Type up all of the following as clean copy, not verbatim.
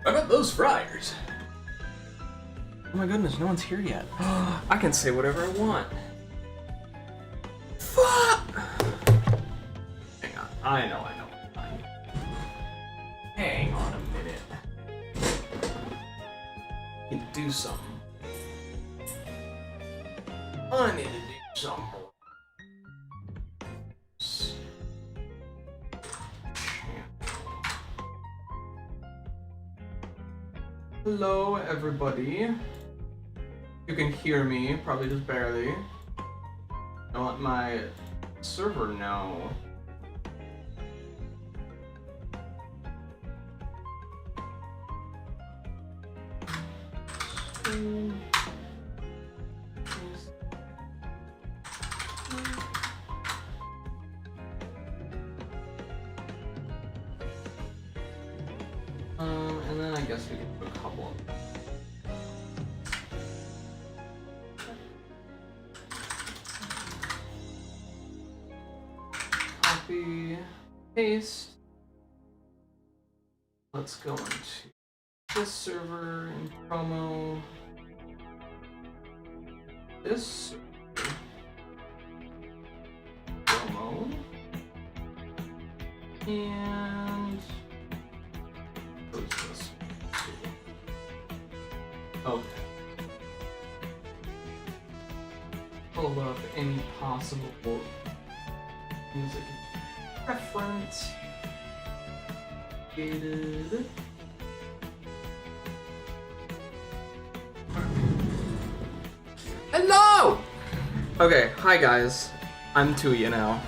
How about those fryers? Oh my goodness, no one's here yet. I can say whatever I want. Fuck! Hang on, I know. Hang on a minute. I need to do something. I need to do something. Hello, everybody. You can hear me, probably just barely. I want my server know. And then I guess we can put a couple of them. Copy, paste. Let's go into this server and promo. This server. Promo. And where's this? Okay. Pull up any possible music reference. Gated. Hello! Okay, hi guys. I'm Tuya now.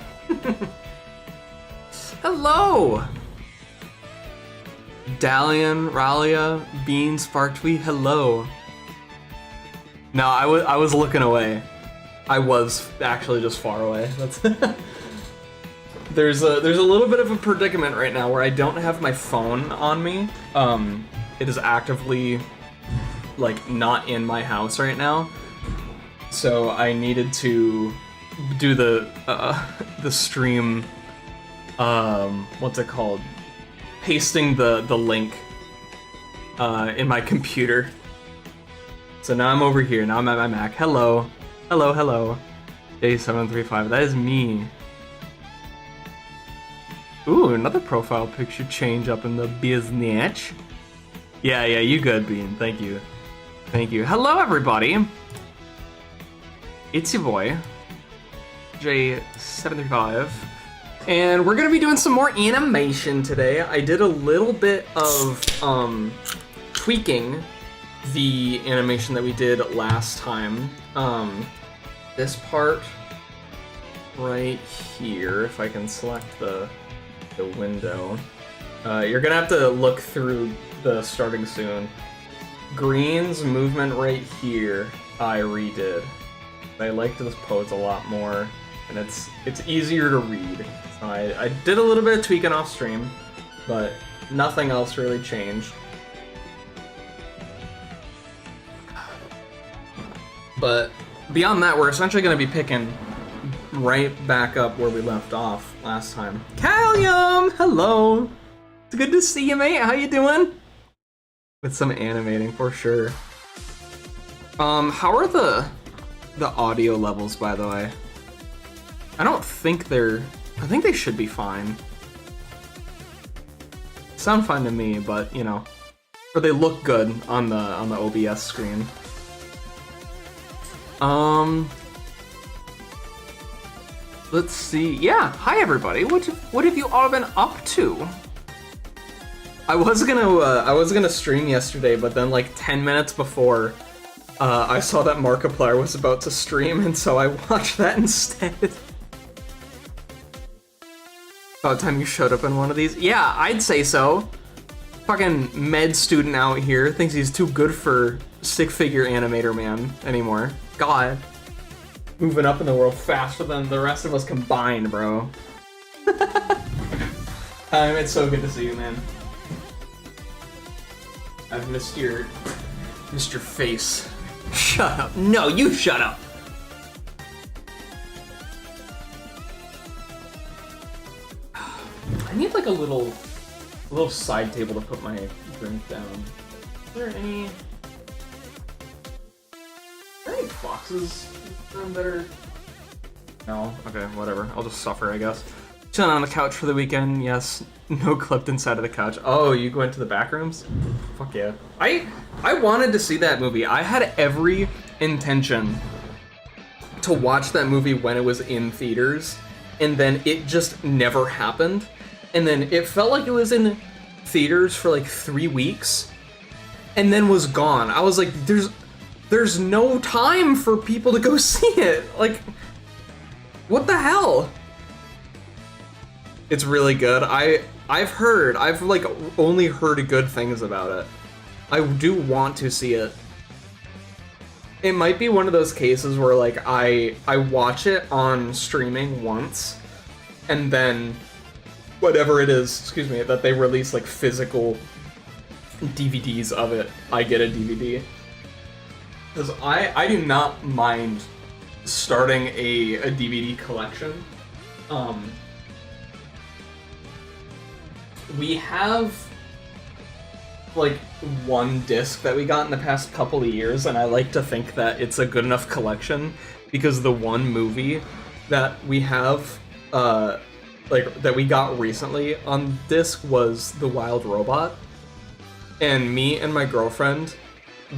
Hello! Dalian, Ralia, Bean, Sparktwee, hello. No, I was looking away. I was actually just far away. That's There's a little bit of a predicament right now where I don't have my phone on me. It is actively like not in my house right now. So I needed to do the stream what's it called? Pasting the link in my computer. So now I'm over here. Now I'm at my Mac. Hello. Hello. Day735. That is me. Ooh, another profile picture change up in the business. Yeah, you good, Bean. Thank you. Hello, everybody. It's your boy, J735. And we're gonna be doing some more animation today. I did a little bit of tweaking the animation that we did last time. This part right here, if I can select the window. You're gonna have to look through the starting soon. Green's movement right here, I redid. I liked this pose a lot more, and it's easier to read. So I did a little bit of tweaking off stream, but nothing else really changed. But beyond that, we're essentially going to be picking right back up where we left off last time. Callium, hello. It's good to see you, mate. How you doing? With some animating for sure. How are the audio levels, by the way? I don't think I think they should be fine. Sound fine to me, but you know, or they look good on the OBS screen. Let's see. Yeah, hi everybody. What have you all been up to? I was gonna stream yesterday, but then like 10 minutes before, I saw that Markiplier was about to stream, and so I watched that instead. About time you showed up in one of these. Yeah, I'd say so. Fucking med student out here thinks he's too good for stick-figure animator man anymore. God. Moving up in the world faster than the rest of us combined, bro. It's so good to see you, man. I've missed your face. Shut up. No, you shut up. I need like a little side table to put my drink down. Is there any boxes that are... No? Okay, whatever. I'll just suffer, I guess. Chilling on the couch for the weekend, yes. No clipped inside of the couch. Oh, you went to the back rooms? Fuck yeah. I wanted to see that movie. I had every intention to watch that movie when it was in theaters, and then it just never happened. And then it felt like it was in theaters for like 3 weeks, and then was gone. I was like, there's no time for people to go see it. Like, what the hell? It's really good. I've like only heard good things about it. I do want to see it. It might be one of those cases where like I watch it on streaming once, and then whatever it is, excuse me, that they release like physical DVDs of it, I get a DVD. Because I do not mind starting a DVD collection. We have like one disc that we got in the past couple of years, and I like to think that it's a good enough collection because the one movie that we have, like that we got recently on disc was The Wild Robot, and me and my girlfriend,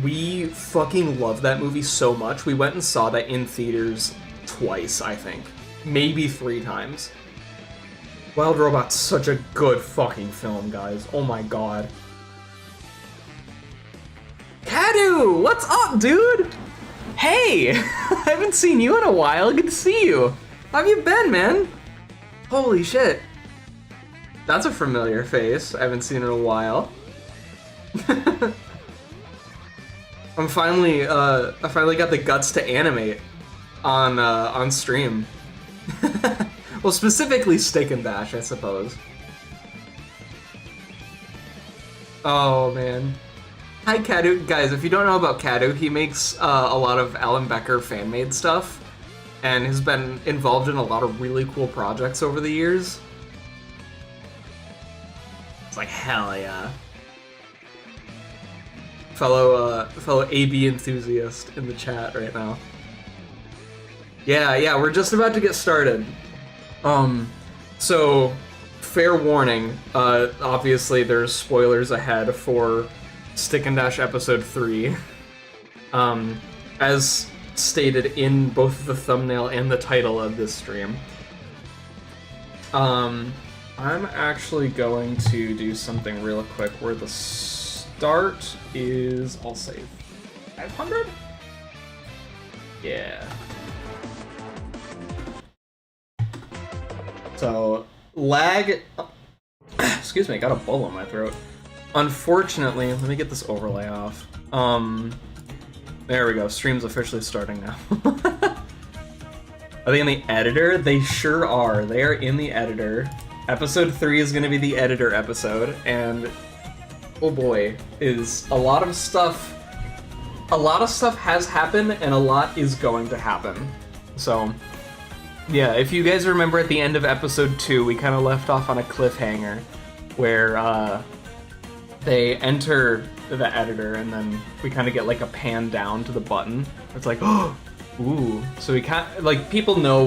we fucking love that movie so much. We went and saw that in theaters twice, I think, maybe 3 times. Wild Robot's such a good fucking film, guys. Oh my god. Cadu! What's up, dude? Hey! I haven't seen you in a while. Good to see you. How have you been, man? Holy shit. That's a familiar face. I haven't seen in a while. I finally got the guts to animate on stream. Well, specifically Steak and Bash, I suppose. Oh, man. Hi, Cadu. Guys, if you don't know about Cadu, he makes a lot of Alan Becker fan-made stuff, and has been involved in a lot of really cool projects over the years. It's like, hell yeah. Fellow AB enthusiast in the chat right now. Yeah, we're just about to get started. So, fair warning, obviously there's spoilers ahead for Stick and Dash Episode 3. As stated in both the thumbnail and the title of this stream. I'm actually going to do something real quick where the start is, I'll say, 500? Yeah. So, lag... Excuse me, I got a bubble in my throat. Unfortunately, let me get this overlay off. There we go, stream's officially starting now. Are they in the editor? They sure are. They are in the editor. Episode 3 is going to be the editor episode, and oh boy, is a lot of stuff has happened, and a lot is going to happen. So, yeah, if you guys remember at the end of episode 2, we kind of left off on a cliffhanger, where, they enter the editor, and then we kind of get like a pan down to the button. It's like, oh, ooh. So we can't, like, people know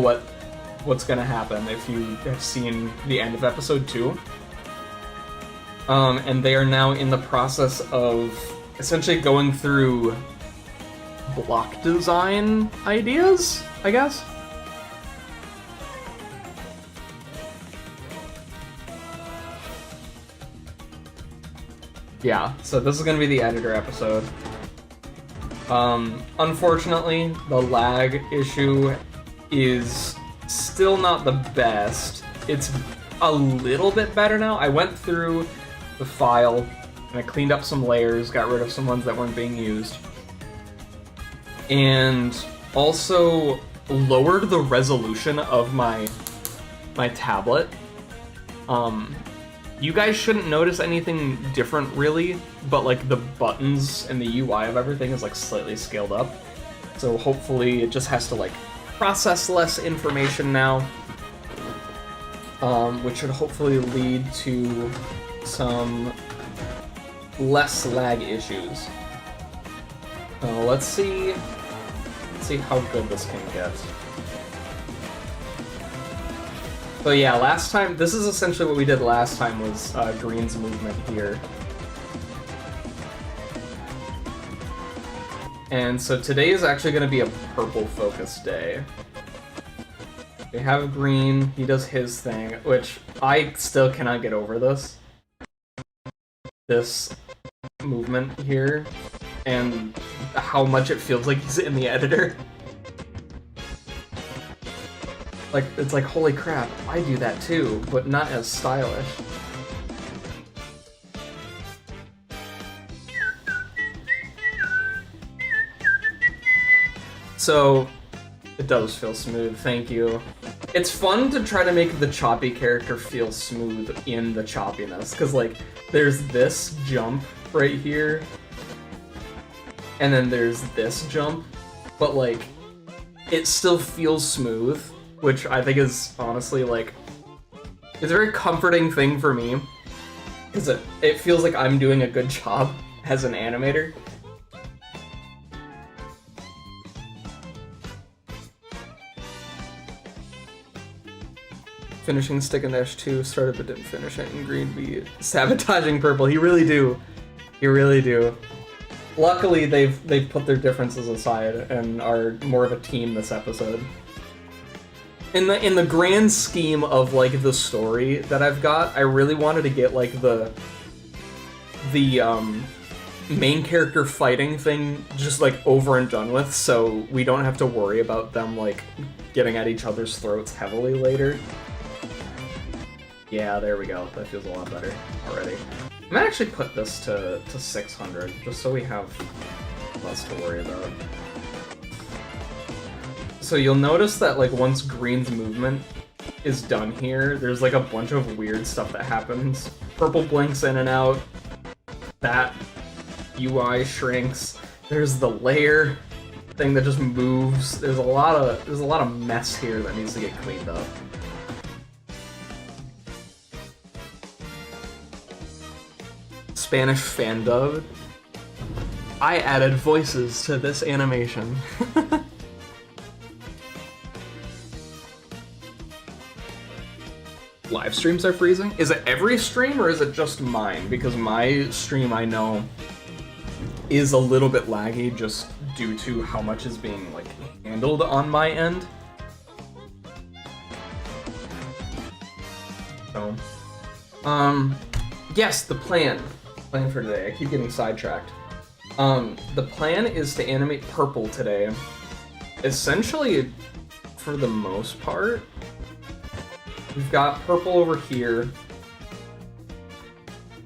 what's gonna happen if you have seen the end of episode 2. And they are now in the process of essentially going through block design ideas, I guess. Yeah, so this is going to be the editor episode. Unfortunately, the lag issue is still not the best. It's a little bit better now. I went through the file, and I cleaned up some layers, got rid of some ones that weren't being used, and also lowered the resolution of my tablet. You guys shouldn't notice anything different, really, but like the buttons and the UI of everything is like slightly scaled up. So hopefully it just has to like process less information now, which should hopefully lead to some less lag issues. Let's see how good this can get. So yeah, last time, this is essentially what we did last time, was green's movement here. And so today is actually going to be a purple focus day. We have green, he does his thing, which I still cannot get over this. This movement here, and how much it feels like he's in the editor. Like, it's like, holy crap, I do that too, but not as stylish. So, it does feel smooth, thank you. It's fun to try to make the choppy character feel smooth in the choppiness, because, like, there's this jump right here, and then there's this jump, but, like, it still feels smooth, which I think is, honestly, like, it's a very comforting thing for me, because it feels like I'm doing a good job as an animator. Finishing stick and dash 2, started but didn't finish it, and green be sabotaging purple. He really do. He really do. Luckily, they've put their differences aside and are more of a team this episode. In the grand scheme of like the story that I've got, I really wanted to get like the main character fighting thing just like over and done with, so we don't have to worry about them like getting at each other's throats heavily later. Yeah, there we go. That feels a lot better already. I might actually put this to 600, just so we have less to worry about. So you'll notice that like once green's movement is done here, there's like a bunch of weird stuff that happens. Purple blinks in and out. That UI shrinks. There's the layer thing that just moves. There's a lot of mess here that needs to get cleaned up. Spanish fan dubbed. I added voices to this animation. Live streams are freezing? Is it every stream or is it just mine? Because my stream, I know, is a little bit laggy just due to how much is being like handled on my end. So, yes, the plan for today. I keep getting sidetracked. The plan is to animate purple today. Essentially, for the most part, we've got purple over here.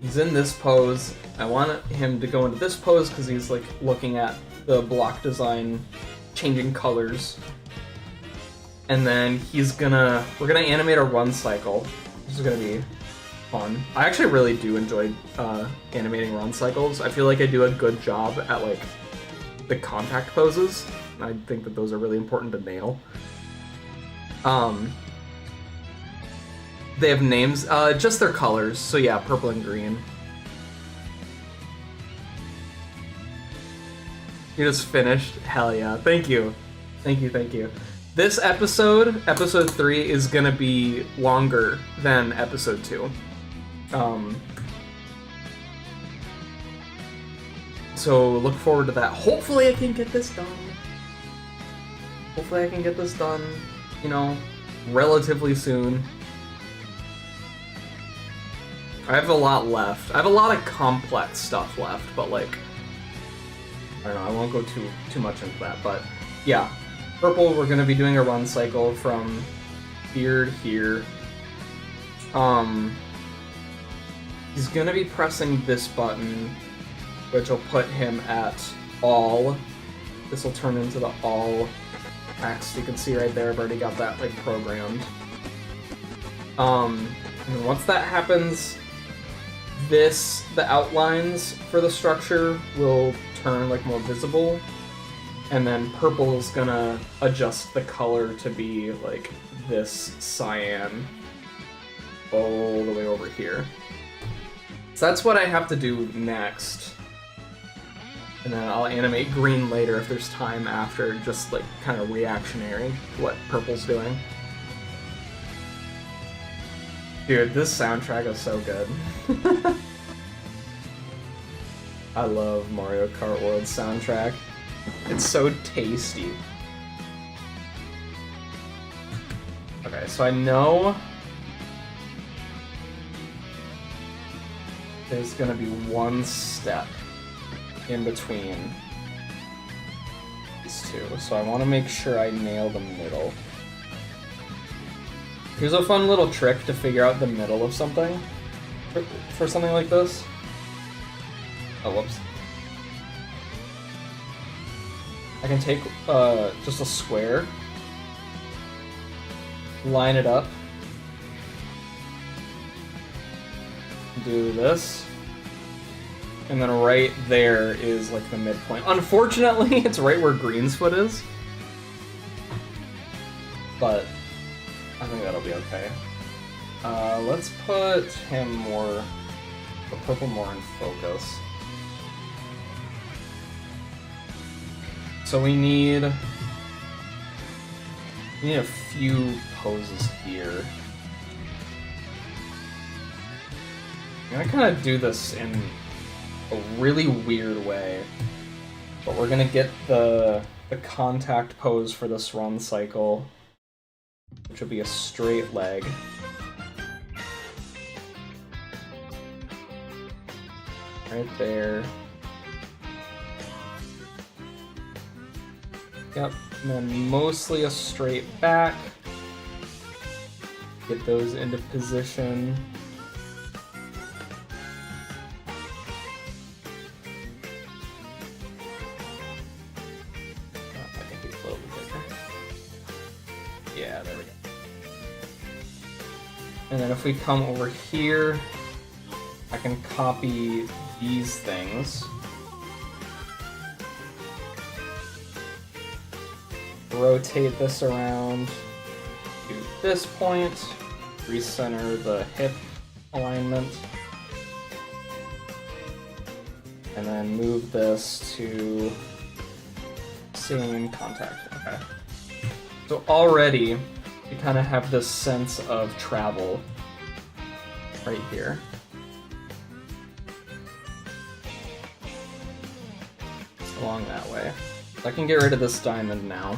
He's in this pose. I want him to go into this pose because he's like looking at the block design, changing colors. And then we're gonna animate a run cycle. This is gonna be fun. I actually really do enjoy animating run cycles. I feel like I do a good job at like the contact poses. I think that those are really important to nail. They have names, just their colors. So yeah, purple and green. You just finished? Hell yeah. Thank you. Thank you, thank you. This episode 3, is gonna be longer than episode 2. So look forward to that. Hopefully I can get this done. Hopefully I can get this done, you know, relatively soon. I have a lot left. I have a lot of complex stuff left, but like, I don't know, I won't go too much into that, but yeah. Purple, we're gonna be doing a run cycle from here to here. He's gonna be pressing this button, which will put him at all. This will turn into the all text. You can see right there, I've already got that like programmed. And once that happens, the outlines for the structure will turn like more visible, and then purple is gonna adjust the color to be like this cyan all the way over here. So that's what I have to do next. And then I'll animate green later if there's time after, just like kind of reactionary to what purple's doing. Dude, this soundtrack is so good. I love Mario Kart World's soundtrack. It's so tasty. Okay, so I know there's gonna be one step in between these two, so I want to make sure I nail the middle. Here's a fun little trick to figure out the middle of something for something like this. Oh, whoops. I can take just a square, line it up, do this, and then right there is like the midpoint. Unfortunately, it's right where Green's foot is, but I think that'll be okay. Let's put him more, the purple more in focus. So we need a few poses here. I'm gonna kind of do this in a really weird way, but we're gonna get the contact pose for this run cycle, which will be a straight leg. Right there. Yep, and then mostly a straight back. Get those into position. Yeah, there we go. And then if we come over here, I can copy these things. Rotate this around to this point, recenter the hip alignment, and then move this to same contact. Okay. So already we kind of have this sense of travel right here. Along that way. I can get rid of this diamond now.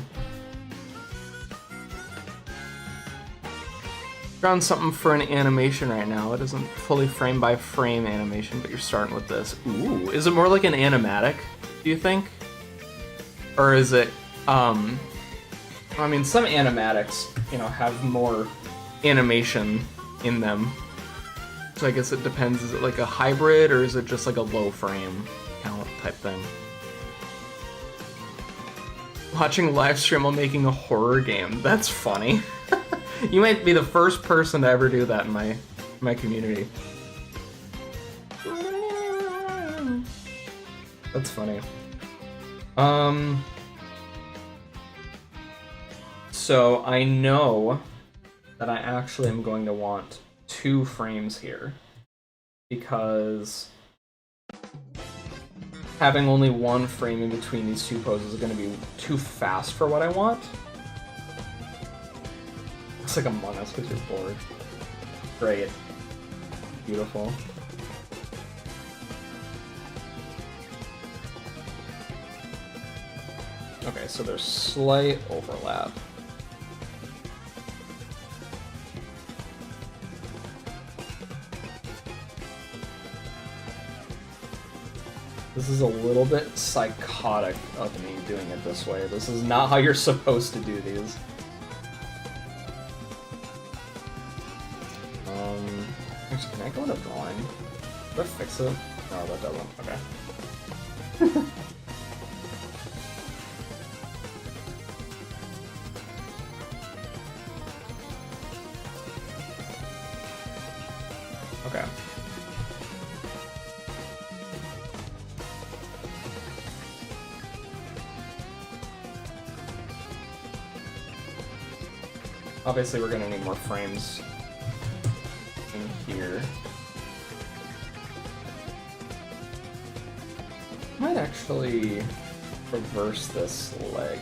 Found something for an animation right now. It isn't fully frame by frame animation, but you're starting with this. Ooh, is it more like an animatic, do you think? Or is it, I mean, some animatics, you know, have more animation in them. So I guess it depends. Is it like a hybrid, or is it just like a low frame count type thing? Watching live stream while making a horror game. That's funny. You might be the first person to ever do that in my community. That's funny. So I know that I actually am going to want 2 frames here, because having only 1 frame in between these 2 poses is going to be too fast for what I want. It's like Among Us because you're bored. Great. Beautiful. Okay, so there's slight overlap. This is a little bit psychotic of me doing it this way. This is not how you're supposed to do these. Actually, can I go into drawing? Does that fix it? No, that doesn't. Okay. Okay. Obviously, we're gonna need more frames in here. Might actually reverse this leg.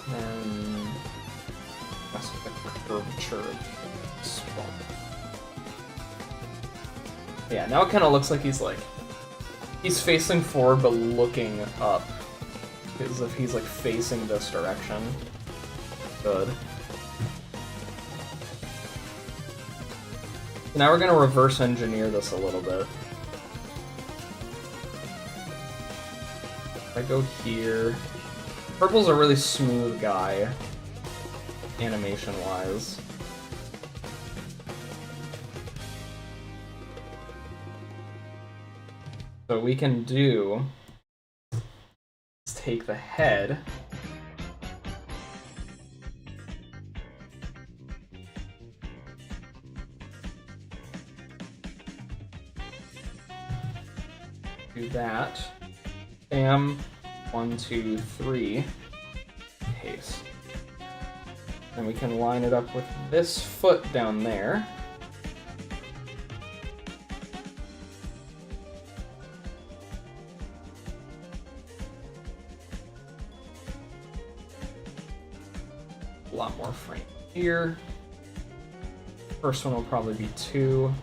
And mess with the curvature of the spot. Yeah, now it kind of looks like he's facing forward but looking up, as if he's like facing this direction. Good. Now we're gonna reverse engineer this a little bit. If I go here, purple's a really smooth guy, animation-wise. So what we can do is take the head, do that, bam, 1, 2, 3, paste. And we can line it up with this foot down there. A lot more frame here. First one will probably be 2.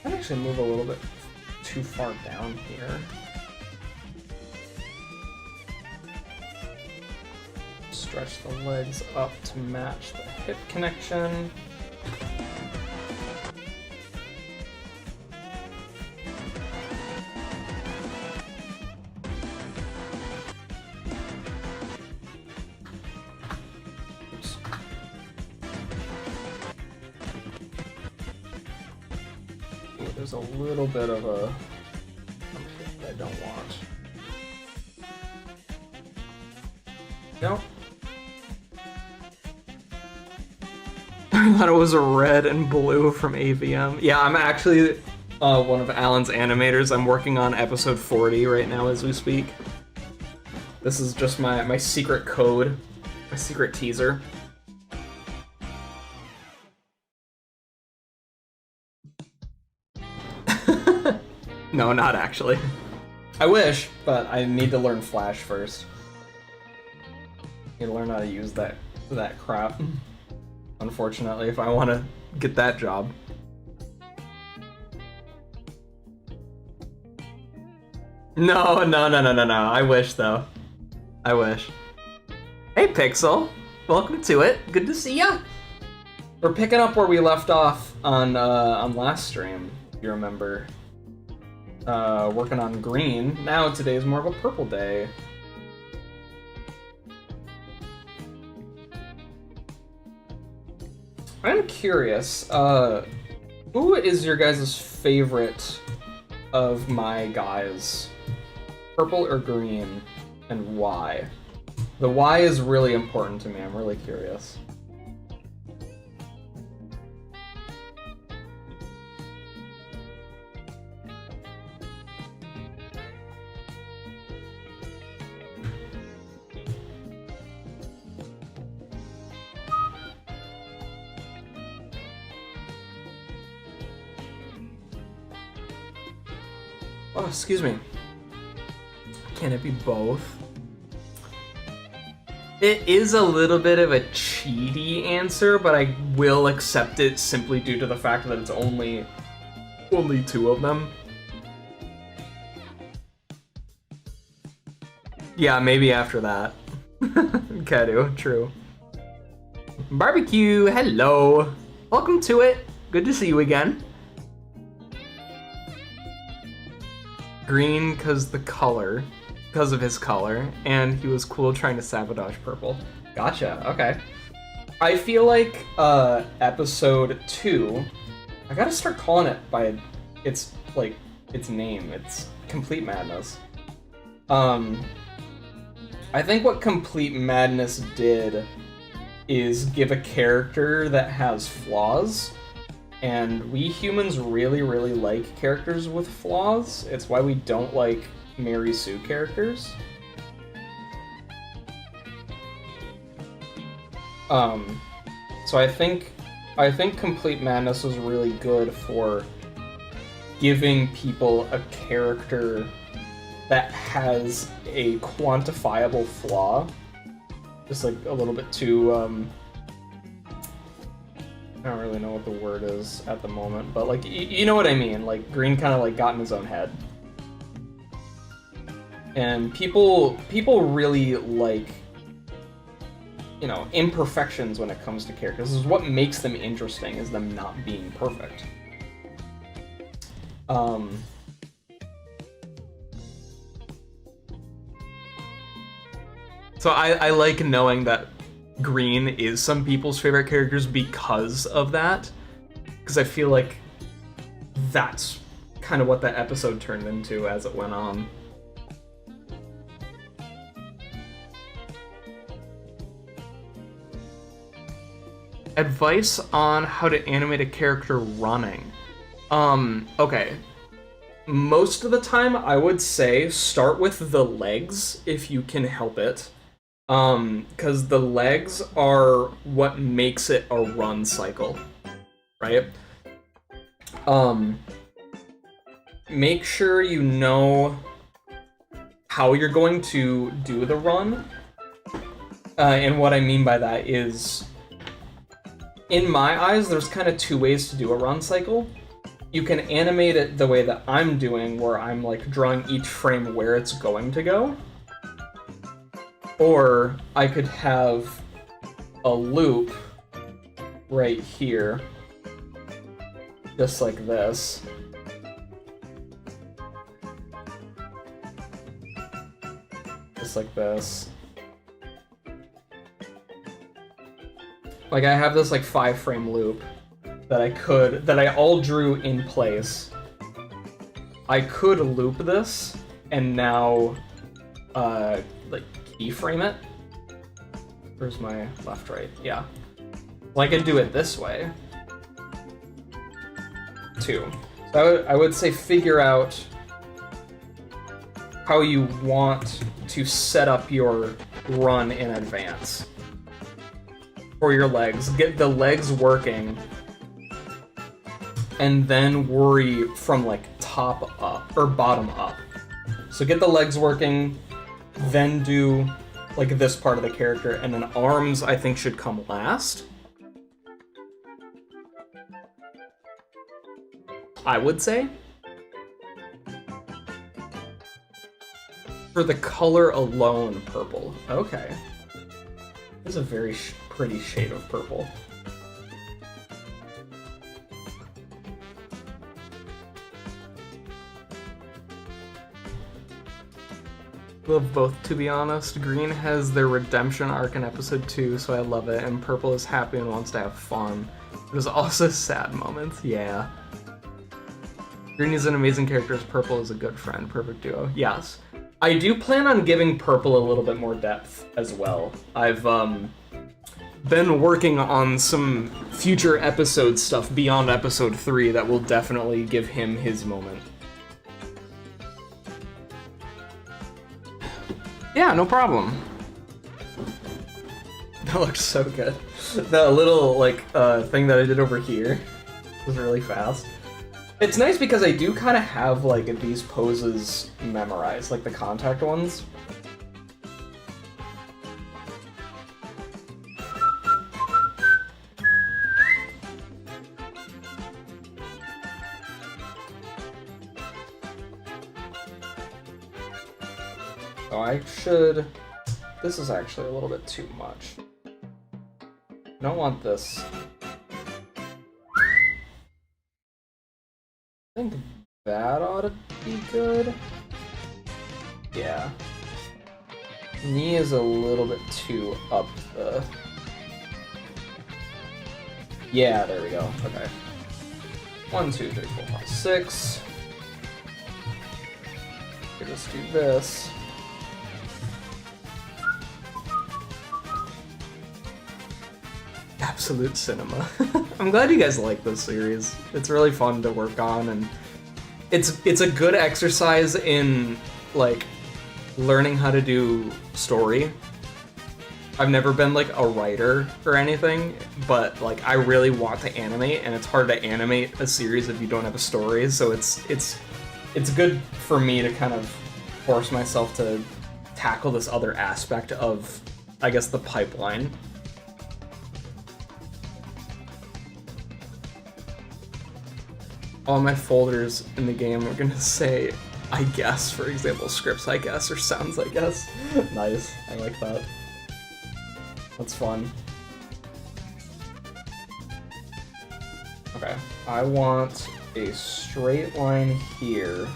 I'd actually move a little bit too far down here. Stretch the legs up to match the hip connection. There's a little bit of a I don't want. No. I thought it was a red and blue from AVM. Yeah, I'm actually one of Alan's animators. I'm working on episode 40 right now as we speak. This is just my secret code, my secret teaser. No, not actually. I wish, but I need to learn Flash first. Need to learn how to use that crap. Unfortunately, if I want to get that job. No. I wish though. I wish. Hey Pixel, welcome to it. Good to see ya. We're picking up where we left off on last stream, if you remember. Working on green. Now today is more of a purple day. I'm curious, who is your guys' favorite of my guys? Purple or green, and why? The why is really important to me, I'm really curious. Oh, excuse me. Can it be both? It is a little bit of a cheaty answer, but I will accept it simply due to the fact that it's only 2 of them. Yeah, maybe after that. Kedu, true. Barbecue, hello. Welcome to it. Good to see you again. Green because of his color, and he was cool trying to sabotage purple. Gotcha, okay. I feel like episode 2, I gotta start calling it by its name. It's Complete Madness. I think what Complete Madness did is give a character that has flaws, and we humans really, really like characters with flaws. It's why we don't like Mary Sue characters. So I think Complete Madness was really good for giving people a character that has a quantifiable flaw. Just like a little bit too, I don't really know what the word is at the moment, but like, you know what I mean? Like, Green kind of like got in his own head. And people really like, you know, imperfections when it comes to characters. This is what makes them interesting, is them not being perfect. So I like knowing that Green is some people's favorite characters because of that. Because I feel like that's kind of what that episode turned into as it went on. Advice on how to animate a character running. Okay. Most of the time, I would say start with the legs if you can help it. Because the legs are what makes it a run cycle, right? Make sure you know how you're going to do the run. And what I mean by that is, in my eyes, there's kind of 2 ways to do a run cycle. You can animate it the way that I'm doing, where I'm like drawing each frame where it's going to go. Or I could have a loop right here, just like this. Just like this. Like, I have this like 5-frame loop that I all drew in place. I could loop this and now like keyframe it. Where's my left, right? Yeah. Well, I could do it this way too. So I would say figure out how you want to set up your run in advance for your legs. Get the legs working, and then worry from like top up or bottom up. So get the legs working, then do like this part of the character, and then arms I think should come last. I would say. For the color alone, purple. Okay. This is a very pretty shade of purple. Love both, to be honest. Green has their redemption arc in episode 2, so I love it, and purple is happy and wants to have fun. There's also sad moments, yeah. Green is an amazing character as purple is a good friend. Perfect duo. Yes. I do plan on giving purple a little bit more depth as well. I've been working on some future episode stuff beyond episode 3 that will definitely give him his moment. Yeah, no problem. That looks so good. The little, like, thing that I did over here was really fast. It's nice because I do kind of have, like, these poses memorized, like the contact ones. So I should This is actually a little bit too much. I don't want this. I think that ought to be good. Yeah. Knee is a little bit too up the... Yeah, there we go. Okay. 1, 2, 3, 4, 5, 6. Let's do this. Absolute cinema. I'm glad you guys like this series. It's really fun to work on, and it's a good exercise in like learning how to do story. I've never been like a writer or anything, but like I really want to animate, and it's hard to animate a series if you don't have a story. So it's good for me to kind of force myself to tackle this other aspect of, I guess, the pipeline. All my folders in the game are gonna say, I guess, for example, scripts, I guess, or sounds, I guess. Nice, I like that. That's fun. Okay, I want a straight line here.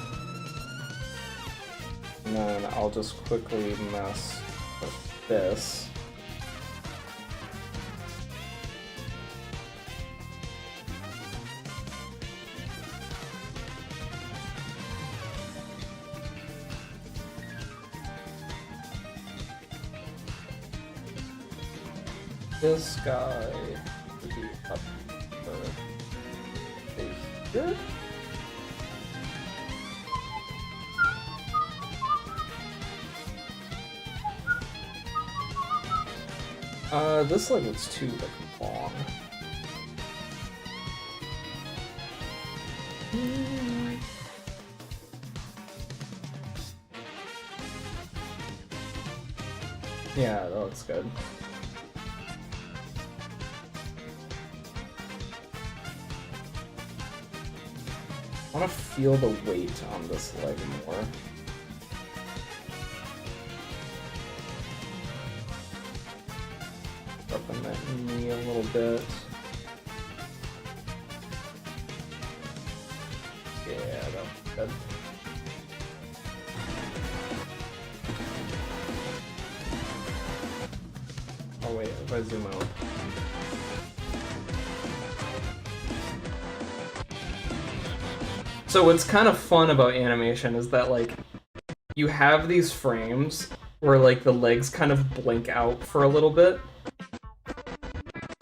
And then I'll just quickly mess with this. This guy would be up here. This like looks too like long. Yeah, that looks good. I want to feel the weight on this leg more. Open that knee a little bit. Yeah, that's good. Oh wait, if I zoom out. So what's kind of fun about animation is that like you have these frames where like the legs kind of blink out for a little bit,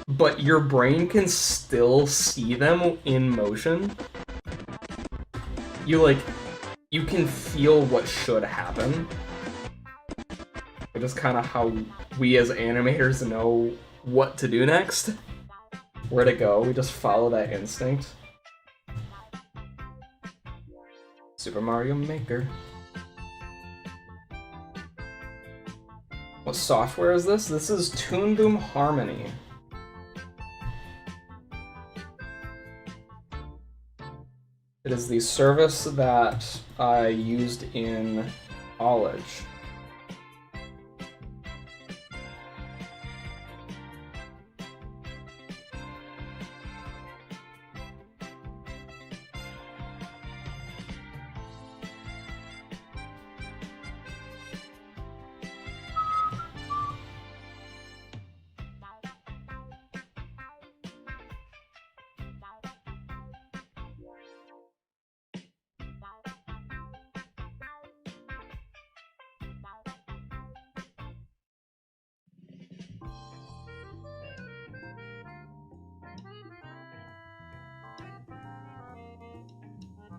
but your brain can still see them in motion. You can feel what should happen. Which is kind of how we as animators know what to do next. Where to go, we just follow that instinct. Super Mario Maker. What software is this? This is Toon Boom Harmony. It is the service that I used in college.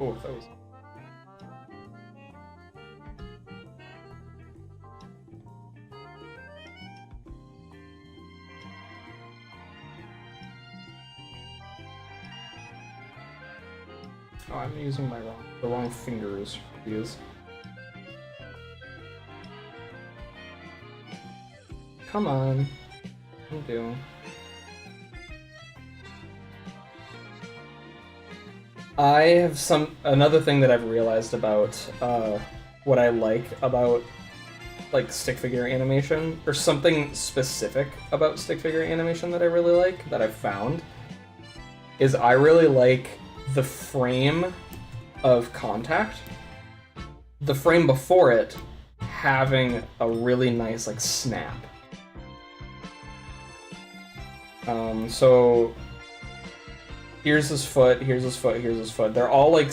Oh, that was... Oh, I'm using the wrong fingers for these. Come on. I'm doing. I have another thing that I've realized about what I like about like stick figure animation, or something specific about stick figure animation that I really like, that I've found, is I really like the frame of contact, the frame before it having a really nice like snap. So here's his foot, here's his foot, here's his foot. They're all like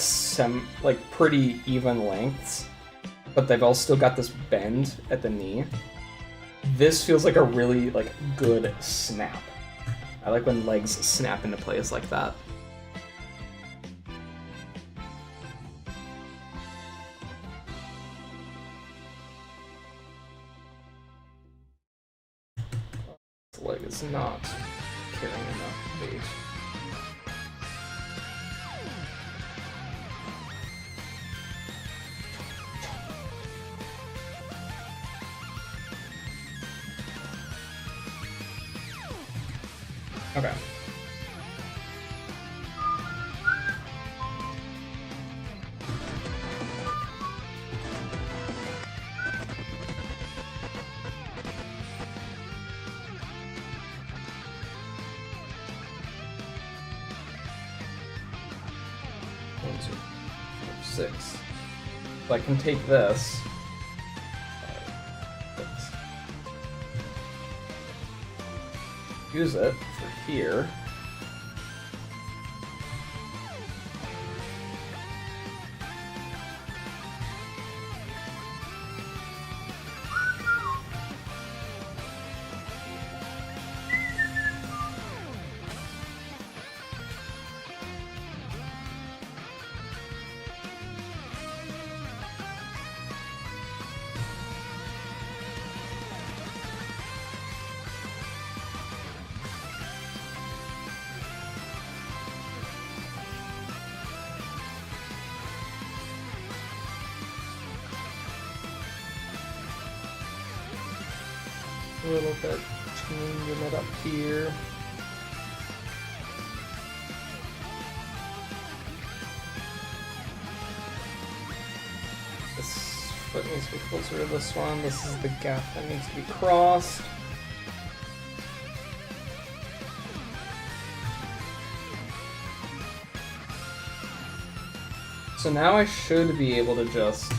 pretty even lengths, but they've all still got this bend at the knee. This feels like a really like good snap. I like when legs snap into place like that. The leg is not carrying enough weight. Okay. One, two, four, 6. So I can take this. 5, 6. Use it for here. A little bit, changing it up here. This foot needs to be closer to this one. This is the gap that needs to be crossed. So now I should be able to just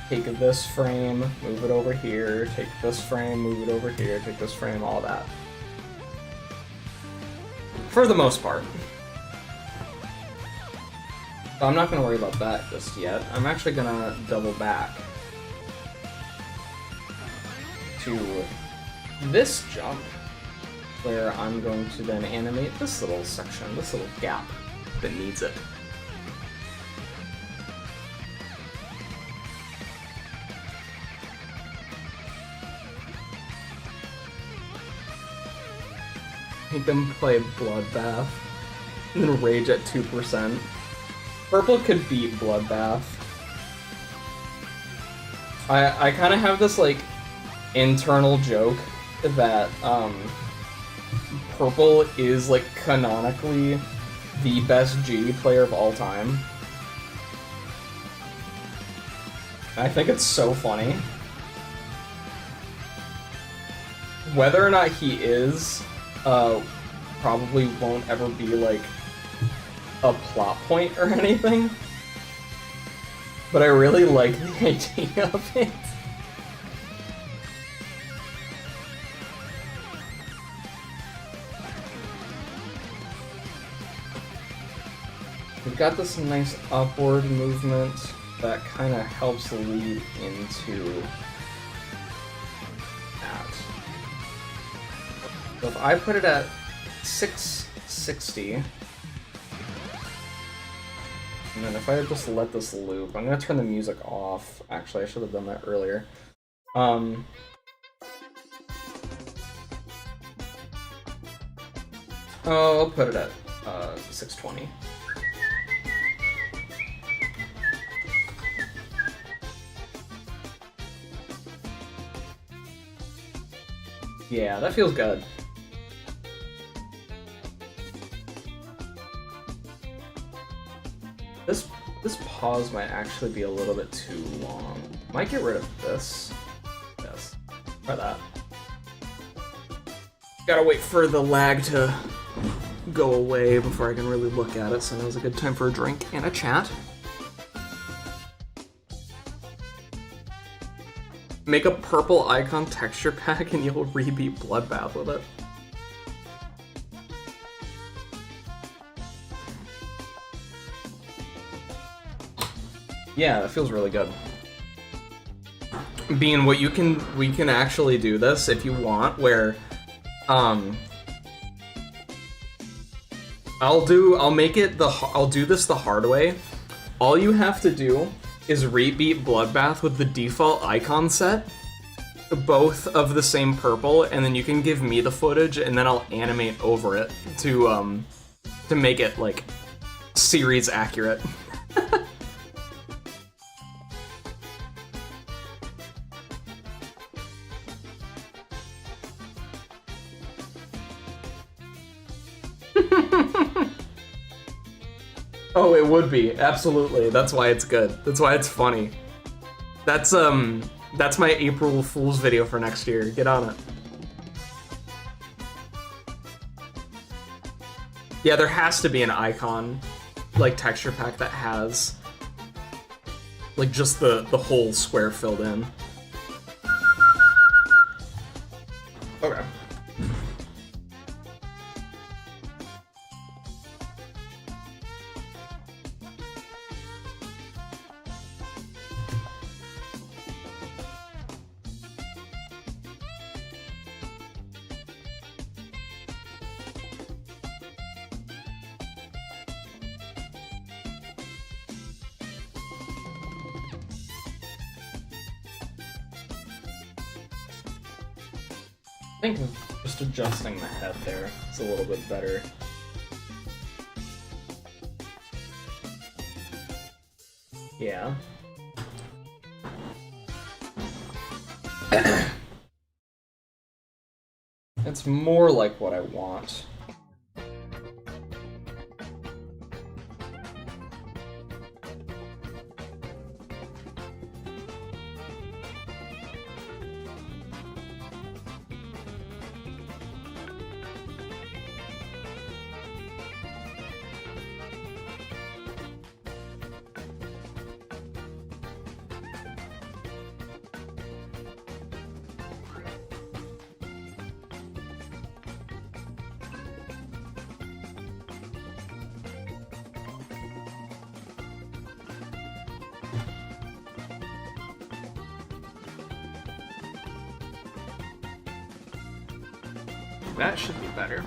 take this frame, move it over here, take this frame, move it over here, take this frame, all that. For the most part. So I'm not going to worry about that just yet. I'm actually going to double back to this jump, where I'm going to then animate this little section, this little gap that needs it. Make them play Bloodbath, and then rage at 2%. Purple could beat Bloodbath. I kind of have this, like, internal joke that, Purple is, like, canonically the best G player of all time. I think it's so funny. Whether or not he is, probably won't ever be, like, a plot point or anything. But I really like the idea of it. We've got this nice upward movement that kind of helps lead into that. So if I put it at 660, and then if I just let this loop, I'm gonna turn the music off. Actually, I should have done that earlier. Oh, I'll put it at 620. Yeah, that feels good. This pause might actually be a little bit too long. Might get rid of this Try that. Gotta wait for the lag to go away before I can really look at it, so now's a good time for a drink and a chat. Make a purple icon texture pack and you'll rebeat Bloodbath with it. Yeah, that feels really good. Bean, we can actually do this if you want, where I'll do this the hard way. All you have to do is rebeat Bloodbath with the default icon set, both of the same purple, and then you can give me the footage and then I'll animate over it to make it like series accurate. Oh, it would be, absolutely. That's why it's good. That's why it's funny. That's my April Fool's video for next year. Get on it. Yeah, there has to be an icon, like, texture pack that has, like, just the whole square filled in. Okay. I think just adjusting the head there is a little bit better. Yeah. It's more like what I want. That should be better.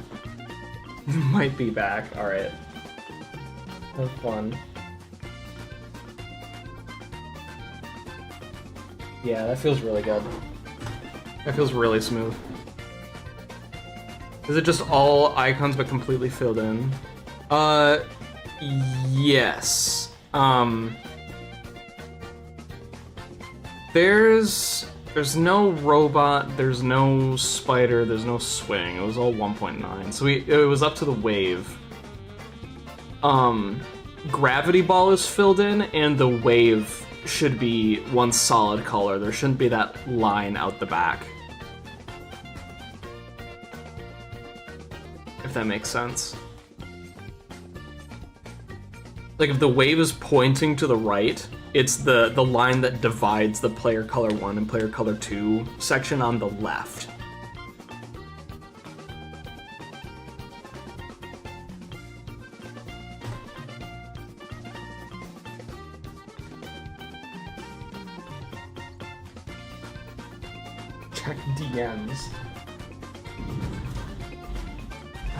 Might be back. Alright. Have fun. Yeah, that feels really good. That feels really smooth. Is it just all icons but completely filled in? Yes. There's no robot, there's no spider, there's no swing. It was all 1.9. So it was up to the wave. Gravity ball is filled in, and the wave should be one solid color. There shouldn't be that line out the back. If that makes sense. Like, if the wave is pointing to the right, it's the line that divides the player color 1 and player color 2 section on the left. Check DMs.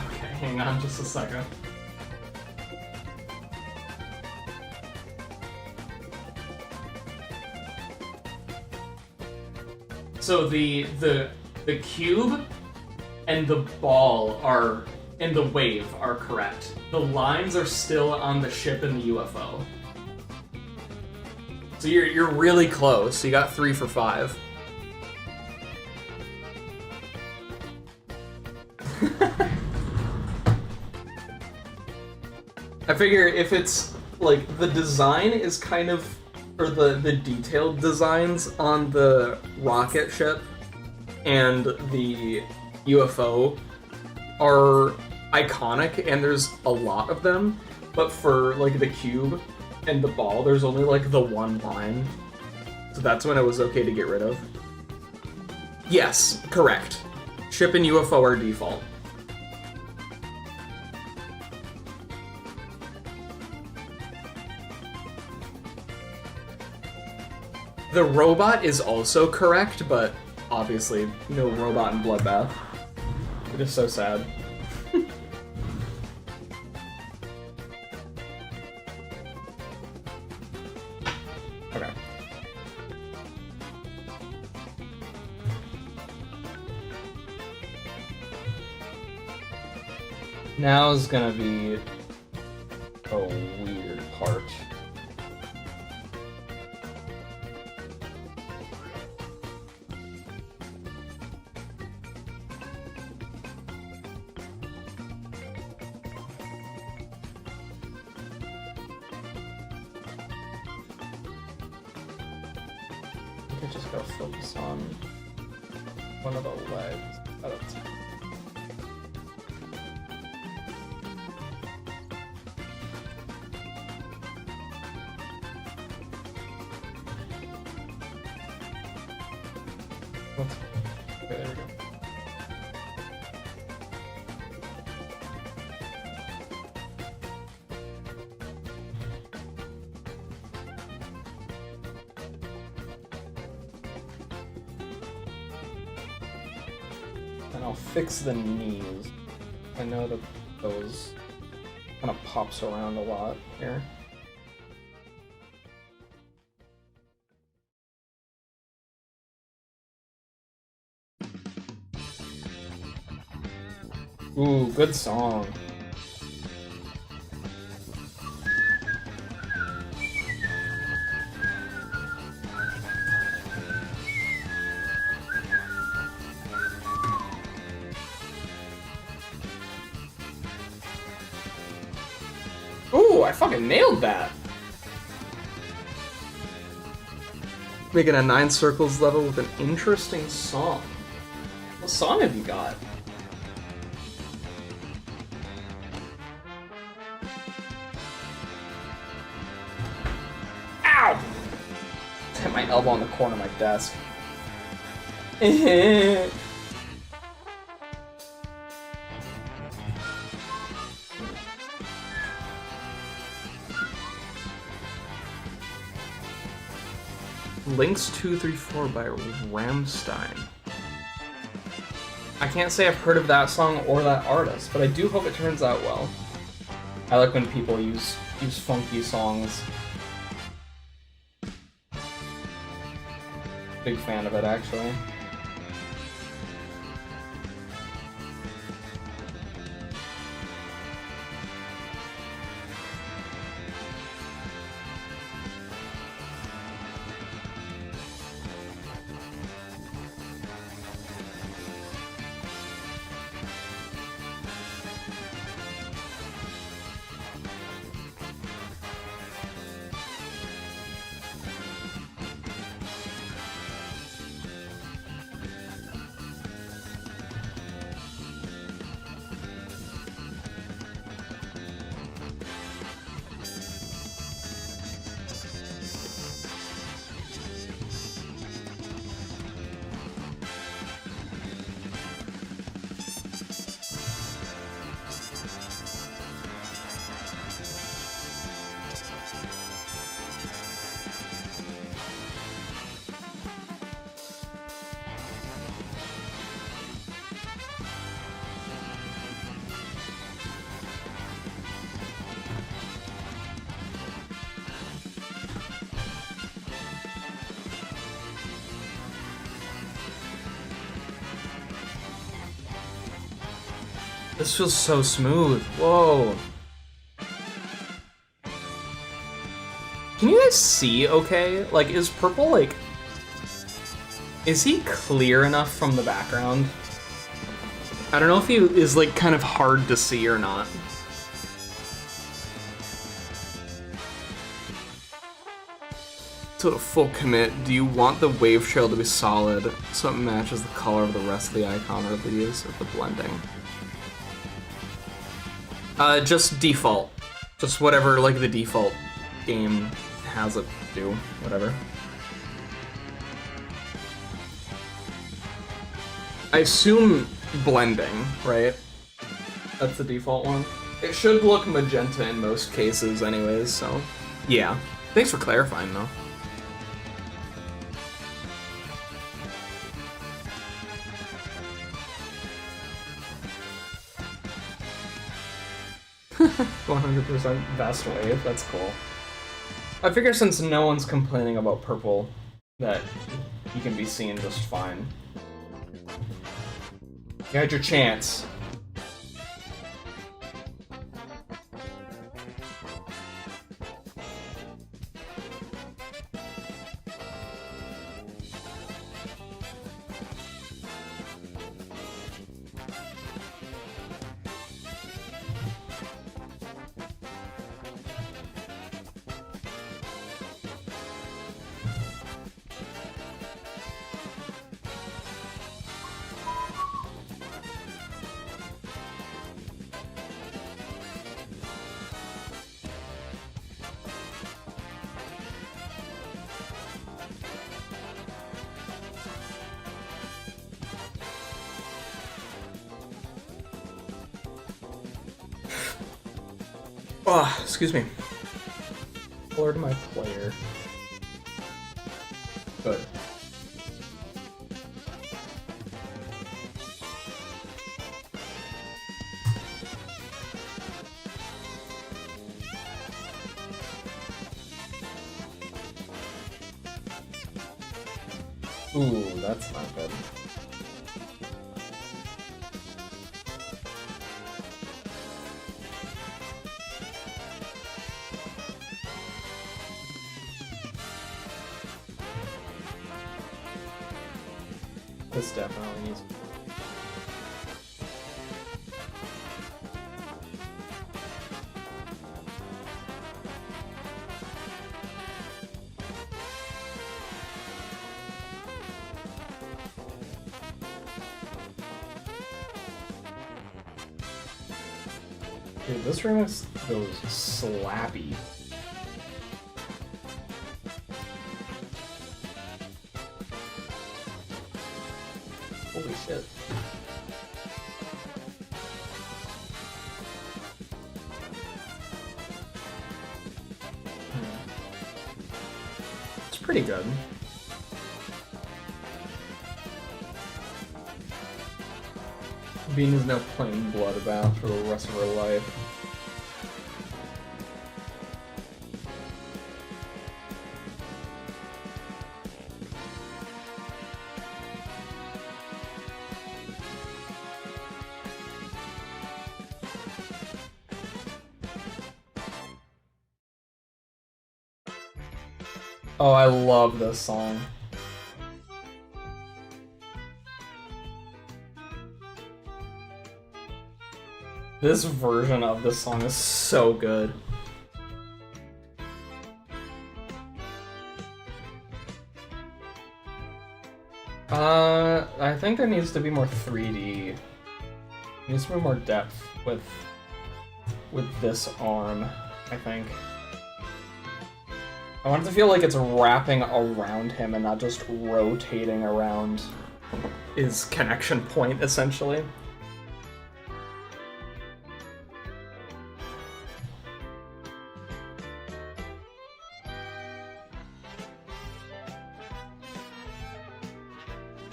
Okay, hang on just a second. So the cube and the ball are, and the wave are correct. The lines are still on the ship and the UFO. So you're really close. You got 3 for 5. I figure if it's like the design is kind of, or the detailed designs on the rocket ship and the UFO are iconic, and there's a lot of them, but for like the cube and the ball, there's only like the one line. So that's when it was okay to get rid of. Yes, correct. Ship and UFO are default. The robot is also correct, but obviously no robot in Bloodbath. It is so sad. Okay. Now is gonna be a weird part. I could just go focus on one of the legs. Oh, that's fine. Okay, there we go. And I'll fix the knees. I know that those kind of pops around a lot here. Ooh, good song. Ooh, I fucking nailed that. Making a 9 circles level with an interesting song. What song have you got? Ow! Hit my elbow on the corner of my desk. Links 234 by Rammstein. I can't say I've heard of that song or that artist, but I do hope it turns out well. I like when people use funky songs. Big fan of it, actually. This feels so smooth. Whoa. Can you guys see okay? Like, is purple, like... Is he clear enough from the background? I don't know if he is, like, kind of hard to see or not. To a full commit, do you want the wave trail to be solid so it matches the color of the rest of the icon or leaves with the blending? Just default. Just whatever, like, the default game has it do. Whatever. I assume blending, right? That's the default one. It should look magenta in most cases anyways, so... Yeah. Thanks for clarifying, though. "100% best wave." That's cool. I figure since no one's complaining about purple, that you can be seen just fine. You had your chance. Oh, excuse me. Color to my player. Good. Ooh, that's not good. This definitely needs. Dude, this remix goes slappy. Holy shit. It's pretty good. Bean is now playing Bloodbath for the rest of her life. Oh, I love this song. This version of this song is so good. I think there needs to be more 3D. There needs to be more depth with this arm, I think. I want it to feel like it's wrapping around him and not just rotating around his connection point, essentially.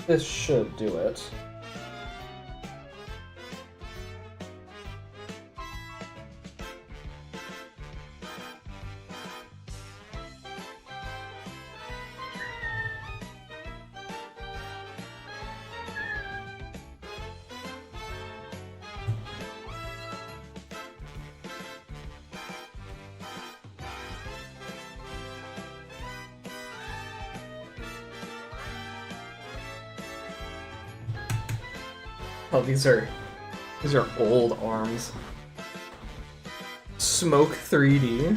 This should do it. Oh, these are old arms. Smoke 3D.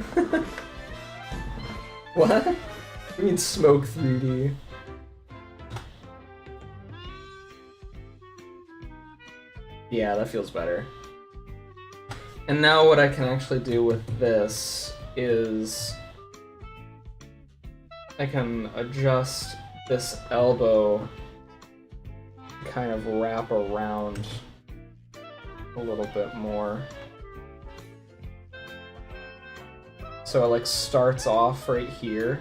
What? I mean, smoke 3D. Yeah, that feels better. And now what I can actually do with this is I can adjust this elbow, kind of wrap around a little bit more. So it like starts off right here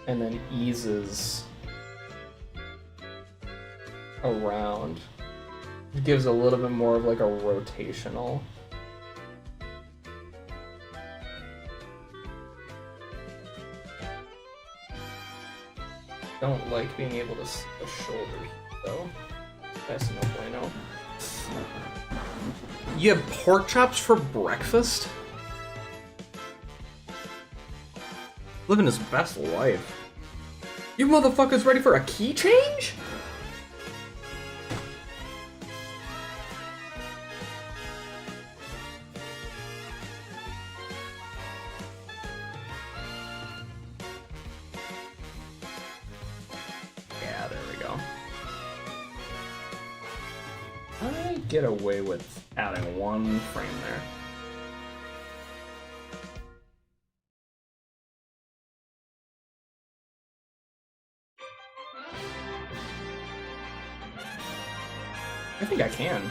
and then eases around. It gives a little bit more of like a rotational. Don't like being able to see the shoulders though. That's no bueno. You have pork chops for breakfast? Living his best life. You motherfuckers ready for a key change? Yeah, there we go. I get away with adding one frame there. I think I can.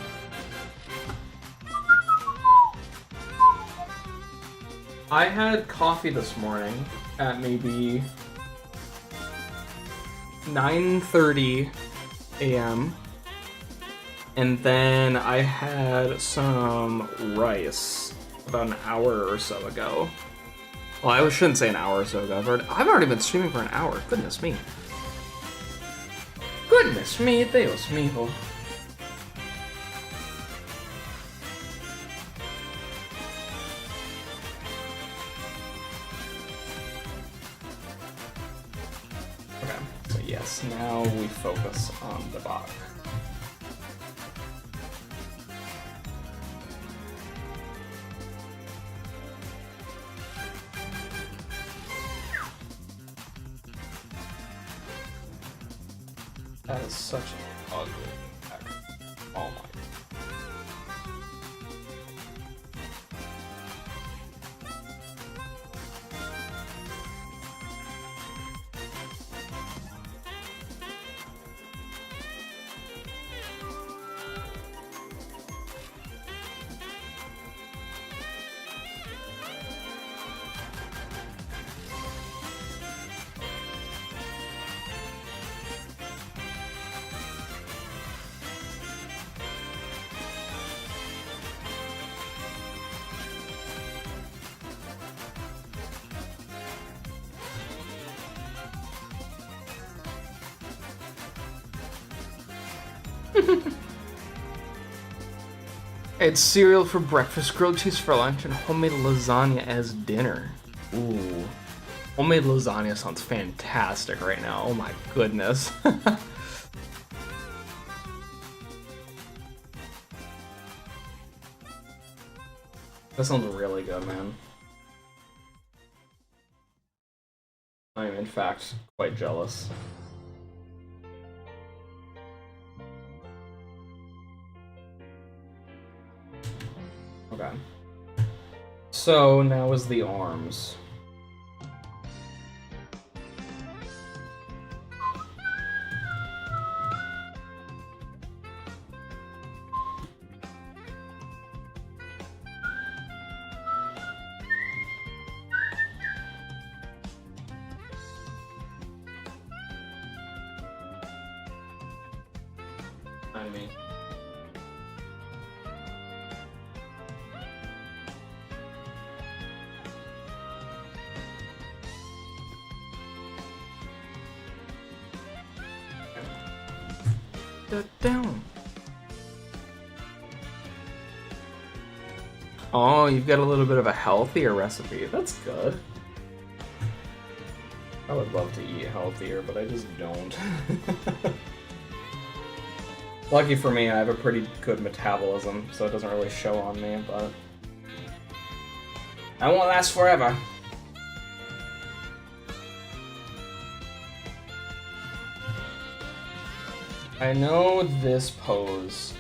I had coffee this morning at maybe 9:30 a.m. and then I had some rice about an hour or so ago. Well, I shouldn't say an hour or so ago. I've already been streaming for an hour. Goodness me. Goodness me, Dios mío. Okay, so yes, now we focus on the bot. That is such an ugly effect. Oh my. It's cereal for breakfast, grilled cheese for lunch, and homemade lasagna as dinner. Ooh. Homemade lasagna sounds fantastic right now. Oh my goodness. That sounds really good, man. I am in fact quite jealous. Okay. So now is the arms. I mean. Down. Oh, you've got a little bit of a healthier recipe. That's good. I would love to eat healthier, but I just don't. Lucky for me, I have a pretty good metabolism, so it doesn't really show on me, but I won't last forever. I know this pose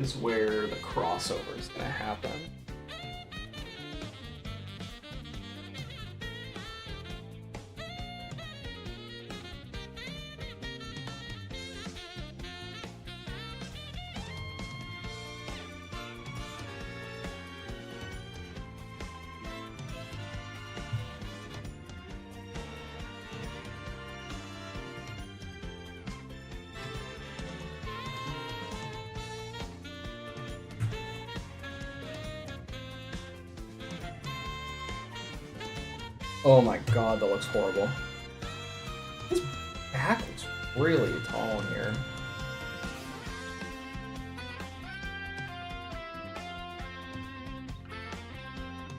is where the crossover is gonna happen. Oh my god, that looks horrible. His back looks really tall in here.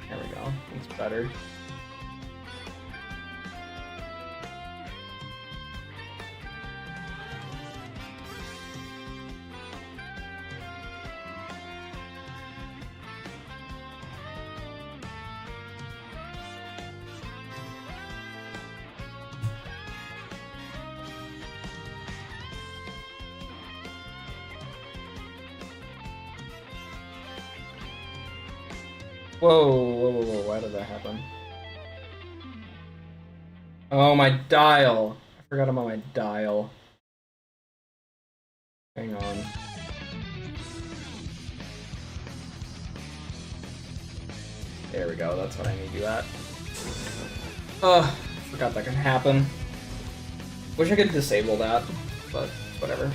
There we go. Looks better. Whoa, why did that happen? Oh, my dial. I forgot about my dial. Hang on. There we go, that's what I need you at. Ugh, forgot that can happen. Wish I could disable that, but whatever.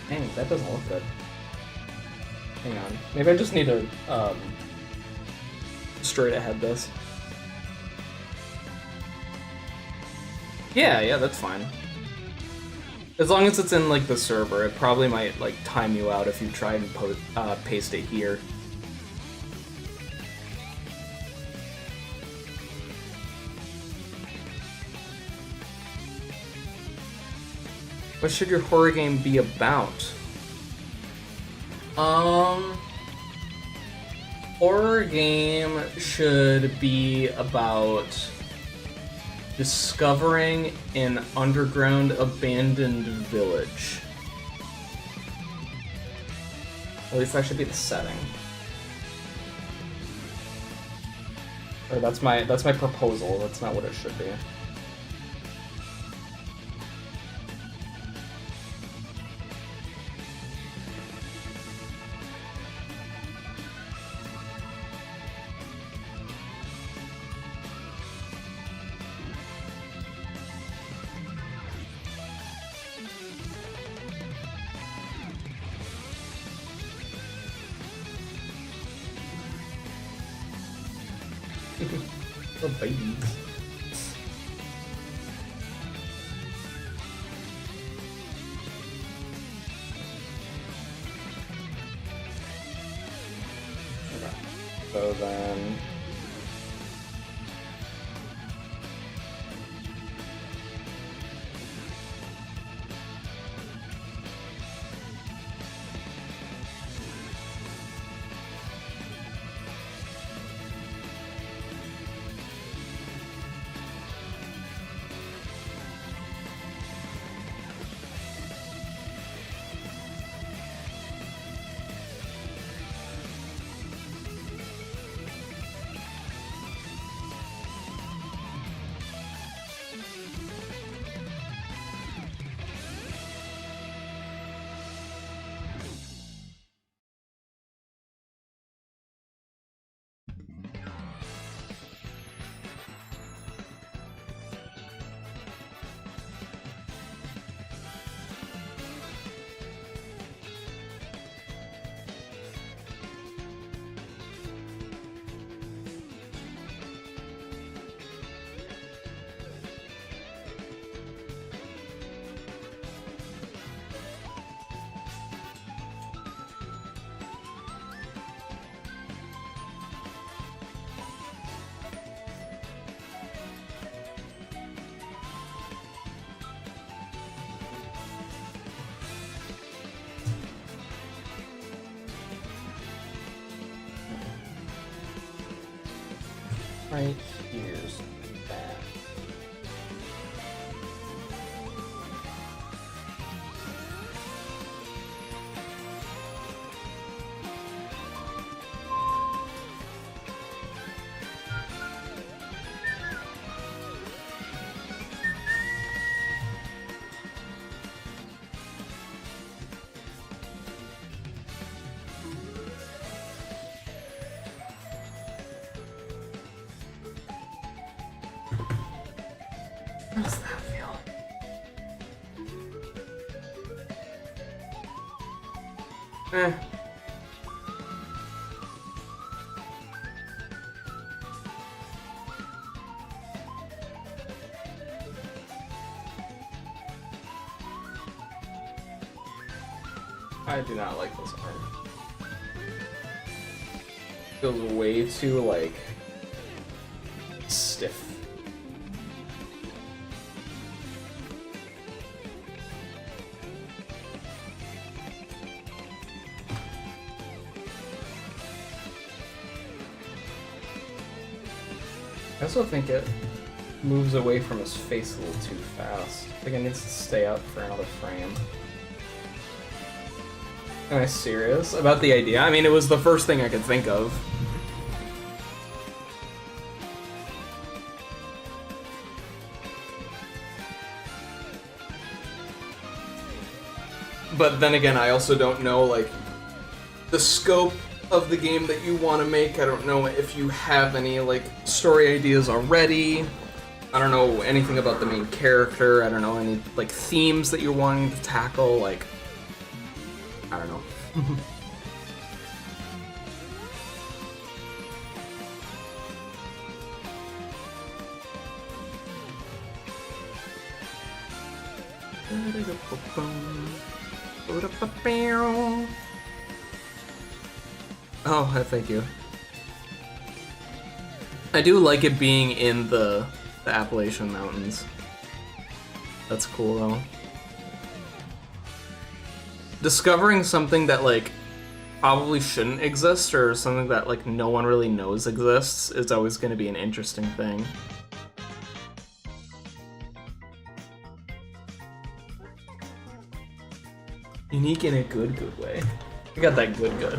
Dang, that doesn't look good. Hang on. Maybe I just need to straight ahead this. Yeah, that's fine. As long as it's in like the server, it probably might like time you out if you try and paste it here. What should your horror game be about? Horror game should be about discovering an underground abandoned village. At least that should be the setting. Or that's my proposal. That's not what it should be. Little babies. Okay. So then Right here's that. How does that feel? Eh. I do not like this art. Feels way too, like, stiff. I also think it moves away from his face a little too fast. I think it needs to stay up for another frame. Am I serious about the idea? I mean, it was the first thing I could think of. But then again, I also don't know, like, the scope of the game that you want to make. I don't know if you have any, like, story ideas already. I don't know anything about the main character. I don't know any, like, themes that you're wanting to tackle. Like, I don't know. Oh, thank you. I do like it being in the Appalachian Mountains. That's cool, though. Discovering something that, like, probably shouldn't exist, or something that, like, no one really knows exists, is always going to be an interesting thing. Unique in a good way. We got that good.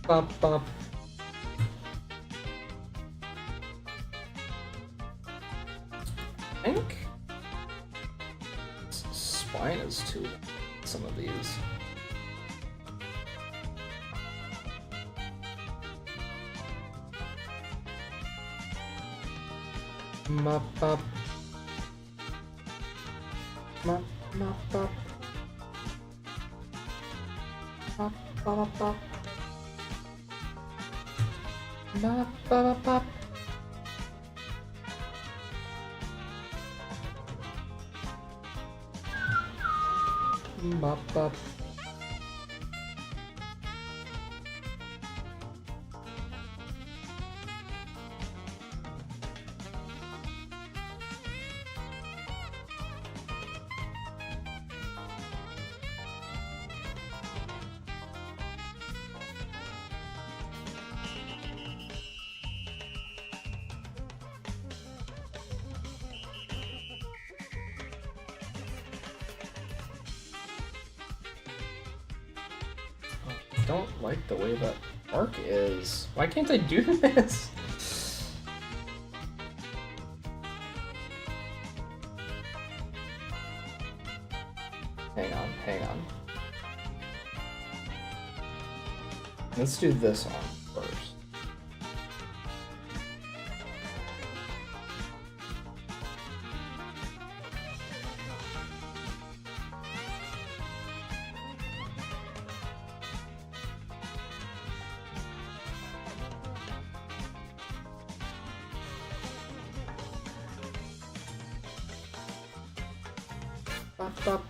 Bop, bop. I think spine is too long, some of these. Mop, bop. Mop, mop, bop. Mop, bop, bop. Bop, bop, bop. Bop, bop. I don't like the way that arc is. Why can't I do this? Hang on. Let's do this one first. Bop, bop.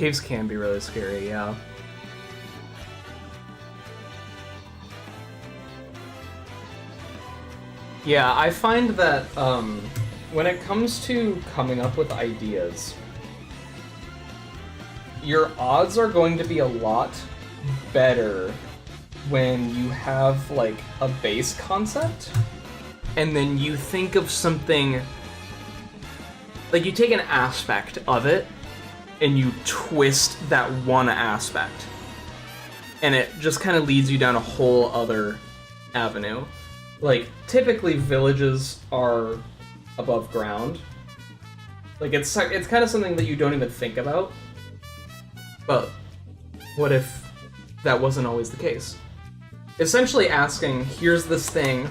Caves can be really scary, yeah. Yeah, I find that when it comes to coming up with ideas, your odds are going to be a lot better when you have like a base concept and then you think of something, like you take an aspect of it and you twist that one aspect and it just kind of leads you down a whole other avenue. Like typically villages are above ground. Like it's kind of something that you don't even think about. But what if that wasn't always the case? Essentially asking, here's this thing,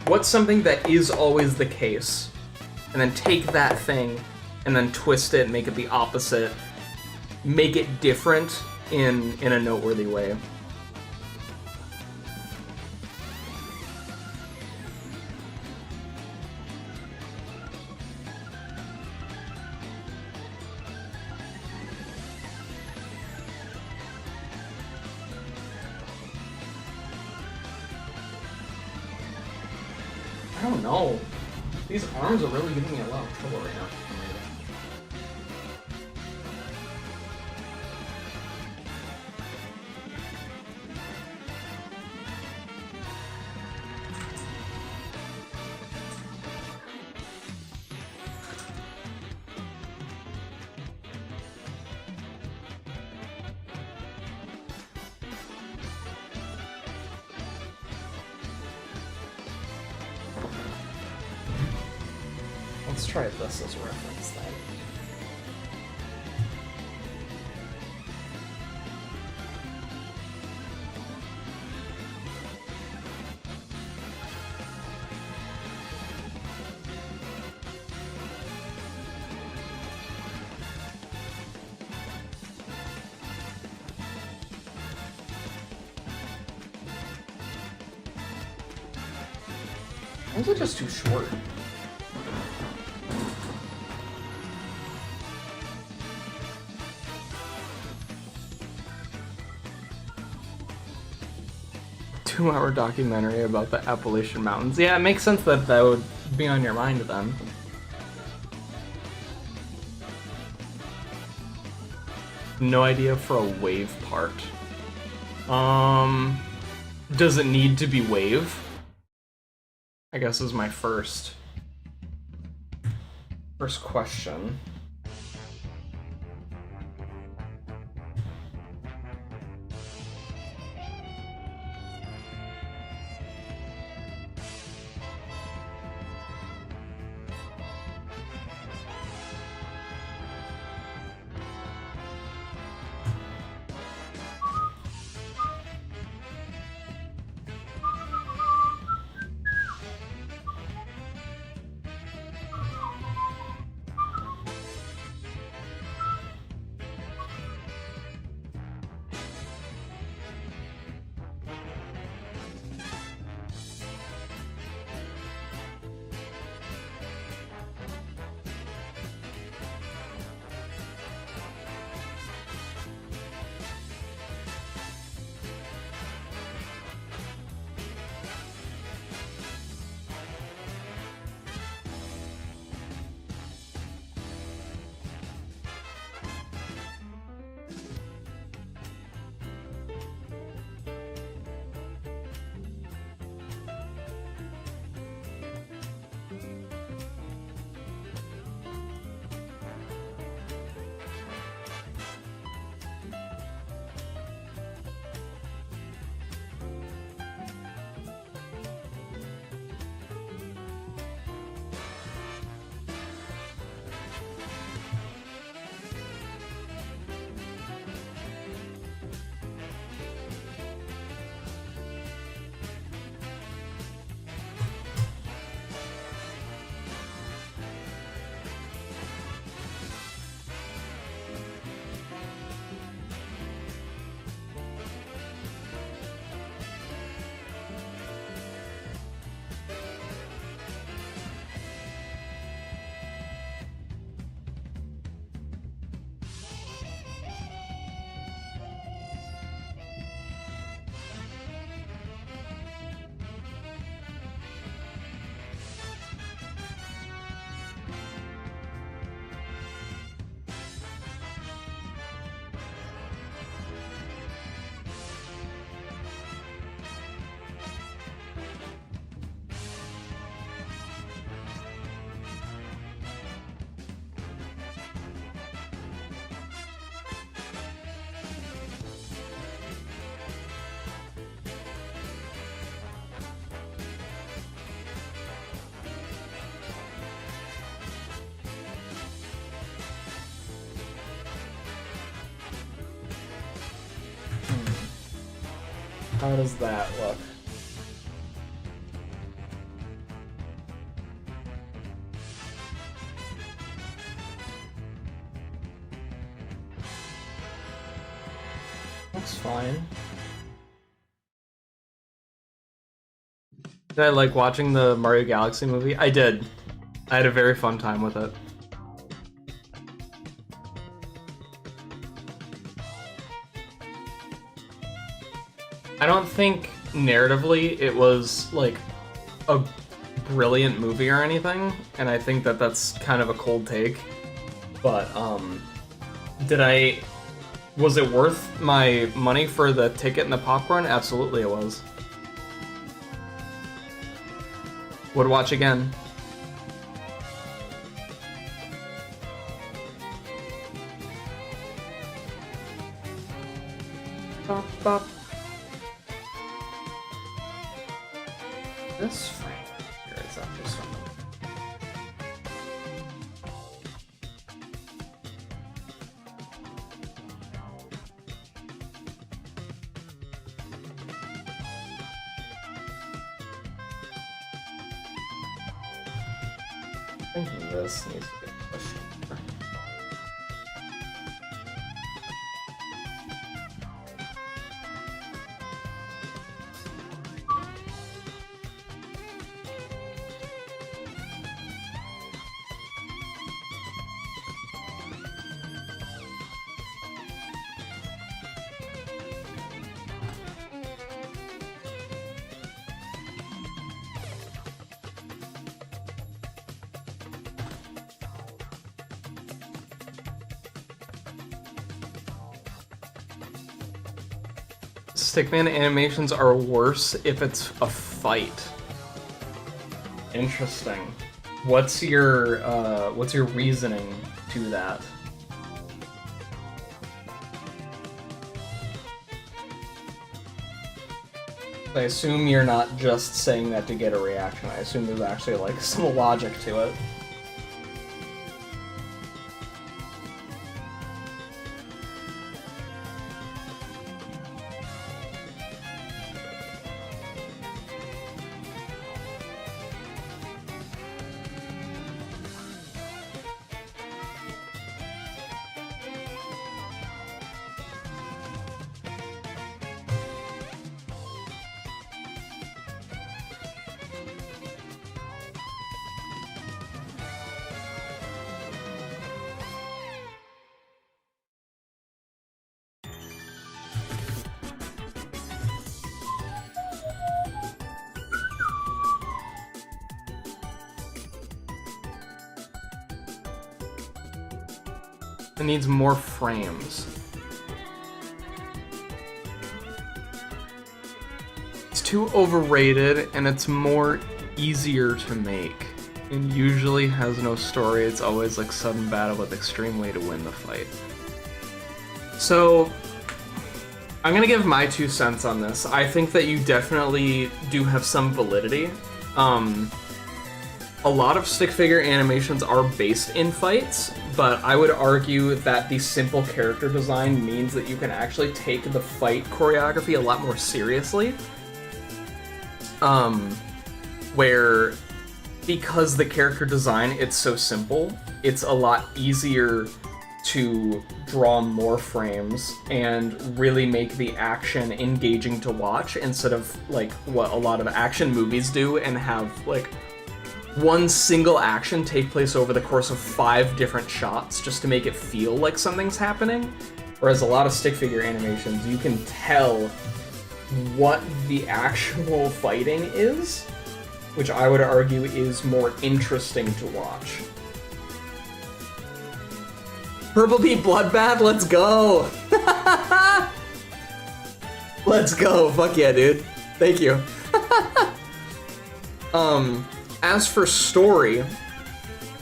what's something that is always the case? And then take that thing and then twist it, make it the opposite, make it different in a noteworthy way. I don't know. These arms are really giving me a lot of trouble right now. Let's try this as a reference then. Why is it just too short? Two-hour documentary about the Appalachian Mountains. Yeah, it makes sense that that would be on your mind then. No idea for a wave part. Does it need to be wave? I guess is my first question. How does that look? Looks fine. Did I like watching the Mario Galaxy movie? I did. I had a very fun time with it. I don't think narratively it was like a brilliant movie or anything, and I think that that's kind of a cold take. But was it worth my money for the ticket and the popcorn? Absolutely it was. Would watch again. Bop, bop. This frame here is actually something. I think this needs to get pushed. Stickman animations are worse if it's a fight. Interesting. What's your reasoning to that? I assume you're not just saying that to get a reaction. I assume there's actually like some logic to it. It needs more frames. It's too overrated and it's more easier to make. And usually has no story, it's always like sudden battle with extreme way to win the fight. So, I'm gonna give my 2 cents on this. I think that you definitely do have some validity. A lot of stick figure animations are based in fights, but I would argue that the simple character design means that you can actually take the fight choreography a lot more seriously. Where, because the character design, it's so simple, it's a lot easier to draw more frames and really make the action engaging to watch instead of like what a lot of action movies do and have like one single action take place over the course of 5 different shots just to make it feel like something's happening. Whereas a lot of stick figure animations, you can tell what the actual fighting is, which I would argue is more interesting to watch. Purple Pea Bloodbath, let's go! Let's go, fuck yeah, dude. Thank you. As for story,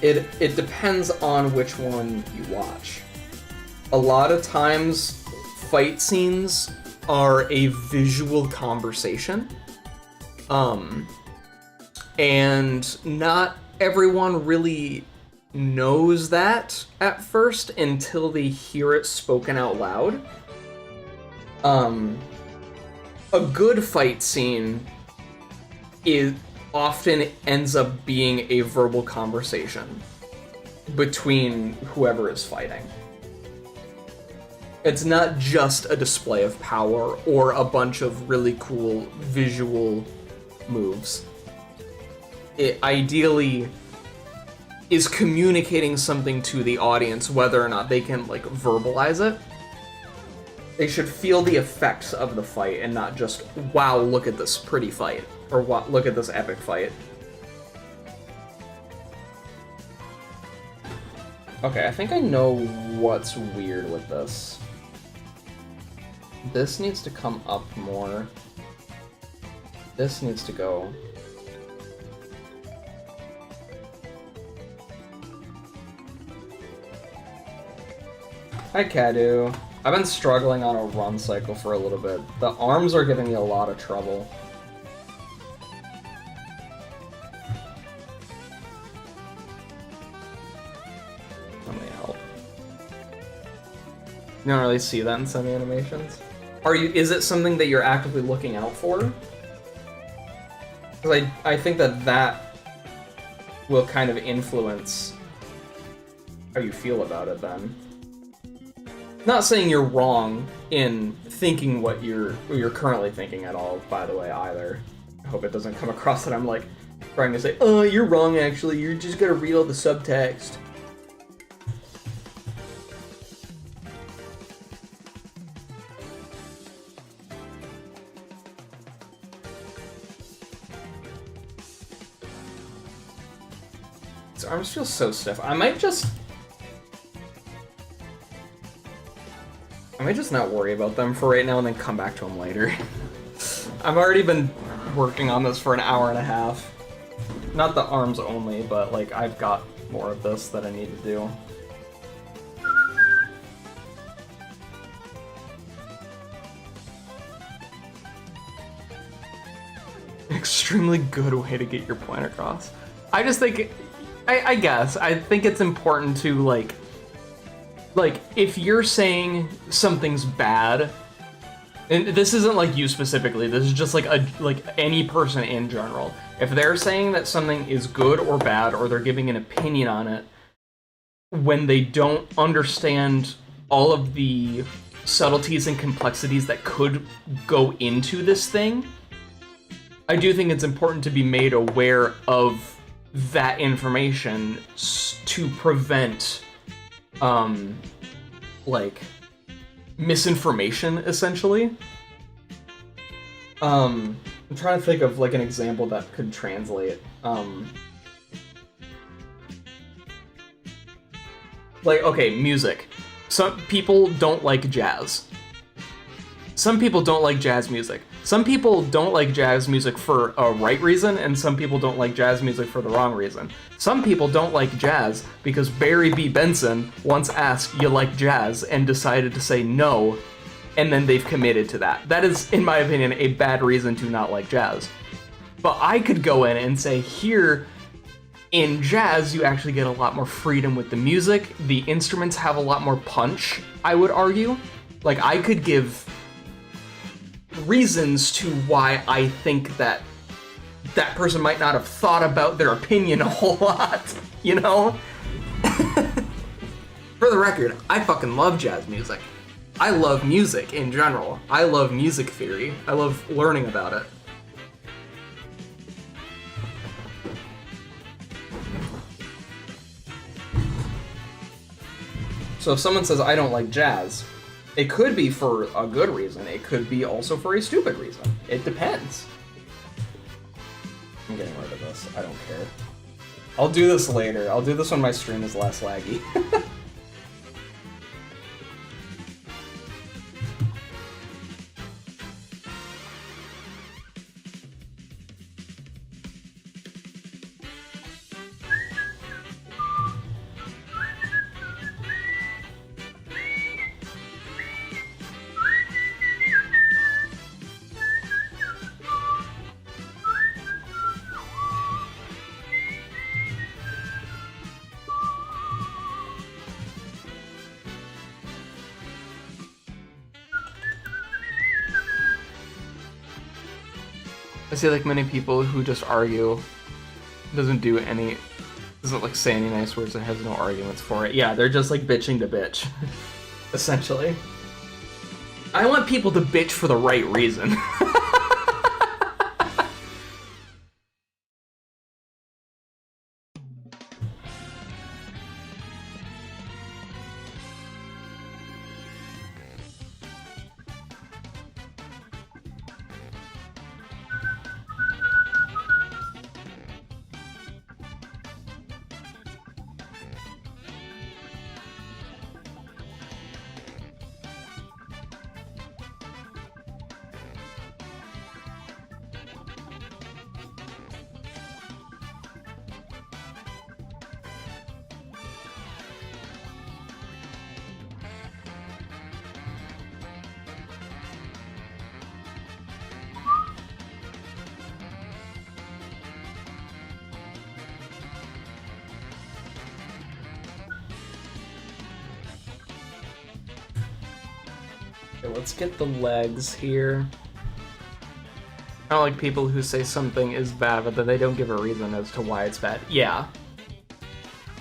it depends on which one you watch. A lot of times, fight scenes are a visual conversation. And not everyone really knows that at first until they hear it spoken out loud. a good fight scene often ends up being a verbal conversation between whoever is fighting. It's not just a display of power or a bunch of really cool visual moves. It ideally is communicating something to the audience, whether or not they can like verbalize it. They should feel the effects of the fight and not just, wow, look at this pretty fight, or wow, look at this epic fight. Okay, I think I know what's weird with this. This needs to come up more. This needs to go. Hi, Kadu. I've been struggling on a run cycle for a little bit. The arms are giving me a lot of trouble. Let me help. You don't really see that in some animations? Is it something that you're actively looking out for? Because I think that will kind of influence how you feel about it then. Not saying you're wrong in thinking what you're currently thinking at all, by the way, either. I hope it doesn't come across that I'm like trying to say, oh, you're wrong actually, you're just gonna read all the subtext. His arms feel so stiff. I might just not worry about them for right now and then come back to them later. I've already been working on this for an hour and a half. Not the arms only, but like I've got more of this that I need to do. Extremely good way to get your point across. I just think, I guess, I think it's important to like, if you're saying something's bad, and this isn't like you specifically, this is just like any person in general. If they're saying that something is good or bad, or they're giving an opinion on it, when they don't understand all of the subtleties and complexities that could go into this thing, I do think it's important to be made aware of that information to prevent like misinformation, essentially. I'm trying to think of like an example that could translate. Like, okay, music. Some people don't like jazz. Some people don't like jazz music. Some people don't like jazz music for a right reason, and some people don't like jazz music for the wrong reason. Some people don't like jazz because Barry B. Benson once asked, "You like jazz?" and decided to say no, and then they've committed to that. That is, in my opinion, a bad reason to not like jazz. But I could go in and say, here, in jazz, you actually get a lot more freedom with the music. The instruments have a lot more punch, I would argue. Like, I could give reasons to why I think that that person might not have thought about their opinion a whole lot, you know? For the record, I fucking love jazz music. I love music in general. I love music theory. I love learning about it. So if someone says, I don't like jazz, it could be for a good reason. It could be also for a stupid reason. It depends. I'm getting rid of this. I don't care. I'll do this later. I'll do this when my stream is less laggy. I see like many people who just argue, doesn't like say any nice words, and has no arguments for it. Yeah, they're just like bitching to bitch, essentially. I want people to bitch for the right reason. Okay, let's get the legs here. I don't like people who say something is bad, but then they don't give a reason as to why it's bad. Yeah.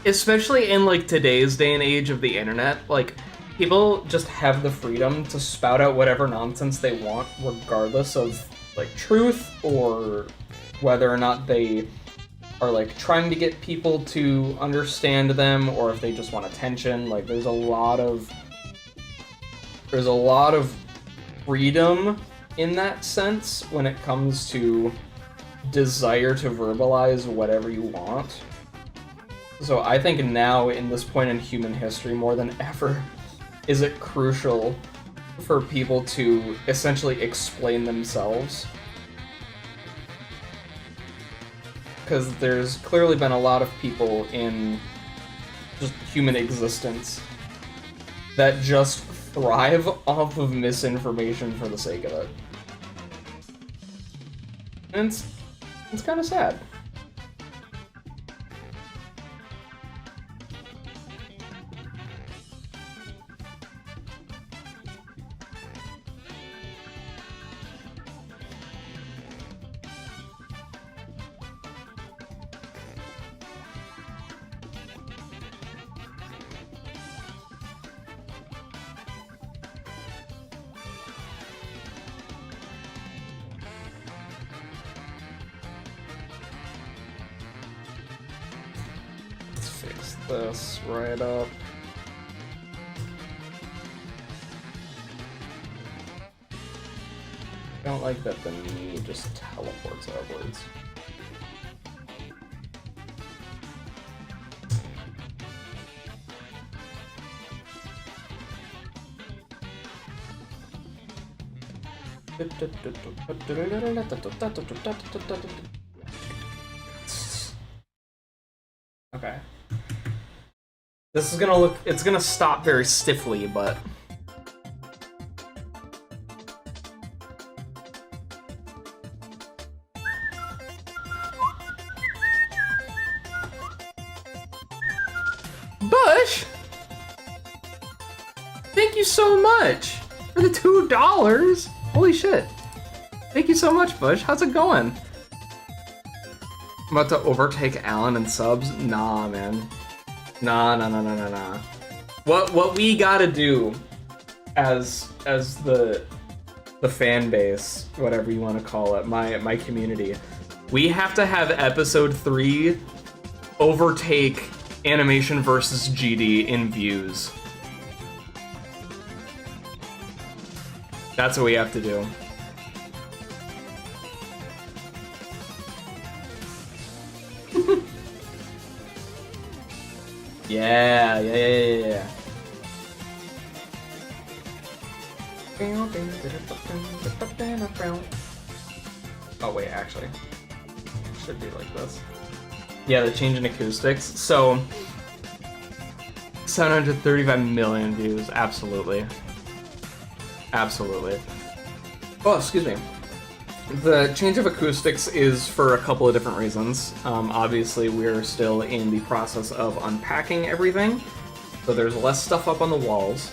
Especially in, like, today's day and age of the internet, like, people just have the freedom to spout out whatever nonsense they want, regardless of, like, truth, or whether or not they are, like, trying to get people to understand them, or if they just want attention. Like, there's a lot of freedom in that sense when it comes to desire to verbalize whatever you want. So I think now, in this point in human history, more than ever, is it crucial for people to essentially explain themselves. Because there's clearly been a lot of people in just human existence that just thrive off of misinformation for the sake of it. And it's kind of sad. This right up. I don't like that the knee just teleports outwards. Okay. This is gonna look, it's gonna stop very stiffly, but... Bush! Thank you so much for the $2! Holy shit. Thank you so much, Bush. How's it going? I'm about to overtake Alan in subs? Nah, man. Nah. What we gotta do as the fan base, whatever you want to call it, my community, we have to have episode 3 overtake Animation versus GD in views. That's what we have to do. Yeah. Oh wait, actually, it should be like this. Yeah, the change in acoustics. So 735 million views. Absolutely. Oh, excuse me. The change of acoustics is for a couple of different reasons. Obviously, we're still in the process of unpacking everything, so there's less stuff up on the walls.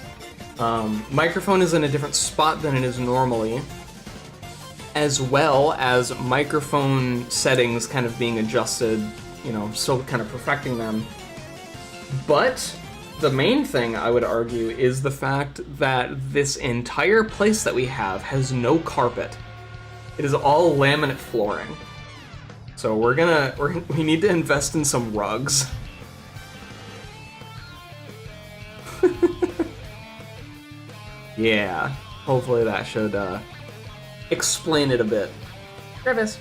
Microphone is in a different spot than it is normally. as well as microphone settings kind of being adjusted, you know, still kind of perfecting them. But the main thing I would argue is the fact that this entire place that we have has no carpet. It is all laminate flooring. So we need to invest in some rugs. Yeah, hopefully that should explain it a bit. Travis,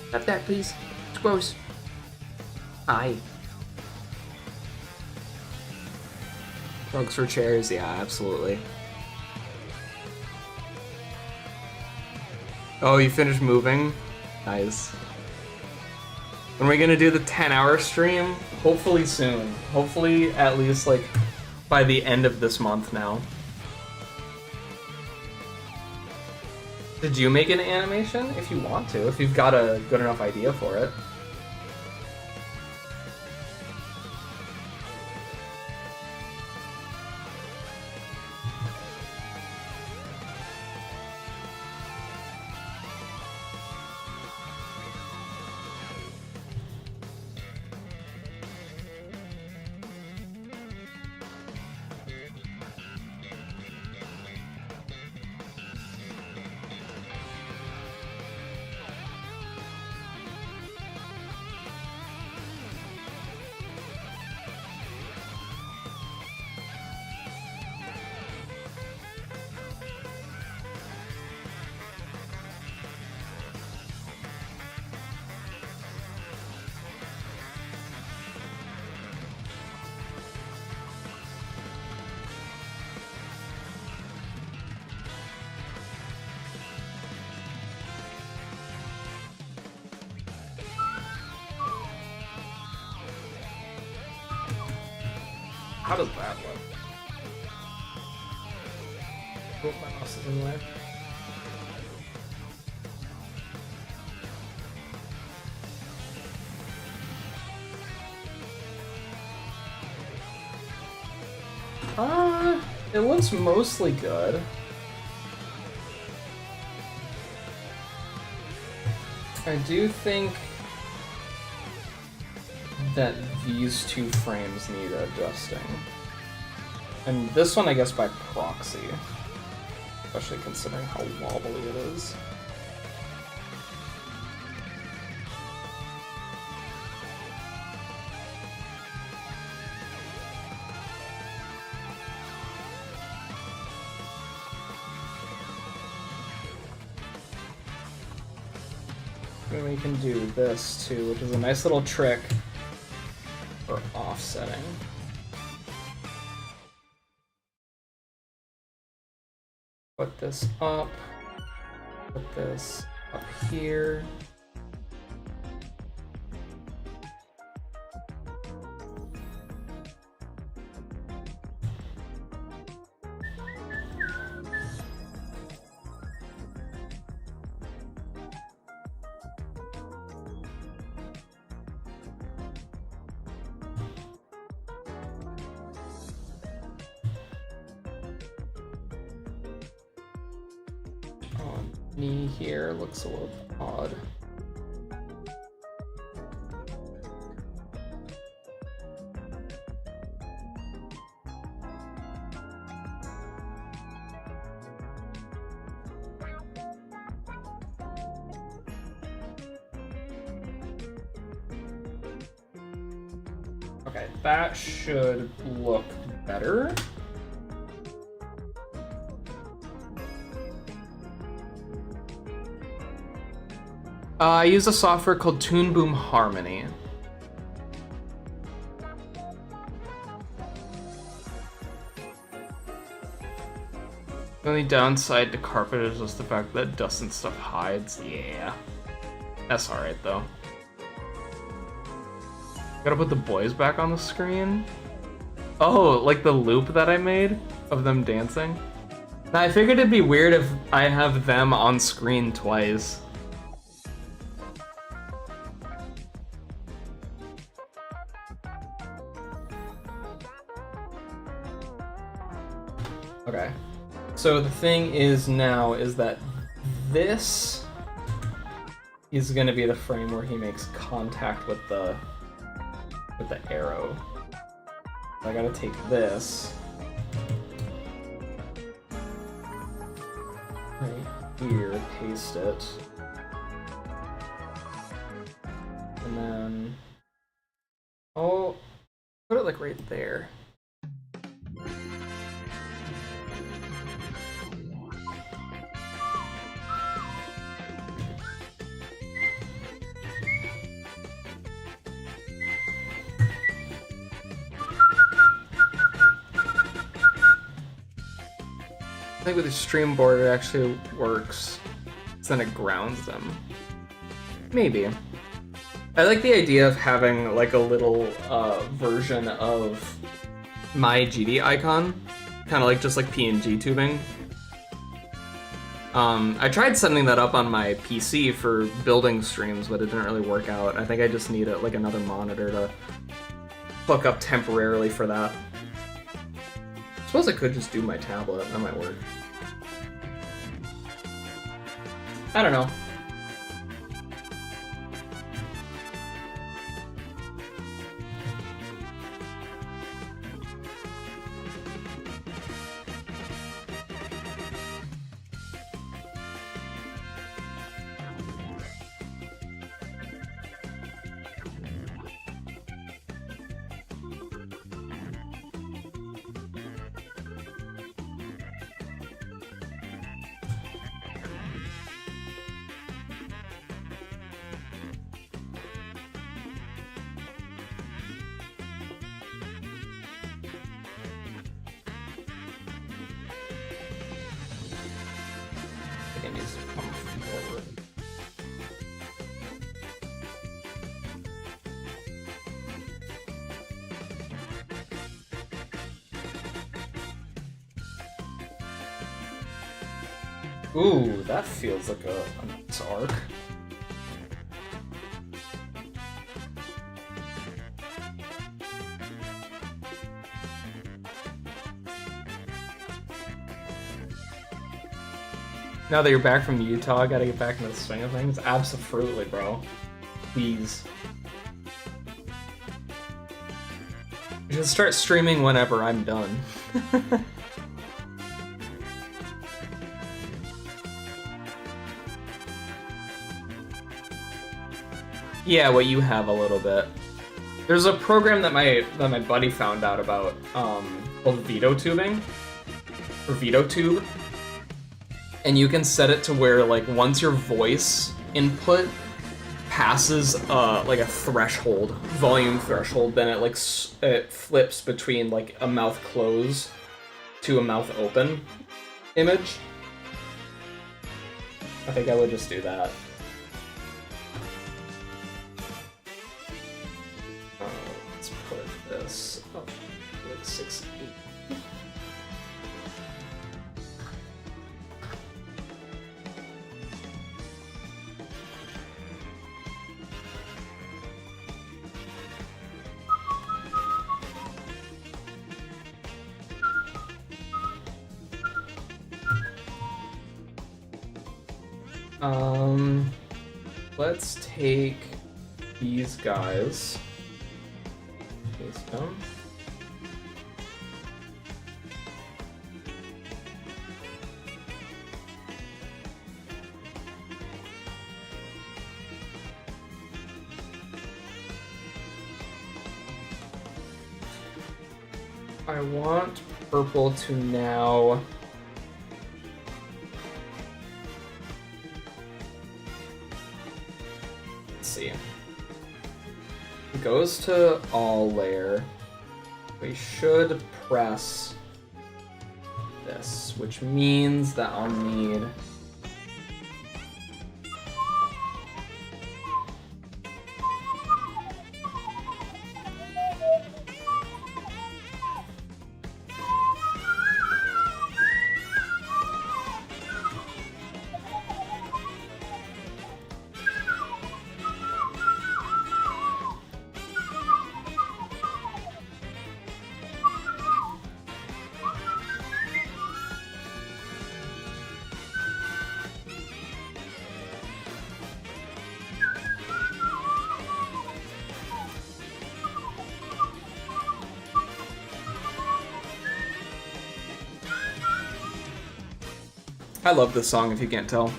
stop that, please. It's gross. Hi. Rugs for chairs, yeah, absolutely. Oh, you finished moving? Nice. When are we gonna do the 10-hour stream? Hopefully soon. Hopefully at least like by the end of this month now. Did you make an animation? If you want to, if you've got a good enough idea for it. How does that look? Oh, my mouse is in the way. It looks mostly good. I do think that these two frames need adjusting. And this one, I guess, by proxy. Especially considering how wobbly it is. And we can do this too, which is a nice little trick for offsetting. Put this up, put this up here. Knee here looks a little odd. Okay, that should look better. I use a software called Toon Boom Harmony. The only downside to carpet is just the fact that dust and stuff hides. Yeah. That's alright though. Gotta put the boys back on the screen. Oh, like the loop that I made of them dancing? Now, I figured it'd be weird if I have them on screen twice. Okay, so the thing is now is that this is going to be the frame where he makes contact with the arrow. So I gotta take this right here, paste it, and then I'll put it like right there. I think with the stream board it actually works, so then it grounds them. Maybe. I like the idea of having like a little version of my GD icon, kind of like just like PNG tubing. I tried setting that up on my PC for building streams, but it didn't really work out. I think I just need like another monitor to hook up temporarily for that. I suppose I could just do my tablet, that might work. I don't know. Ooh, that feels like a nice arc. Now that you're back from Utah, I gotta get back into the swing of things. Absolutely, bro. Please. You should start streaming whenever I'm done. Yeah, well, you have a little bit. There's a program that my buddy found out about called Veto Tubing, or Veto Tube, and you can set it to where like once your voice input passes like a threshold, volume threshold, then it like it flips between like a mouth close to a mouth open image. I think I would just do that. Let's put this up like 6, 8. Let's take these guys. Paste them. I want purple to now see. It goes to all layer. We should press this, which means that I'll need I love this song if you can't tell.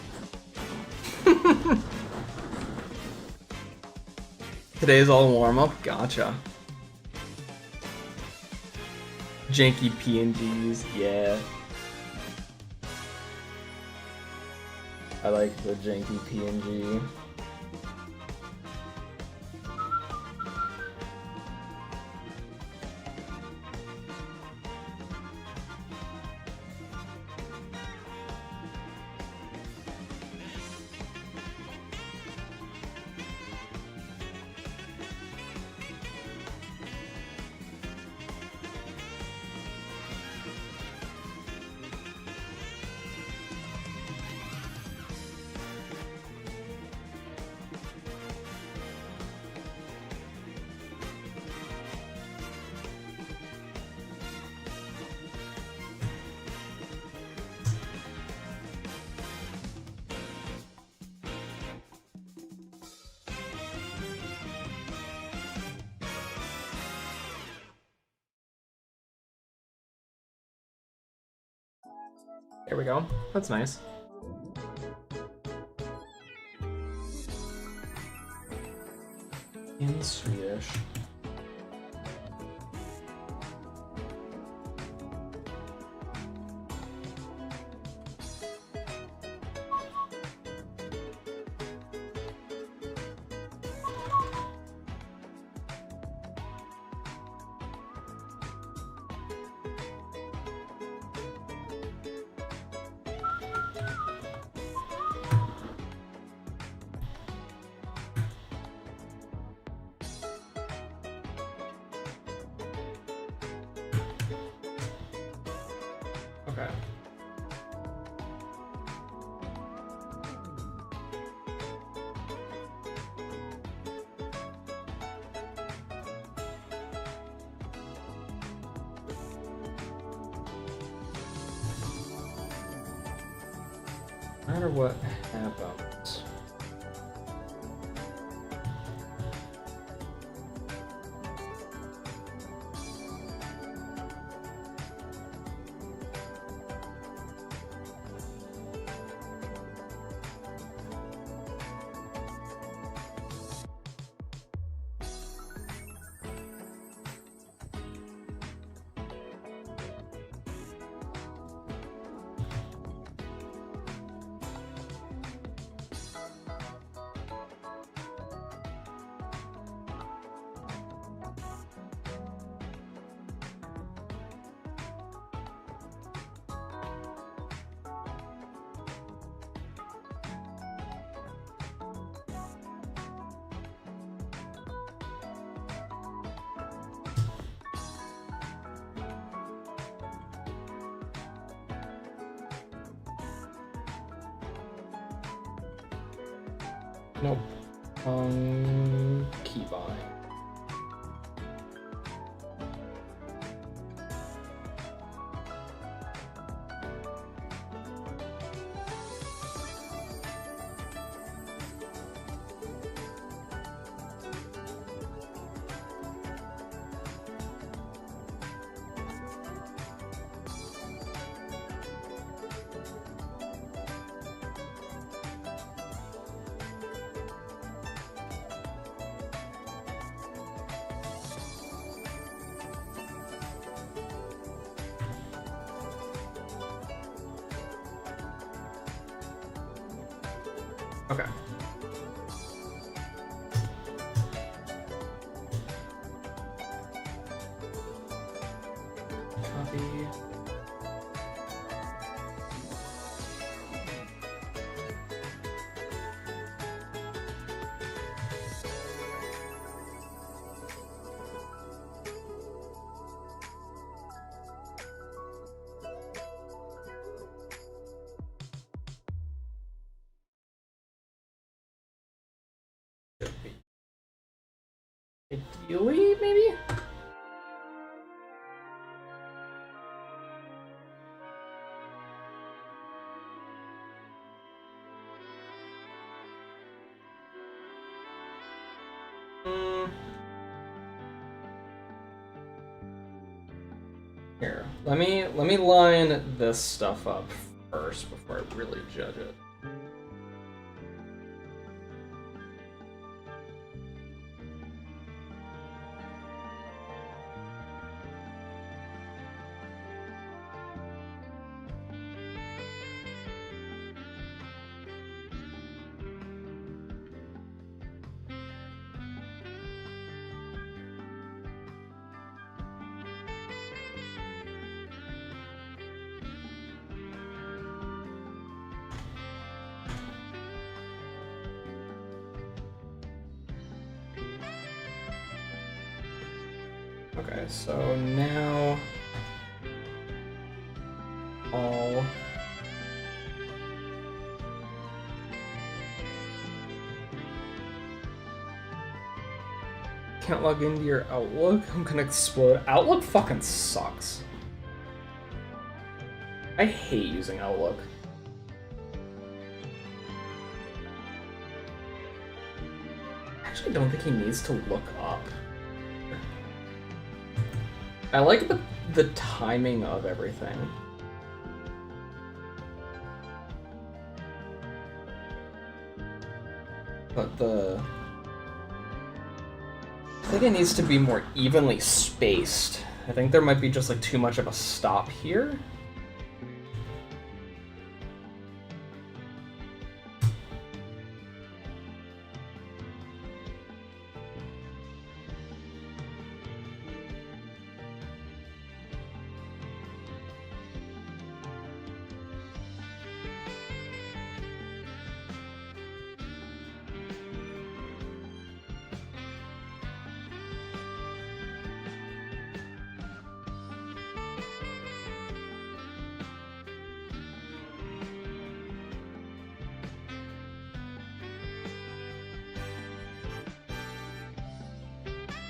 Today's all warm-up? Gotcha. Janky PNGs, yeah. I like the janky PNG. There we go. That's nice. In Swedish. Okay. No matter what happens. Nope. Keybind. Okay. Copy. Ideally, maybe? Here, let me line this stuff up first before I really judge it. Okay, so now all can't log into your Outlook. I'm gonna explode. Outlook fucking sucks. I hate using Outlook. I actually don't think he needs to look up. I like the timing of everything. But I think it needs to be more evenly spaced. I think there might be just like too much of a stop here.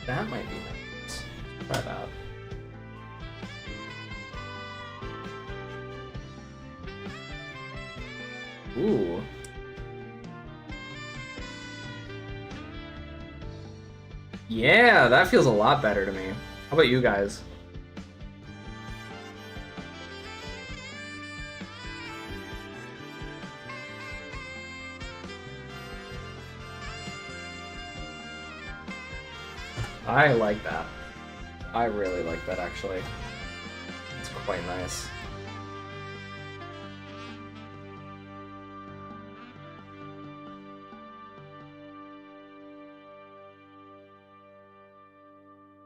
That might be nice. Try that. Ooh. Yeah, that feels a lot better to me. How about you guys? I like that. I really like that, actually. It's quite nice.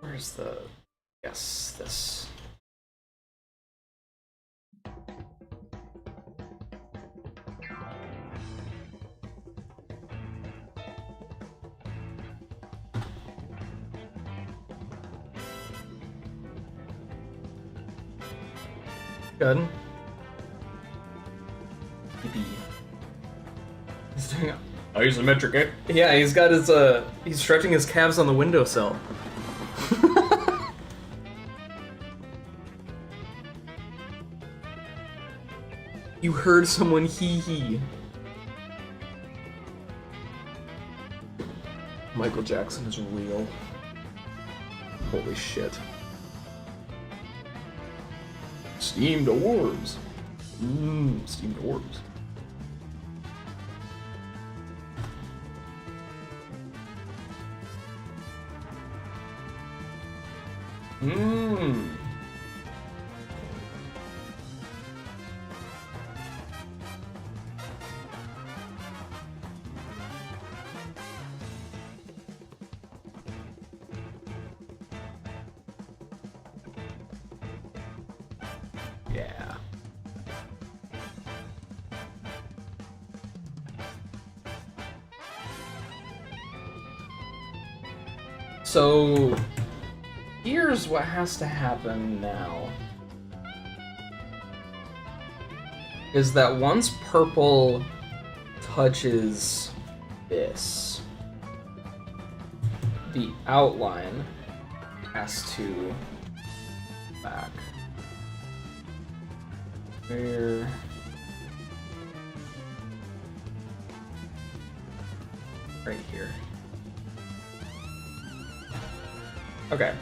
Where's the... Yes, this. Good. He's doing isometric. Yeah, he's got his he's stretching his calves on the windowsill. You heard someone hee. Michael Jackson is real. Holy shit. Steamed orbs. Steamed orbs. Yeah. So here's what has to happen now. Is that once purple touches this, the outline has to back. Where? Right here. Okay.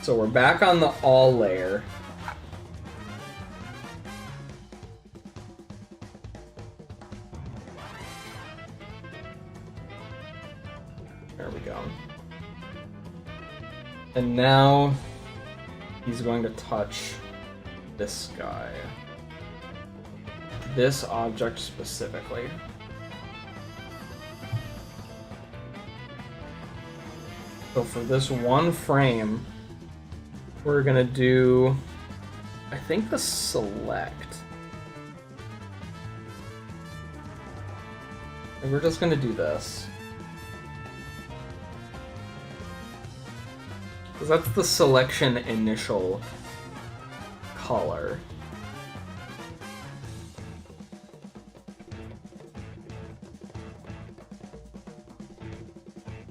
So we're back on the all layer. There we go. And now he's going to touch this guy. This object specifically. So for this one frame, we're gonna do, I think, the select. And we're just gonna do this. Because that's the selection initial color.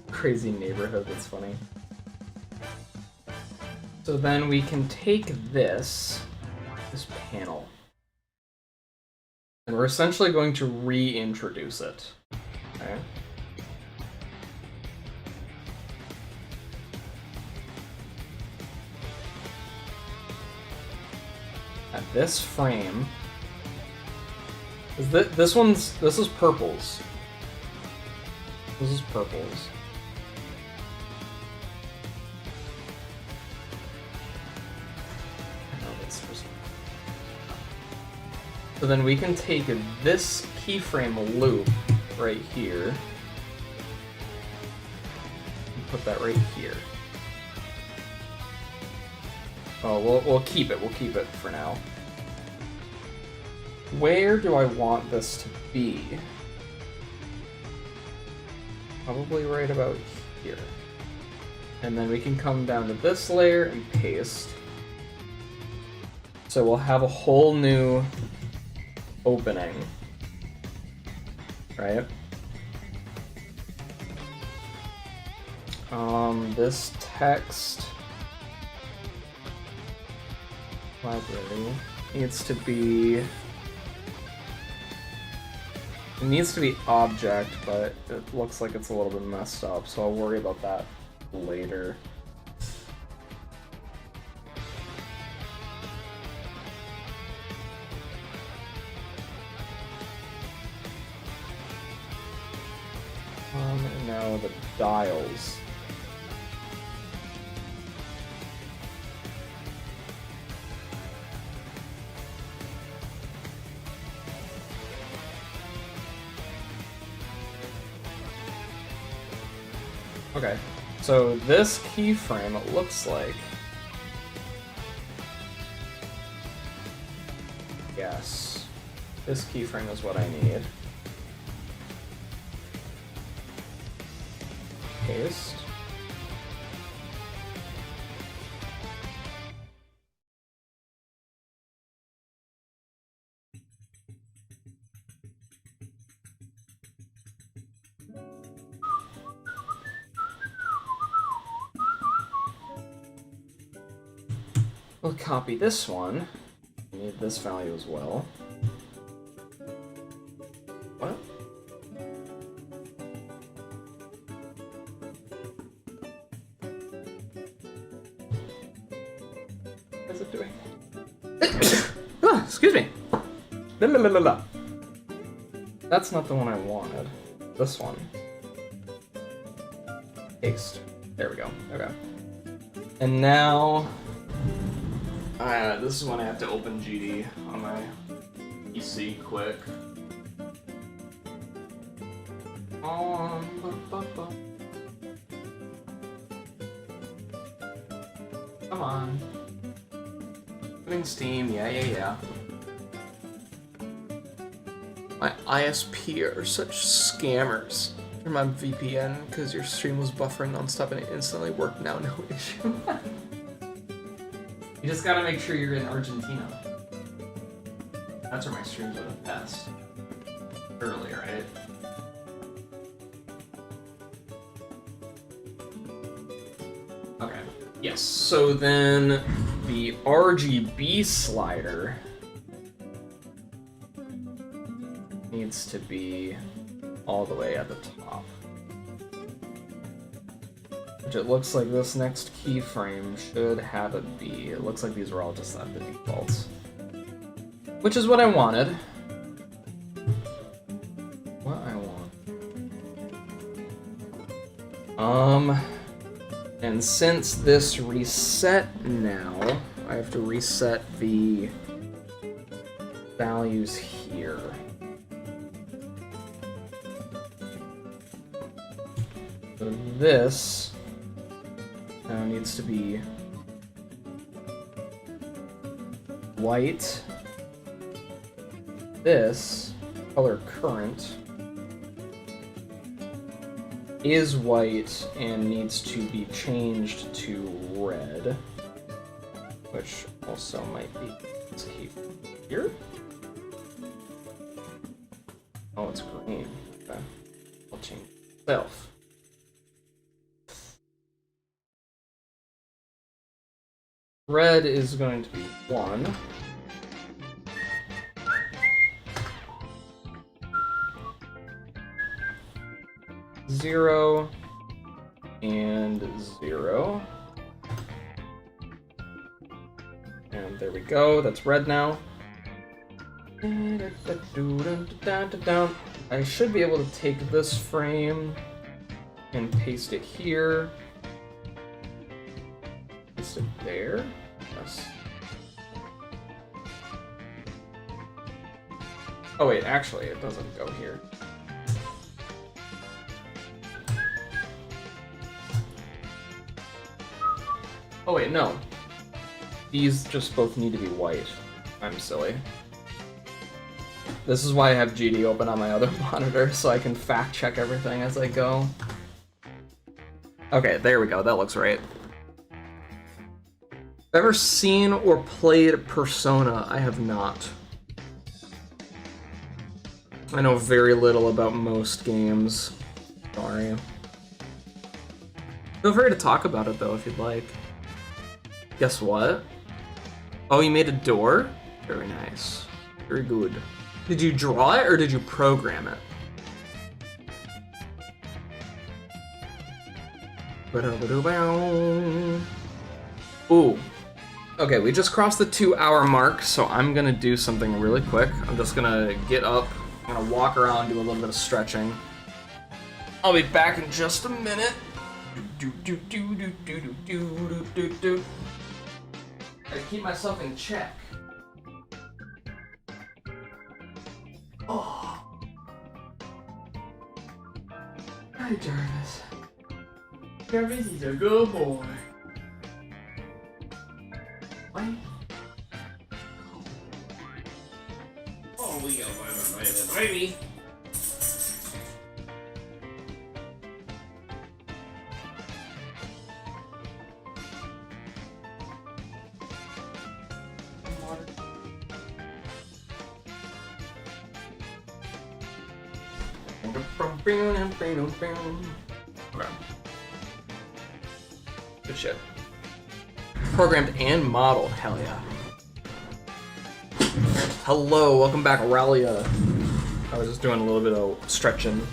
Crazy neighborhood, that's funny. So then we can take this panel, and we're essentially going to reintroduce it. Okay. At this frame, this is purples. This is purples. So then we can take this keyframe loop right here and put that right here. Oh, we'll keep it. We'll keep it for now. Where do I want this to be? Probably right about here. And then we can come down to this layer and paste. So we'll have a whole new opening, right? This text library needs to be object, but it looks like it's a little bit messed up, so I'll worry about that later. And now the dials. Okay, so this keyframe, it looks like, yes, this keyframe is what I need. Paste. We'll copy this one. We need this value as well. What? What is it doing? Ah, excuse me. La, la, la, la, la. That's not the one I wanted. This one. Paste. There we go. Okay. And now, this is when I have to open GD on my PC quick. Come on. Opening Steam, yeah. My ISP are such scammers. From my VPN because your stream was buffering nonstop and it instantly worked now, no issue. You just gotta make sure you're in Argentina. That's where my streams are the best. Early, right? Okay. Yes, so then the RGB slider needs to be all the way at the top. Which it looks like this next keyframe should have it be. It looks like these are all just at the defaults. Which is what I wanted. What I want. And since this reset now, I have to reset the values here. So this now needs to be white. This color current is white and needs to be changed to red, which also might be this key here. Oh, it's green. Okay. I'll change itself. Red is going to be 1. Zero and 0. And there we go, that's red now. I should be able to take this frame and paste it here. Paste it there. Yes. Oh wait, actually it doesn't go here. Oh wait, no. These just both need to be white. I'm silly. This is why I have GD open on my other monitor, so I can fact check everything as I go. Okay, there we go, that looks right. Ever seen or played Persona? I have not. I know very little about most games. Sorry. Feel free to talk about it though if you'd like. Guess what? Oh, you made a door? Very nice. Very good. Did you draw it or did you program it? Ooh. Okay, we just crossed the 2-hour mark, so I'm gonna do something really quick. I'm just gonna get up, I'm gonna walk around, do a little bit of stretching. I'll be back in just a minute. Gotta keep myself in check. Oh. Hi, Jarvis. Jarvis is a good boy. What? Oh, we got a baby. Okay. Good shit. Programmed and modeled, hell yeah. Hello, welcome back, Ralia. I was just doing a little bit of stretching.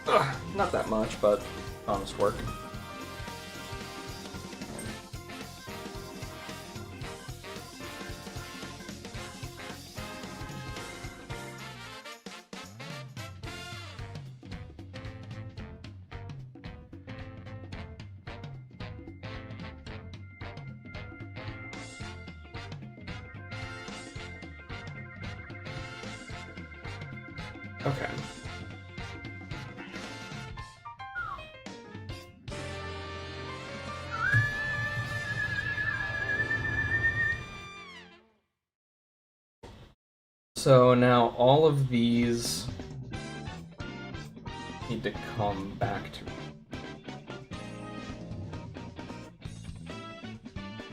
Ugh, not that much, but honest work. Okay. So now all of these need to come back to...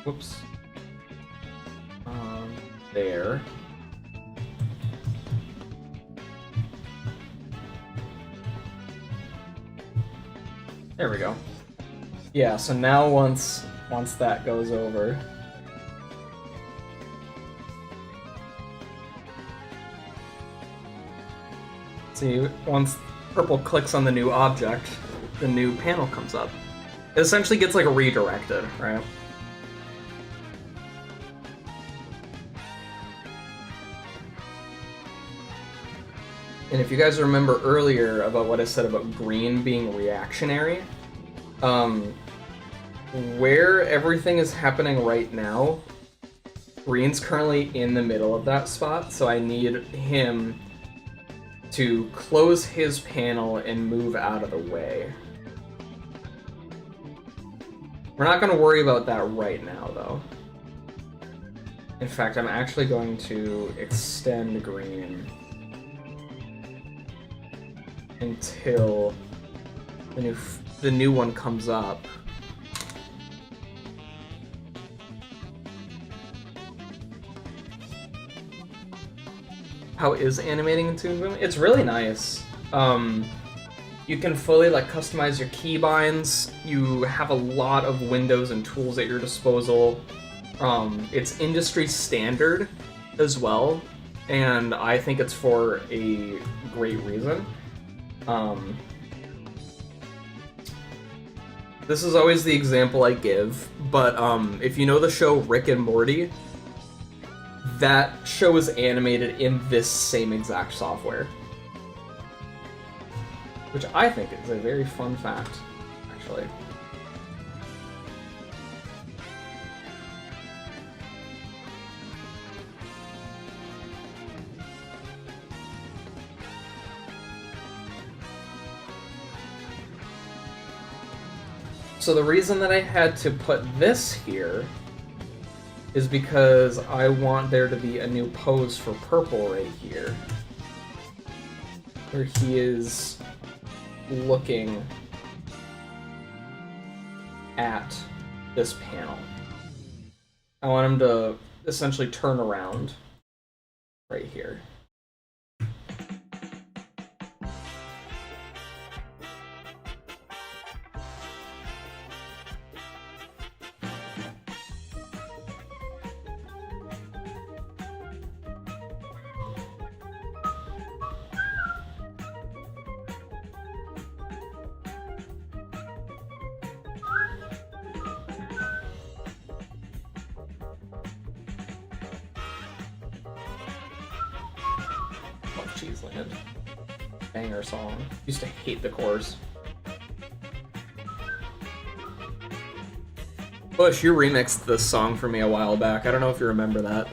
Whoops. There. There we go. Yeah, so now once that goes over, see, once purple clicks on the new object, the new panel comes up. It essentially gets like redirected, right? And if you guys remember earlier about what I said about green being reactionary, where everything is happening right now, green's currently in the middle of that spot, so I need him to close his panel and move out of the way. We're not going to worry about that right now, though. In fact, I'm actually going to extend green until the new one comes up. How is animating in Toon Boom? It's really nice. You can fully like customize your keybinds. You have a lot of windows and tools at your disposal. It's industry standard as well, and I think it's for a great reason. This is always the example I give, but if you know the show Rick and Morty, that show is animated in this same exact software. Which I think is a very fun fact, actually. So the reason that I had to put this here is because I want there to be a new pose for purple right here, where he is looking at this panel. I want him to essentially turn around right here. Cheeseland. Banger song. Used to hate the chorus. Bush, you remixed this song for me a while back. I don't know if you remember that.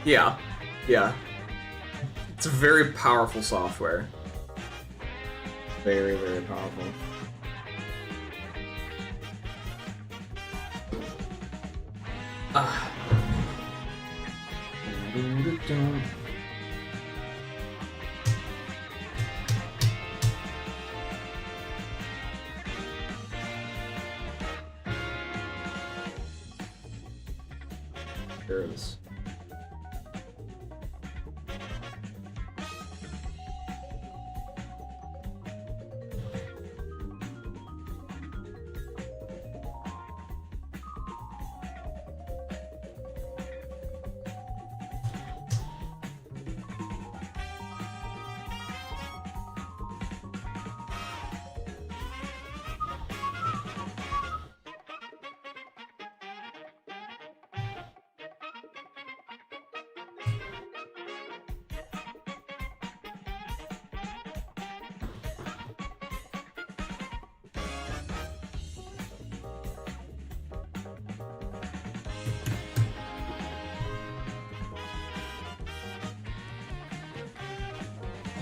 Yeah. Yeah. It's a very powerful software. Very, very powerful. Ah. There it is.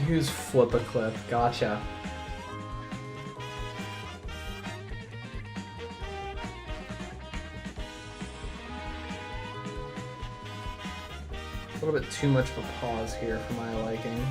Use flip a clip. Gotcha. A little bit too much of a pause here for my liking.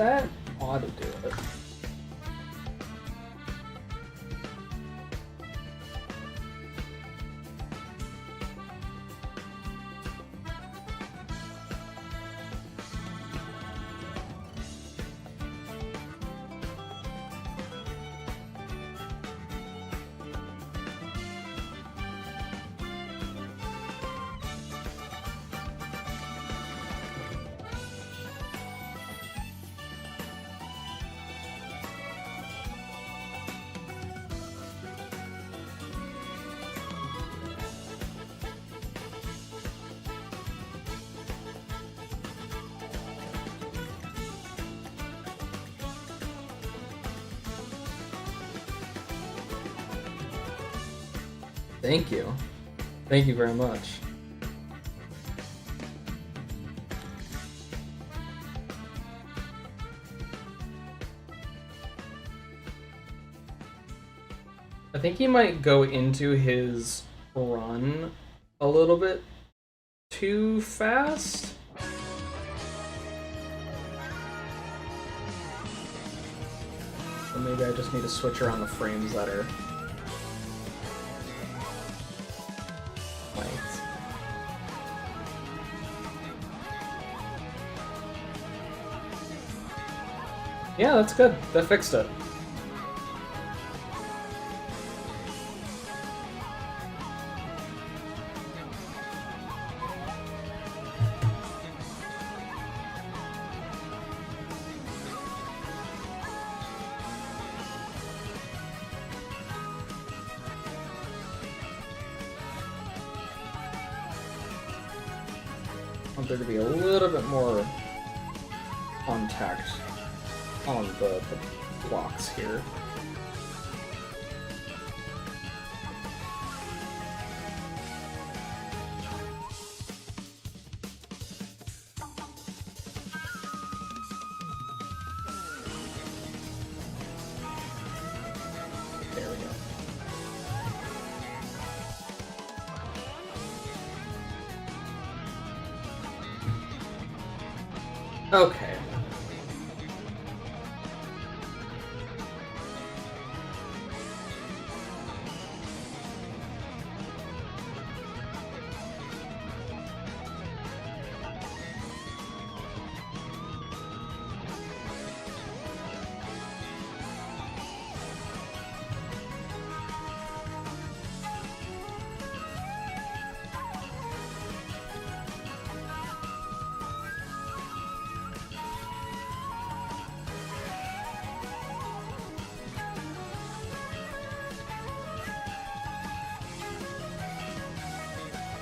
That ought to do it. Thank you. Thank you very much. I think he might go into his run a little bit too fast. So maybe I just need to switch around the frames that are length. Yeah, that's good. That fixed it. I want there to be a little bit more contact on the blocks here. There we go. Okay.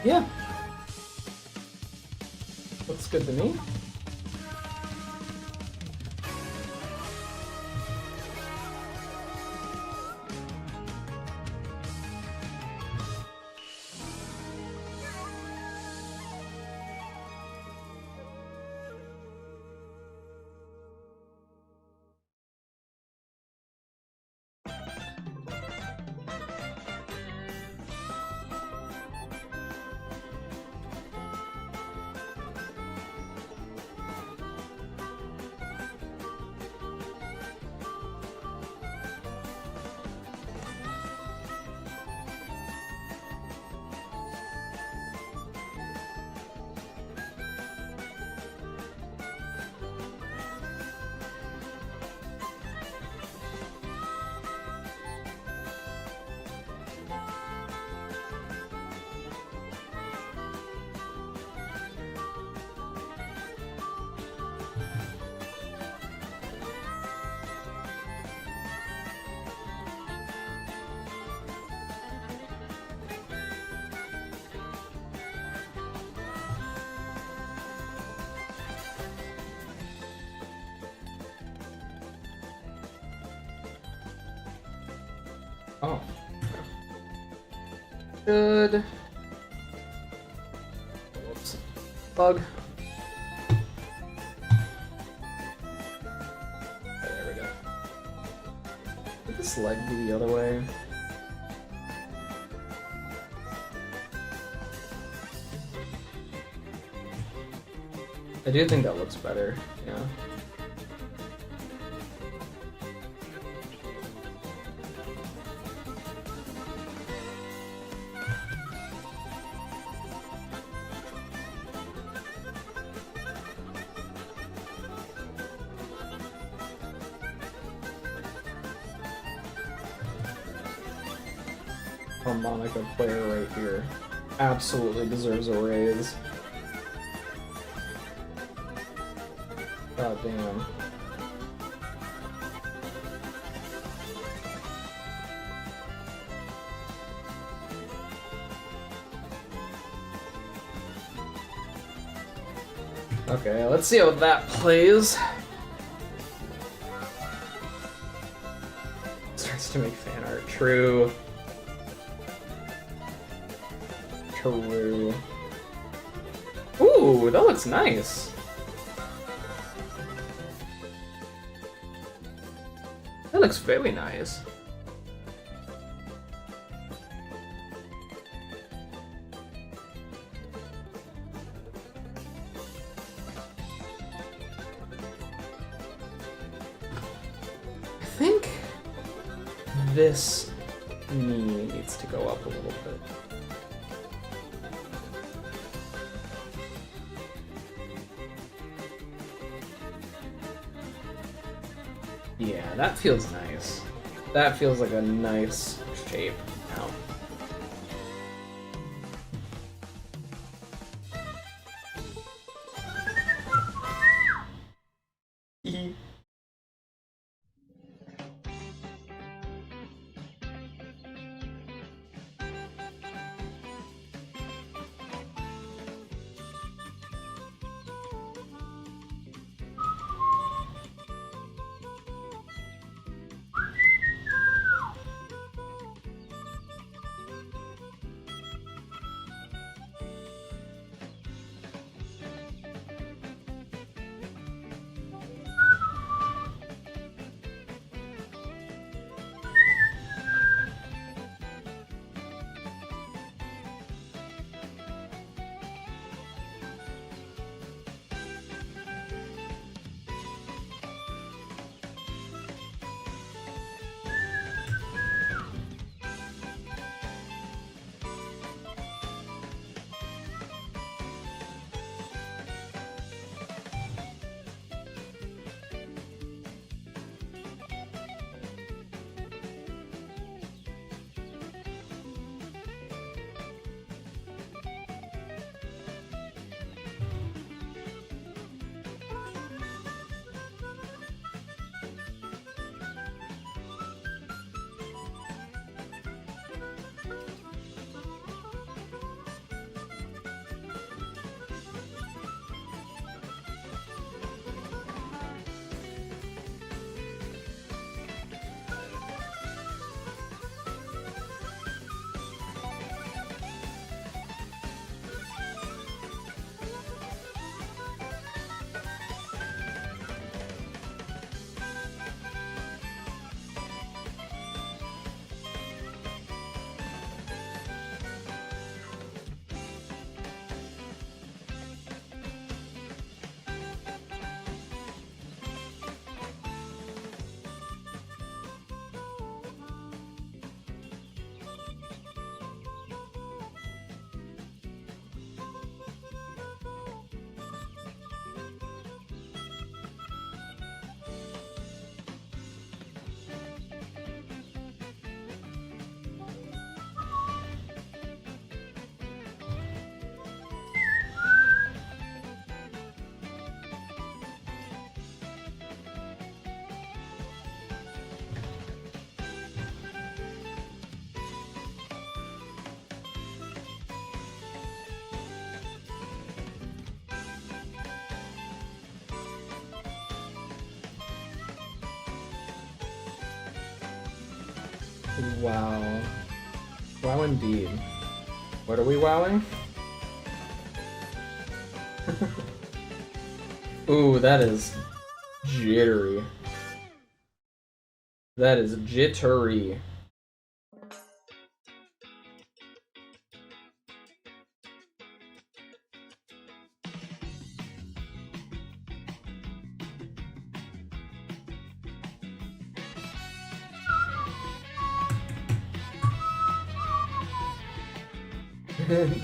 Yeah. Looks good to me. Oh. Good. Whoops. Bug. Okay, there we go. Could this leg be the other way? I do think that looks better, yeah. harmonica player right here. Absolutely deserves a raise. God damn. Okay, let's see how that plays. Starts to make fan art. True. True. Ooh, that looks nice. That looks very nice. I think this knee needs to go up a little bit. Yeah, that feels nice. That feels like a nice shape now. Wow. Wow indeed. What are we wowing? Ooh, that is jittery. That is jittery.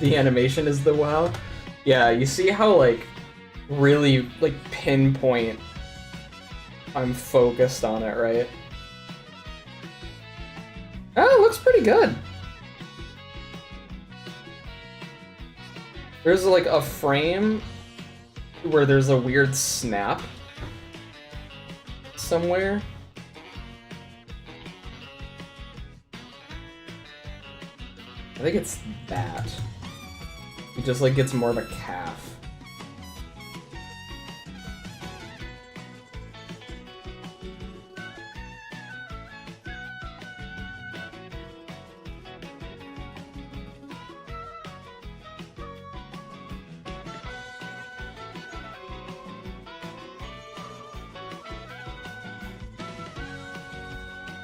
The animation is the wow. Yeah, you see how like really like pinpoint I'm focused on it, right? Oh, it looks pretty good. There's like a frame where there's a weird snap somewhere. I think it's that. It just like gets more of a calf.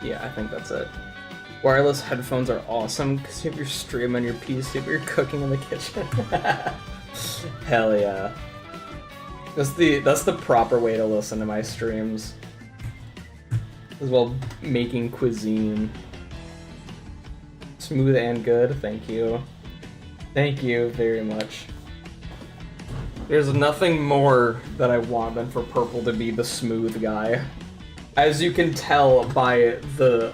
Yeah, I think that's it. Wireless headphones are awesome because you have your stream on your PC, but you're cooking in the kitchen. Hell yeah. That's the proper way to listen to my streams. As well, making cuisine. Smooth and good, thank you. Thank you very much. There's nothing more that I want than for Purple to be the smooth guy. As you can tell by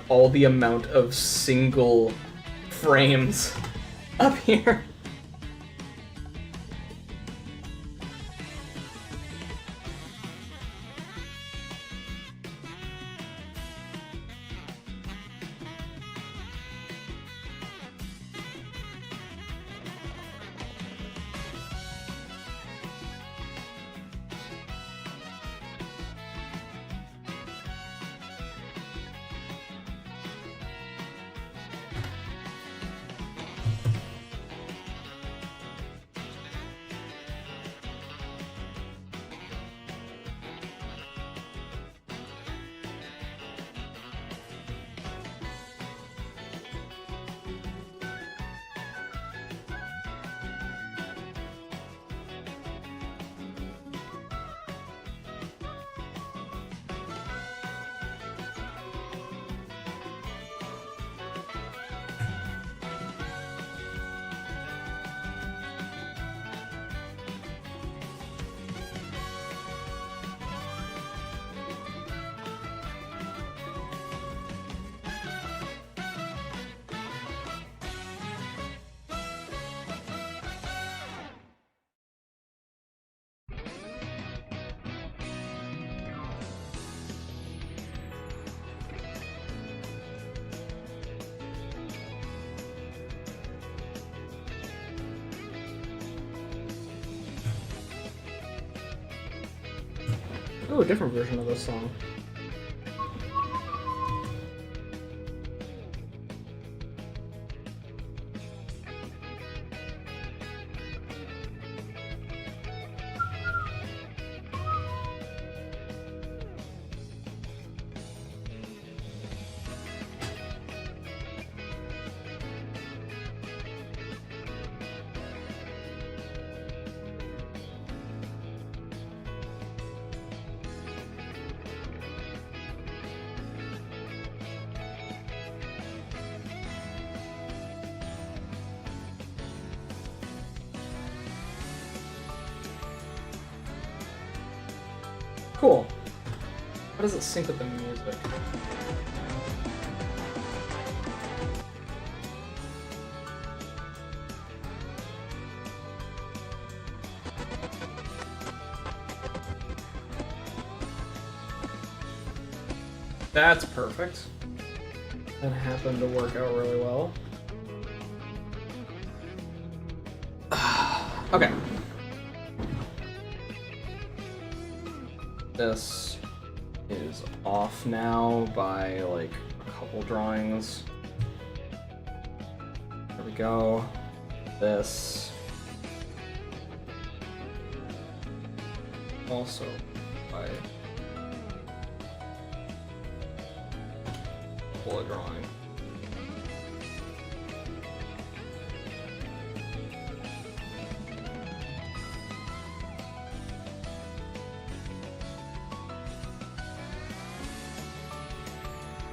all the amount of single frames up here. Ooh, a different version of this song. Cool. How does it sync with the music? That's perfect. That happened to work out really well. Okay. This is off now by like a couple drawings. There we go. This also by a couple of drawings.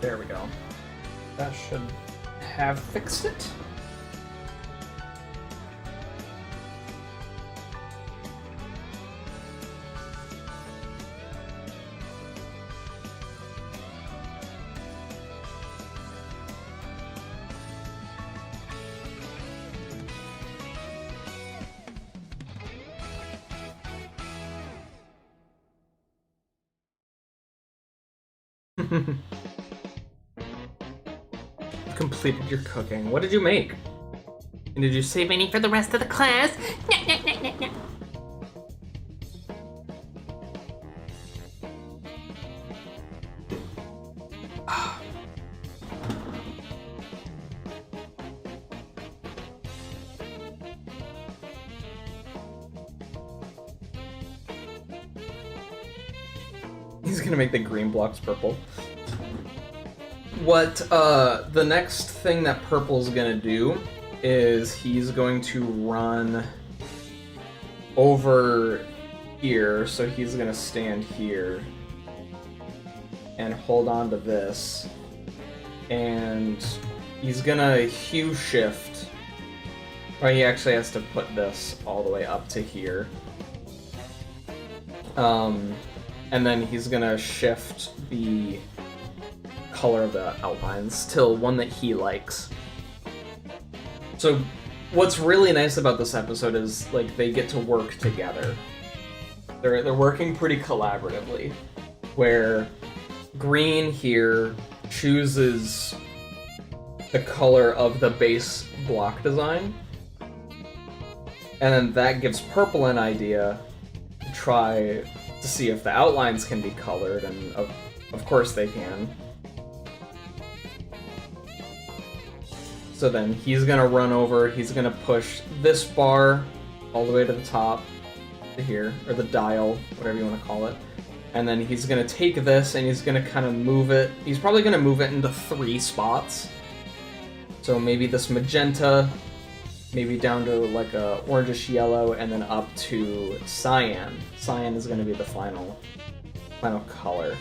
There we go. That should have fixed it. Completed your cooking. What did you make? And did you save any for the rest of the class? He's gonna make the green blocks purple. What the next thing that purple's gonna do is he's going to run over here, so he's gonna stand here and hold on to this, and he's gonna hue shift, or he actually has to put this all the way up to here. And then he's gonna shift the color of the outlines till one that he likes. So what's really nice about this episode is like they get to work together. They're working pretty collaboratively, where green here chooses the color of the base block design, and then that gives purple an idea to try to see if the outlines can be colored, and of course they can. So then he's gonna run over, he's gonna push this bar all the way to the top, to here, or the dial, whatever you want to call it. And then he's gonna take this and he's gonna kind of move it. He's probably gonna move it into 3 spots. So maybe this magenta, maybe down to like a orangish yellow, and then up to cyan. Cyan is gonna be the final color.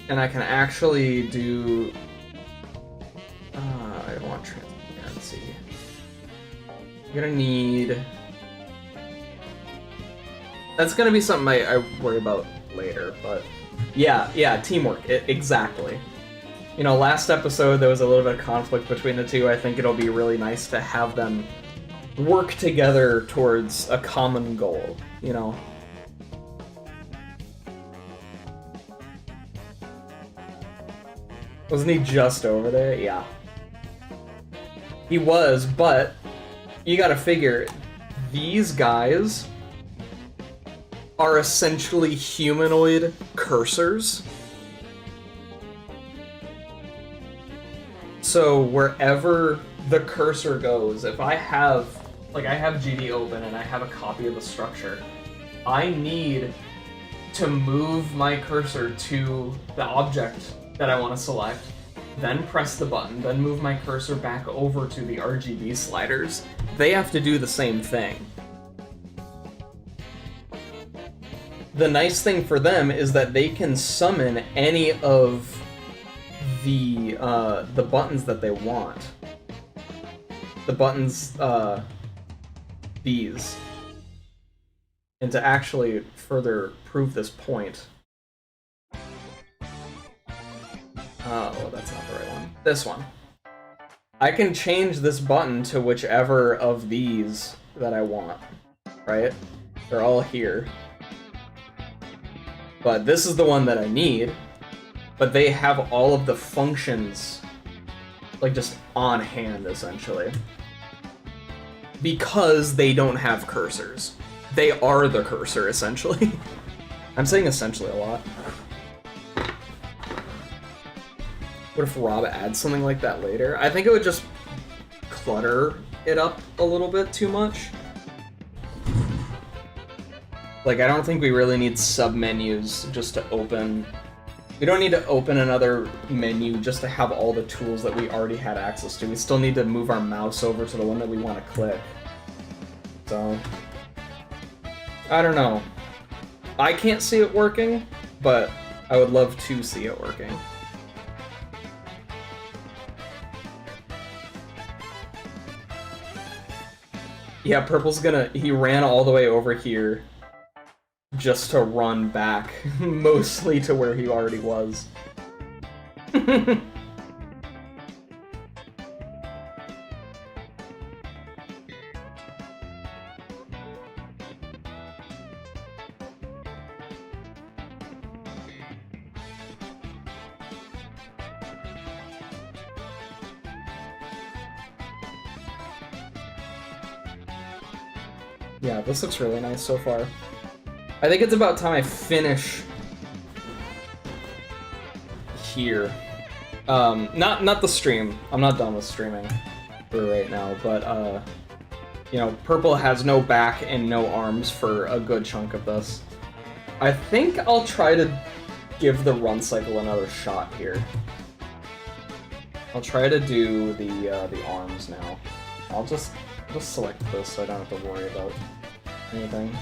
And I can actually do, I want transparency. I'm gonna need, that's gonna be something I worry about later, but yeah, teamwork, exactly. You know, last episode there was a little bit of conflict between the two. I think it'll be really nice to have them work together towards a common goal, you know? Wasn't he just over there? Yeah. He was, but you gotta figure, these guys are essentially humanoid cursors. So wherever the cursor goes, if I have, like I have GD open and I have a copy of the structure, I need to move my cursor to the object that I want to select, then press the button, then move my cursor back over to the RGB sliders. They have to do the same thing. The nice thing for them is that they can summon any of the buttons that they want. The buttons, these. And to actually further prove this point, oh, that's not the right one. This one. I can change this button to whichever of these that I want, right? They're all here. But this is the one that I need, but they have all of the functions, like, just on hand, essentially. Because they don't have cursors. They are the cursor, essentially. I'm saying essentially a lot. What if Rob adds something like that later? I think it would just clutter it up a little bit too much. Like, I don't think we really need sub-menus just to open. We don't need to open another menu just to have all the tools that we already had access to. We still need to move our mouse over to the one that we want to click. So, I don't know. I can't see it working, but I would love to see it working. Yeah, Purple's gonna, he ran all the way over here just to run back, mostly to where he already was. Yeah, this looks really nice so far. I think it's about time I finish here. Not the stream. I'm not done with streaming for right now, but you know, purple has no back and no arms for a good chunk of this. I think I'll try to give the run cycle another shot here. I'll try to do the arms now. I'll just select this so I don't have to worry about anything.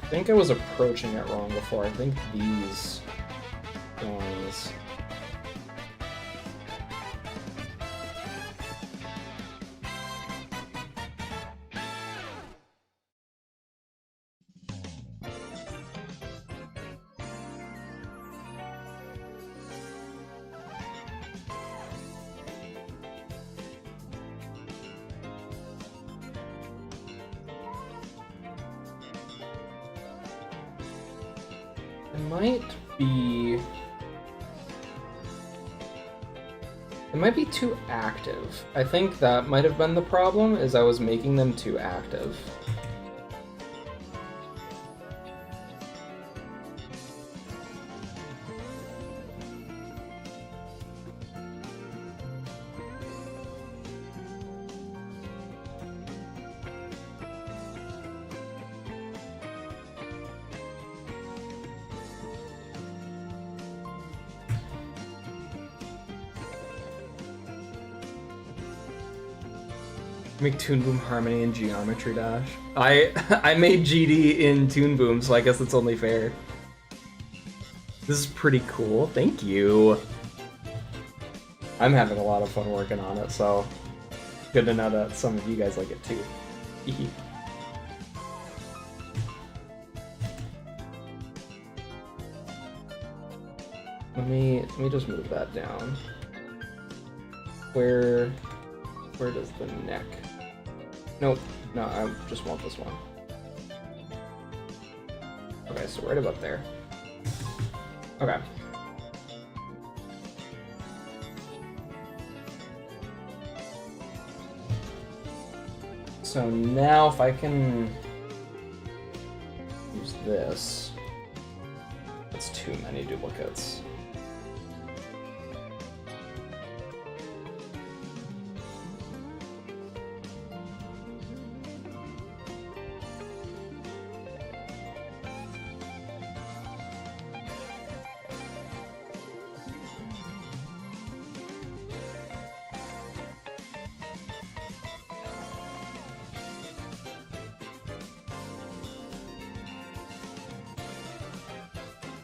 I think I was approaching it wrong before. I think these ones. It might be too active. I think that might have been the problem, is I was making them too active. Make Toon Boom Harmony and Geometry Dash. I made GD in Toon Boom, so I guess it's only fair. This is pretty cool. Thank you. I'm having a lot of fun working on it, so good to know that some of you guys like it too. Let me just move that down. Where does the neck? Nope. No, I just want this one. Okay, so right about there. Okay. So now if I can use this, that's too many duplicates.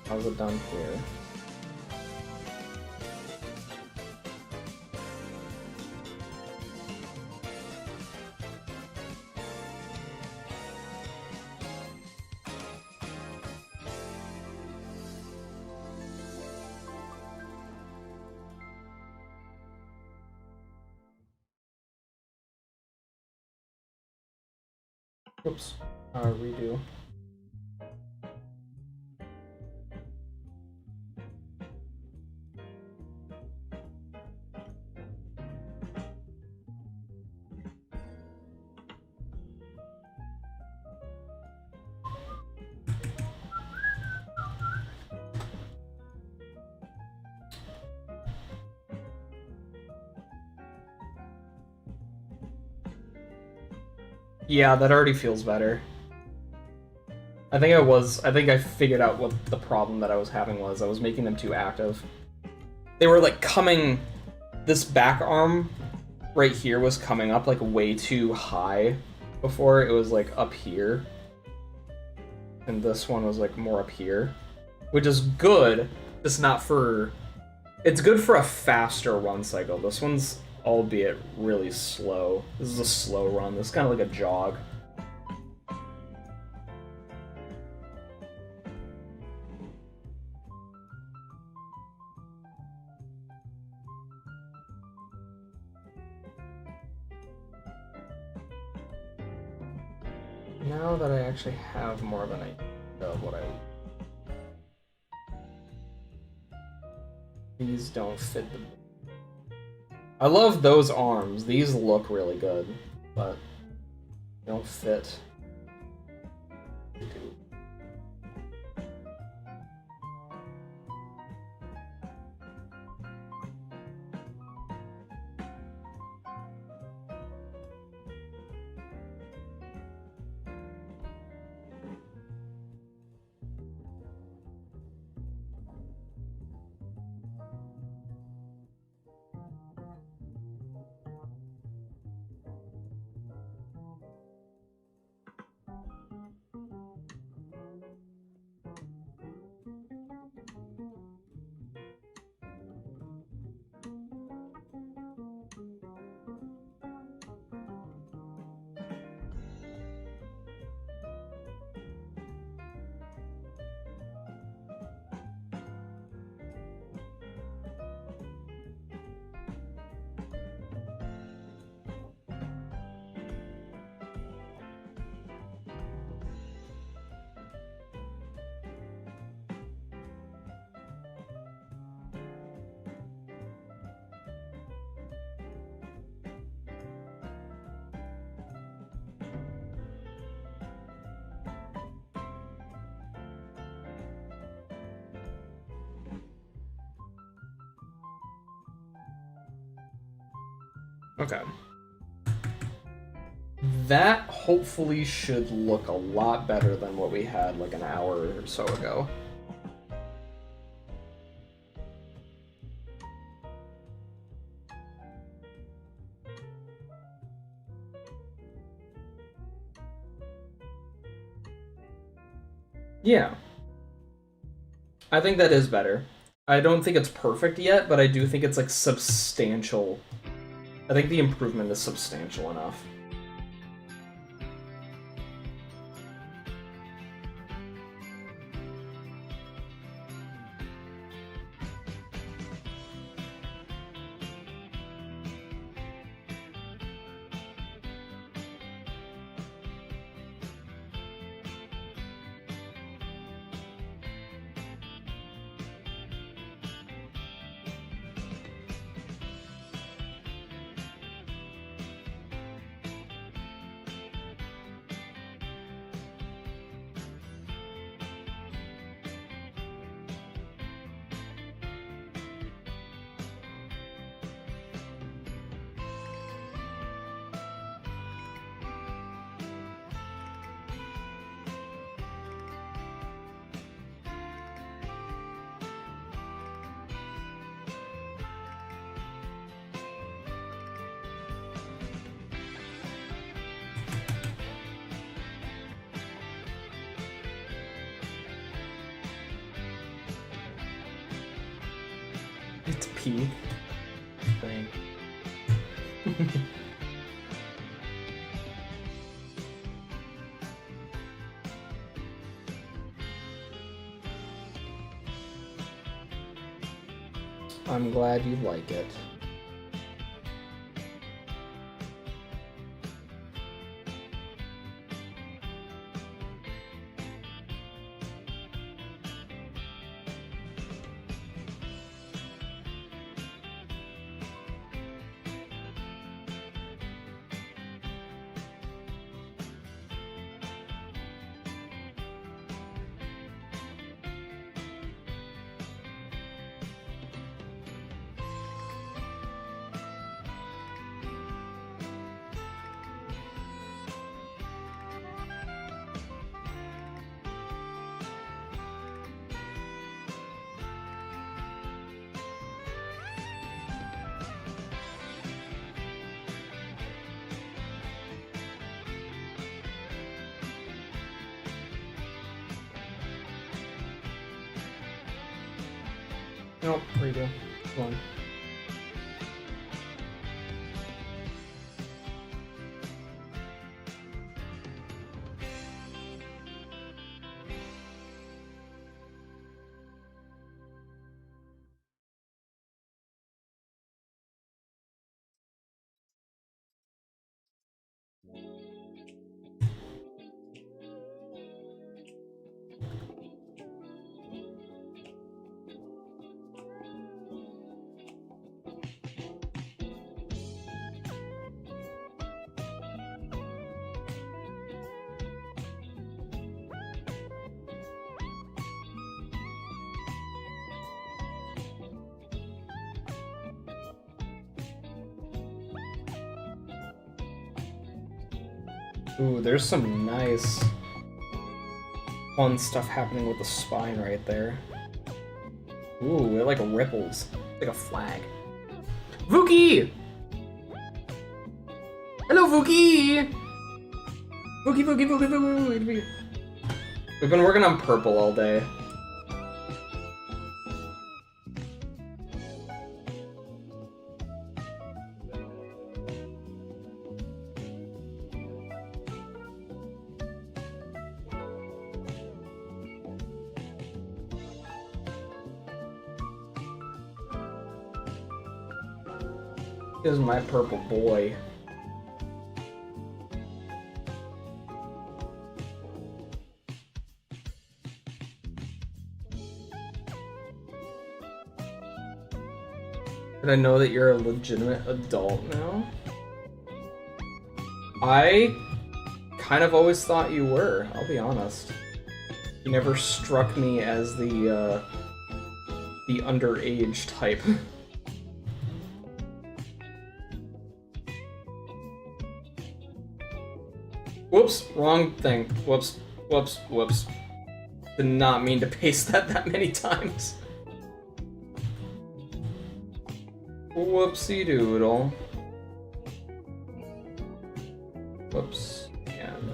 How's it done here? Oops. Redo. Yeah, that already feels better. I think I figured out what the problem that I was having was. I was making them too active. They were like coming, this back arm right here was coming up like way too high before. It was like up here. And this one was like more up here, which is good. It's not for, it's good for a faster run cycle. This one's albeit really slow. This is a slow run. This is kind of like a jog. Now that I actually have more of an idea of what I... These don't fit the I love those arms. These look really good, but they don't fit. Okay. That hopefully should look a lot better than what we had like an hour or so ago. Yeah. I think that is better. I don't think it's perfect yet, but I do think it's like substantial. I think the improvement is substantial enough. It's P. Thing. I'm glad you like it. Nope, redo. Come on. Ooh, there's some nice fun stuff happening with the spine right there. Ooh, it like ripples. It's like a flag. Vuki! Hello, Vuki! Vuki. We've been working on purple all day. Here's my purple boy. Did I know that you're a legitimate adult now? I kind of always thought you were, I'll be honest. You never struck me as the underage type. Whoops, wrong thing. Whoops. Did not mean to paste that many times. Whoopsie doodle. Whoops. Again.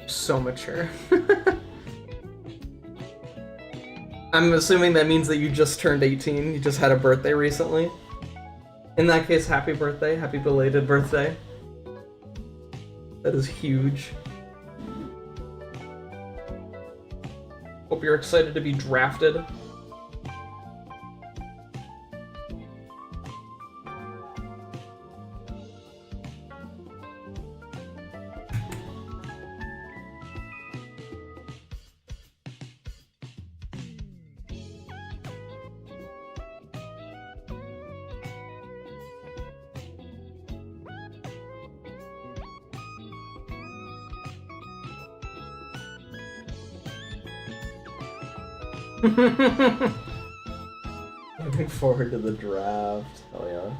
So mature. I'm assuming that means that you just turned 18. You just had a birthday recently. In that case, happy birthday. Happy belated birthday. That is huge. Hope you're excited to be drafted. Looking forward to the draft. Hell yeah.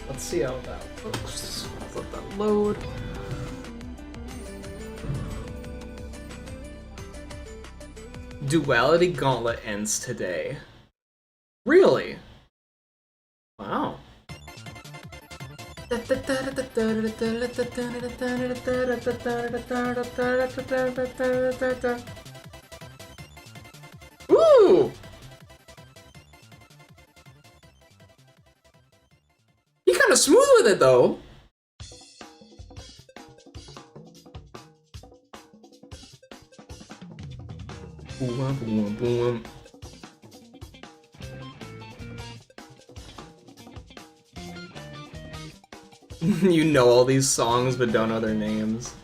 Let's see how that looks. Let that load. Duality Gauntlet ends today. Really? Wow. Ooh! He kind of smooth with it though. Boom, boom, boom. You know all these songs but don't know their names.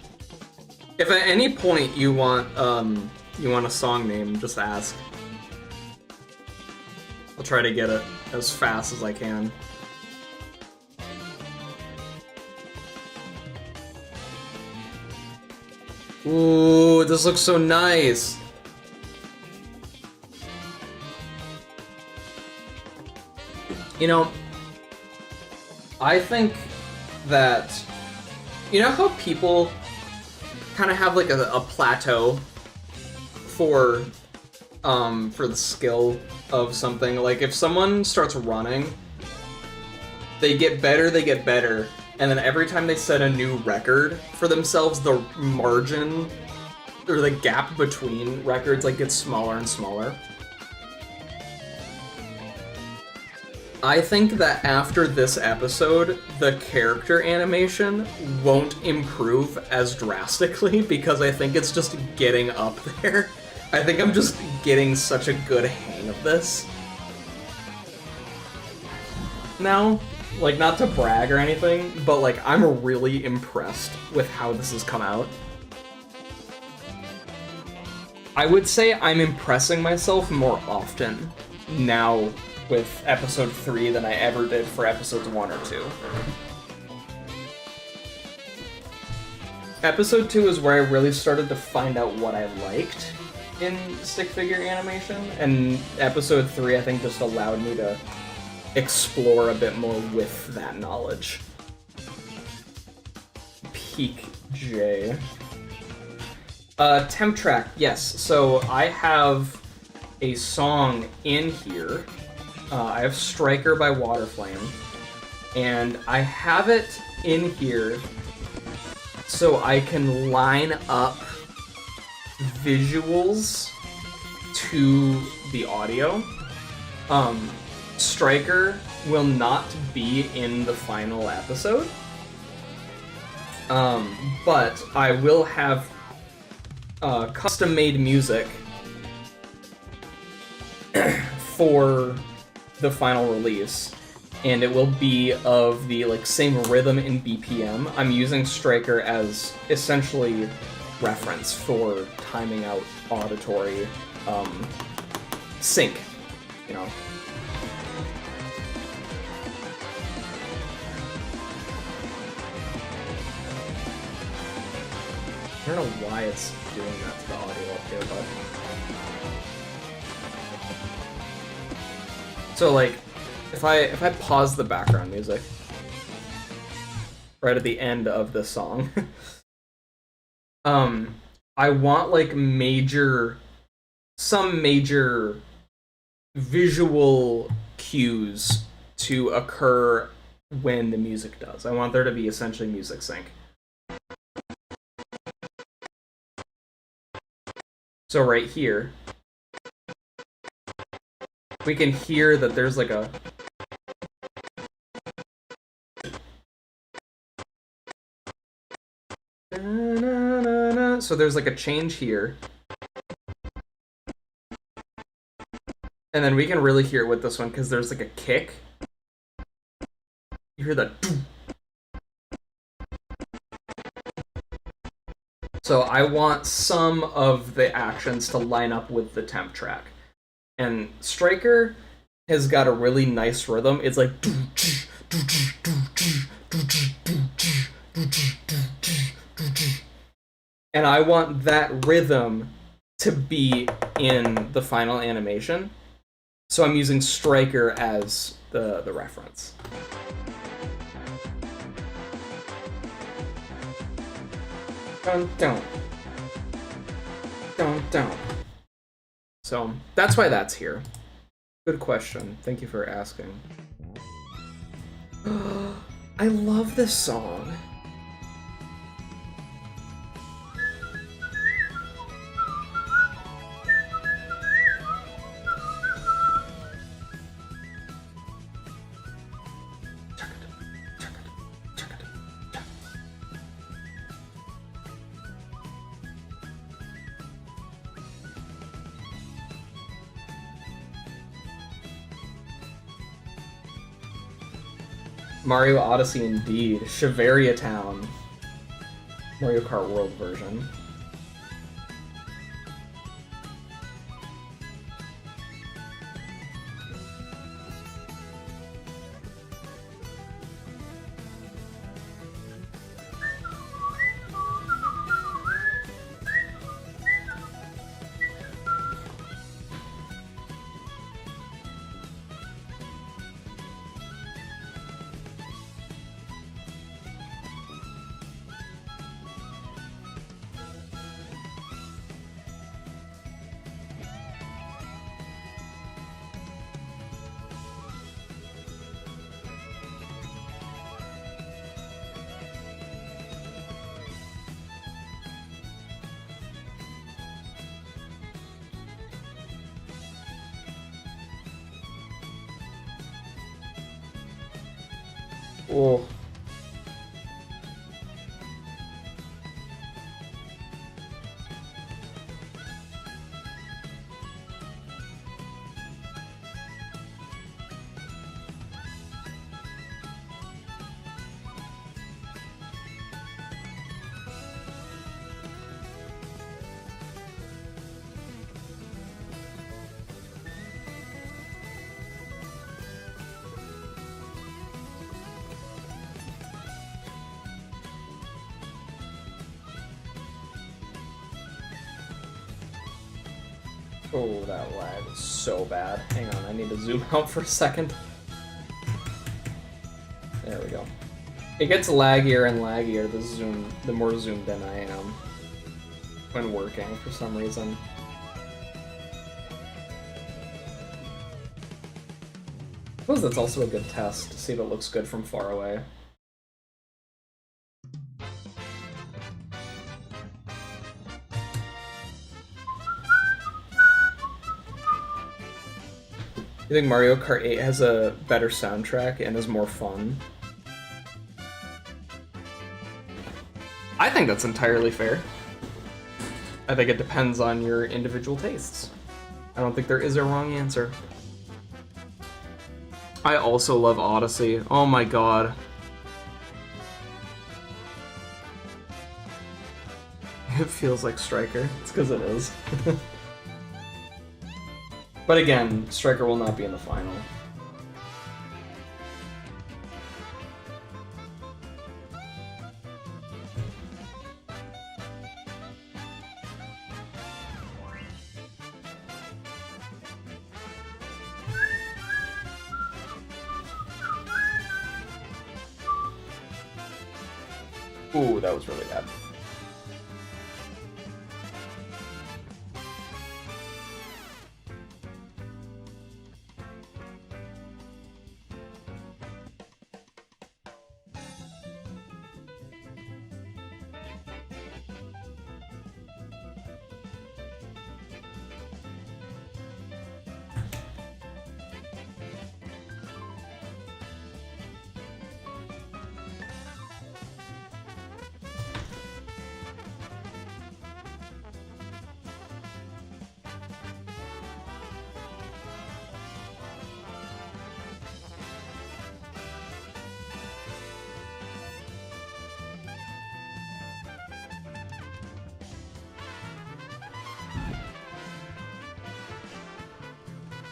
If at any point you want a song name, just ask. I'll try to get it as fast as I can. Ooh, this looks so nice. You know, I think that, you know how people kind of have like a plateau for the skill of something? Like if someone starts running, they get better, and then every time they set a new record for themselves, the margin or the gap between records like gets smaller and smaller. I think that after this episode, the character animation won't improve as drastically because I think it's just getting up there. I think I'm just getting such a good hang of this now. Like, not to brag or anything, but like, I'm really impressed with how this has come out. I would say I'm impressing myself more often now with episode 3 than I ever did for episodes 1 or 2. Episode 2 is where I really started to find out what I liked in stick figure animation, and episode 3 I think just allowed me to explore a bit more with that knowledge. Peak J. Temp track, yes. So I have a song in here. I have Striker by Waterflame, and I have it in here so I can line up visuals to the audio. Striker will not be in the final episode, but I will have custom-made music for the final release, and it will be of the like same rhythm and BPM. I'm using Striker as essentially reference for timing out auditory sync, you know. I don't know why it's doing that to the audio up here, but... So like, if I pause the background music right at the end of the song, I want like some major visual cues to occur when the music does. I want there to be essentially music sync. So right here, we can hear that there's like a... So there's like a change here. And then we can really hear it with this one because there's like a kick. You hear that. So I want some of the actions to line up with the temp track. And Striker has got a really nice rhythm. It's like... And I want that rhythm to be in the final animation. So I'm using Striker as the reference. Don't. So that's why that's here. Good question. Thank you for asking. I love this song. Mario Odyssey indeed. Shiveria Town. Mario Kart World version. Oh. Oh, that lag is so bad. Hang on, I need to zoom out for a second. There we go. It gets laggier and laggier the more zoomed in I am when working for some reason. I suppose that's also a good test to see if it looks good from far away. You think Mario Kart 8 has a better soundtrack and is more fun? I think that's entirely fair. I think it depends on your individual tastes. I don't think there is a wrong answer. I also love Odyssey. Oh my god. It feels like Striker. It's because it is. But again, Striker will not be in the final. Ooh, that was really bad.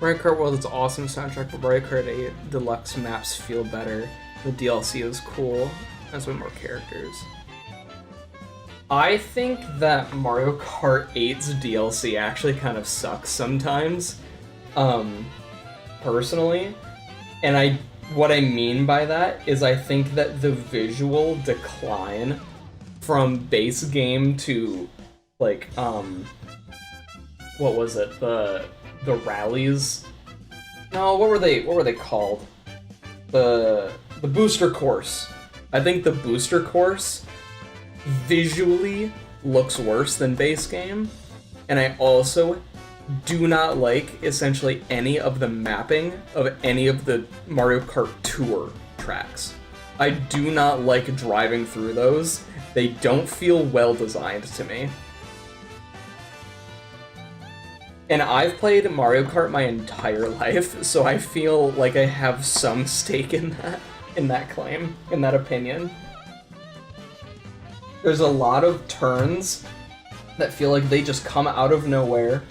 Mario Kart World is an awesome soundtrack, but Mario Kart 8 Deluxe maps feel better. The DLC is cool. Has way more characters. I think that Mario Kart 8's DLC actually kind of sucks sometimes, personally. And what I mean by that is I think that the visual decline from base game to like what was it? The rallies? No, what were they called? The booster course. I think the booster course visually looks worse than base game, and I also do not like essentially any of the mapping of any of the Mario Kart Tour tracks. I do not like driving through those. They don't feel well designed to me. And I've played Mario Kart my entire life, so I feel like I have some stake in that claim, in that opinion. There's a lot of turns that feel like they just come out of nowhere,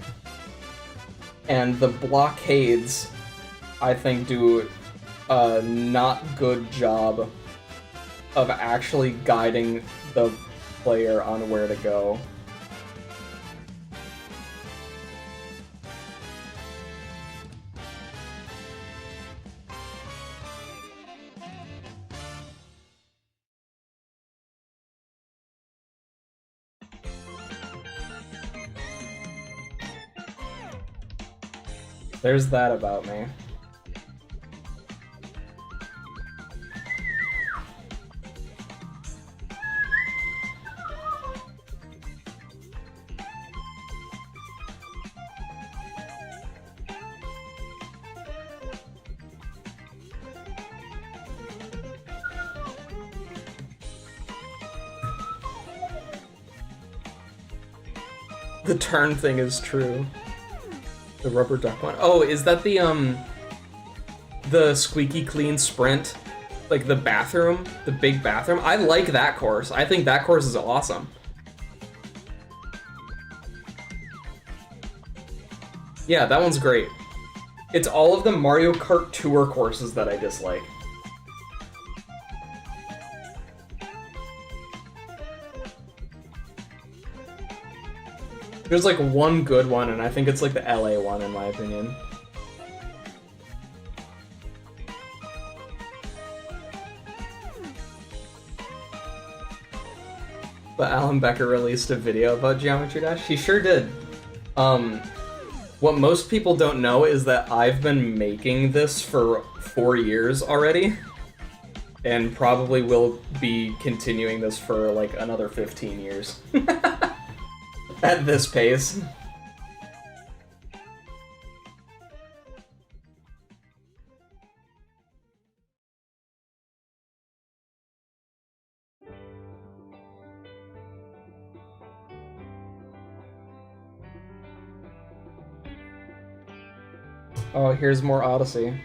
and the blockades, I think, do a not good job of actually guiding the player on where to go. There's that about me. The turn thing is true. The rubber duck one. Oh, is that the squeaky clean sprint? Like the bathroom? The big bathroom? I like that course. I think that course is awesome. Yeah, that one's great. It's all of the Mario Kart Tour courses that I dislike. There's like one good one, and I think it's like the LA one, in my opinion. But Alan Becker released a video about Geometry Dash. He sure did. What most people don't know is that I've been making this for 4 years already, and probably will be continuing this for like another 15 years. At this pace. Oh, here's more Odyssey.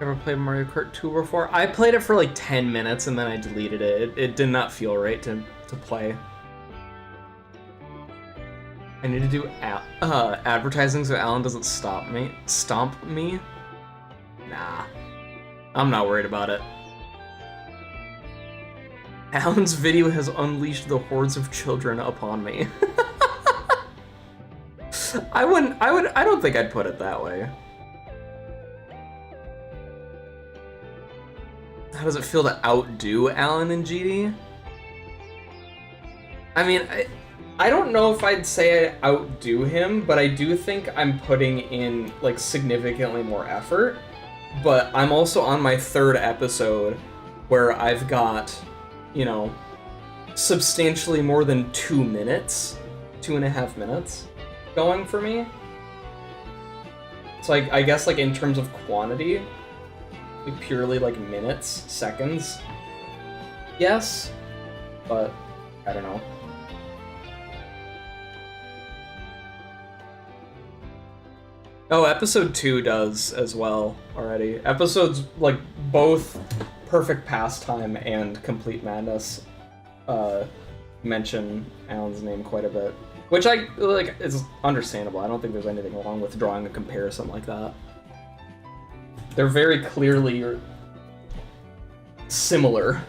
Ever played Mario Kart 2 before? I played it for like 10 minutes and then I deleted it. It did not feel right to play. I need to do advertising so Alan doesn't stomp me? Nah. I'm not worried about it. Alan's video has unleashed the hordes of children upon me. I don't think I'd put it that way. How does it feel to outdo Alan and GD? I mean, I don't know if I'd say I outdo him, but I do think I'm putting in like significantly more effort. But I'm also on my 3rd episode where I've got, you know, substantially more than 2 minutes, 2.5 minutes going for me. So I guess like in terms of quantity, like purely like minutes, seconds, yes, but I don't know. Oh, episode 2 does as well already. Episodes, like, both Perfect Pastime and Complete Madness mention Alan's name quite a bit, which I like is understandable. I don't think there's anything wrong with drawing a comparison like that. They're very clearly similar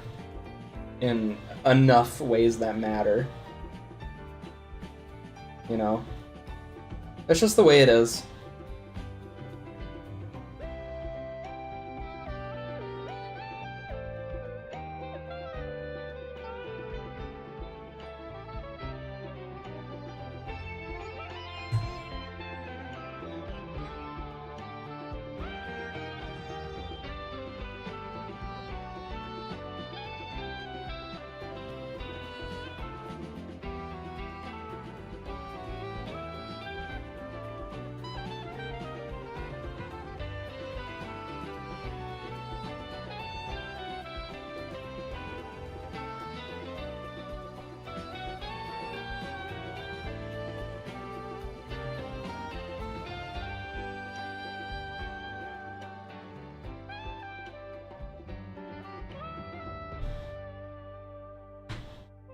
in enough ways that matter. You know? It's just the way it is.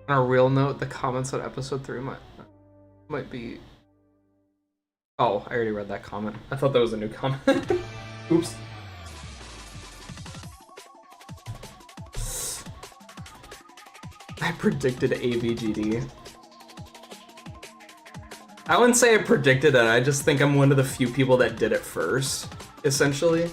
On a real note, the comments on episode 3 might be... Oh, I already read that comment. I thought that was a new comment. Oops. I predicted AVGD. I wouldn't say I predicted it, I just think I'm one of the few people that did it first, essentially.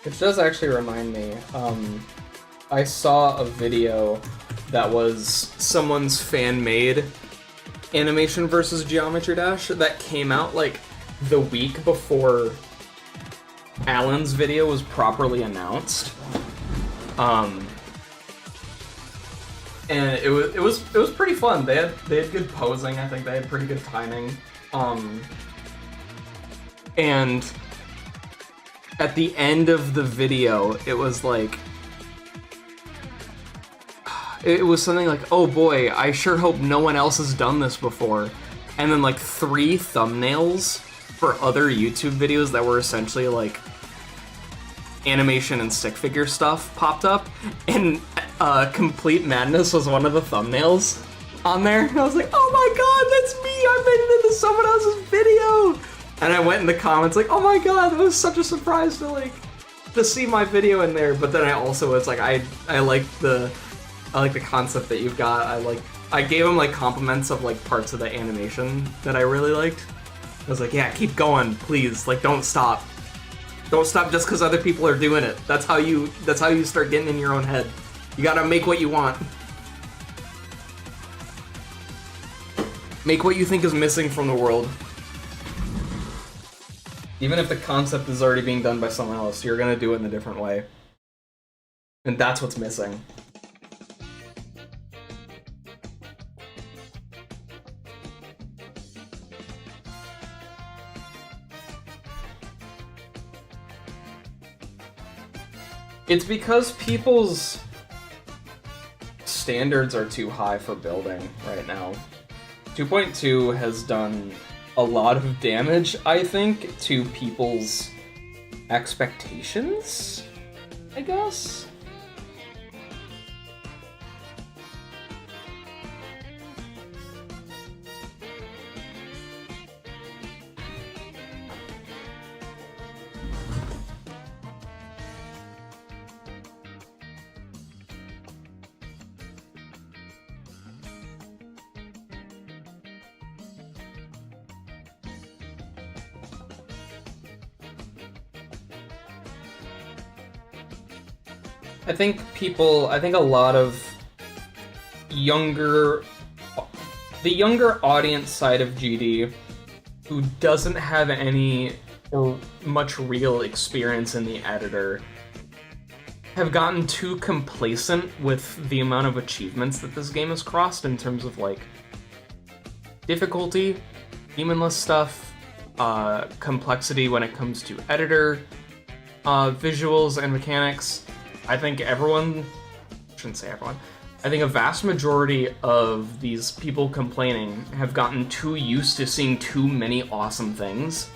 Which does actually remind me, I saw a video that was someone's fan-made animation versus Geometry Dash that came out like the week before Alan's video was properly announced. And it was pretty fun. They had good posing. I think they had pretty good timing. And at the end of the video, it was like, it was something like, oh boy, I sure hope no one else has done this before. And then like 3 thumbnails for other YouTube videos that were essentially like animation and stick figure stuff popped up, and Complete Madness was one of the thumbnails on there. And I was like, oh my god, that's me! I made it into someone else's video! And I went in the comments like, oh my god, that was such a surprise to see my video in there. But then I also was like, I like the concept that you've got. I gave him like compliments of like parts of the animation that I really liked. I was like, yeah, keep going, please. Like, don't stop. Don't stop just because other people are doing it. That's how you start getting in your own head. You gotta make what you want. Make what you think is missing from the world. Even if the concept is already being done by someone else, you're gonna do it in a different way. And that's what's missing. It's because people's standards are too high for building right now. 2.2 has done a lot of damage, I think, to people's expectations, I guess? I think a lot of the younger audience side of GD, who doesn't have any or much real experience in the editor, have gotten too complacent with the amount of achievements that this game has crossed in terms of, like, difficulty, demonless stuff, complexity when it comes to editor, visuals, and mechanics. I think everyone, I shouldn't say everyone, I think a vast majority of these people complaining have gotten too used to seeing too many awesome things.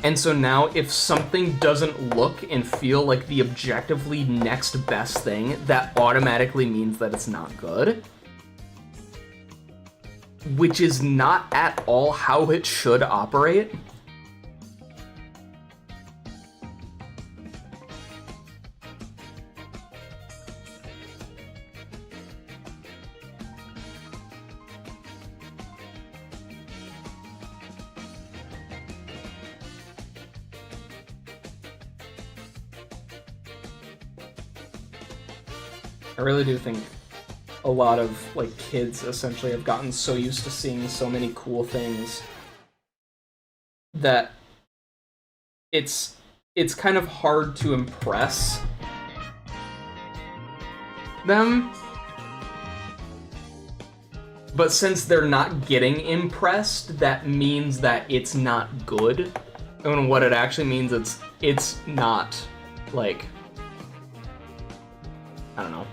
And so now if something doesn't look and feel like the objectively next best thing, that automatically means that it's not good. Which is not at all how it should operate. I really do think a lot of, like, kids essentially have gotten so used to seeing so many cool things that it's kind of hard to impress them. But since they're not getting impressed, that means that it's not good. And what it actually means, it's not, like, I don't know.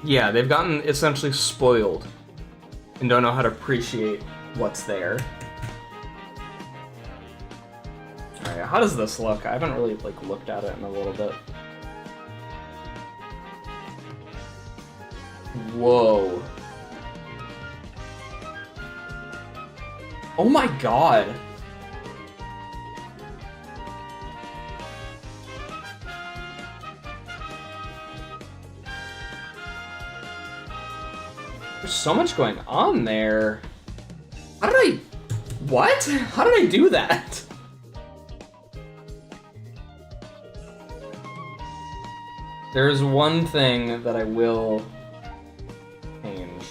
Yeah, they've gotten essentially spoiled and don't know how to appreciate what's there. Alright, how does this look? I haven't really, like, looked at it in a little bit. Whoa. Oh my god. There's so much going on there. How did I... What? How did I do that? There's one thing that I will change.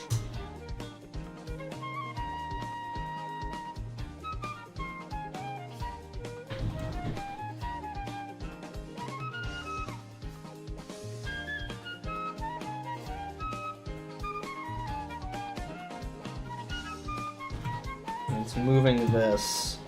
It's moving this.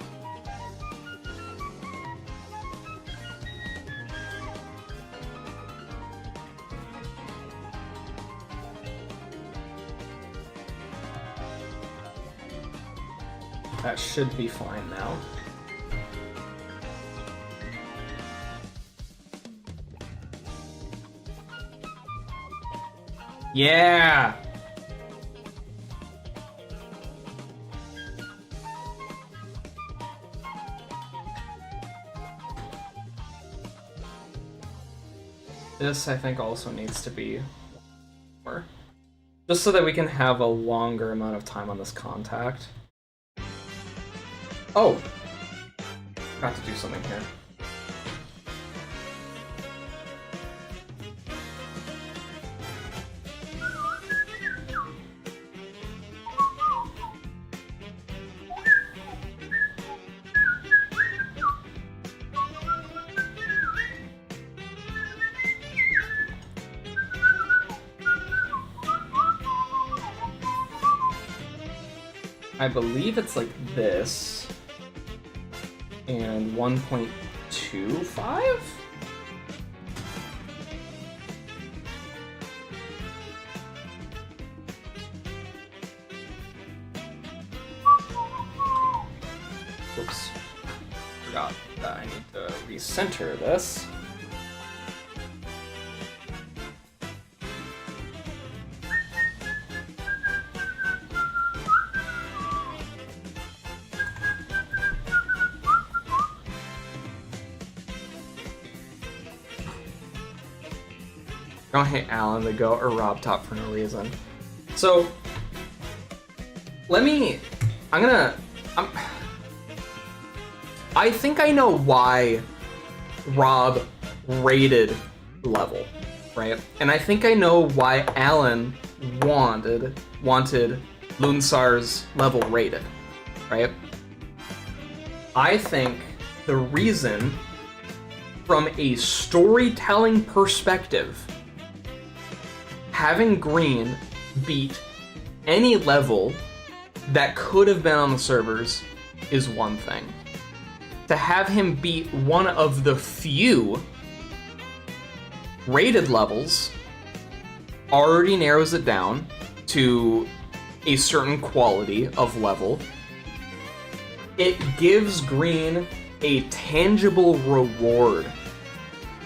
That should be fine now. Yeah! This, I think, also needs to be more. Just so that we can have a longer amount of time on this contact. Oh! Forgot to do something here. I believe it's like this, and 1.25? Whoops, forgot that I need to recenter this. Don't hate Alan the Goat or Rob Top for no reason. So, I think I know why Rob rated level, right? And I think I know why Alan wanted Lunsar's level rated, right? I think the reason, from a storytelling perspective, having green beat any level that could have been on the servers is one thing. To have him beat one of the few rated levels already narrows it down to a certain quality of level. It gives green a tangible reward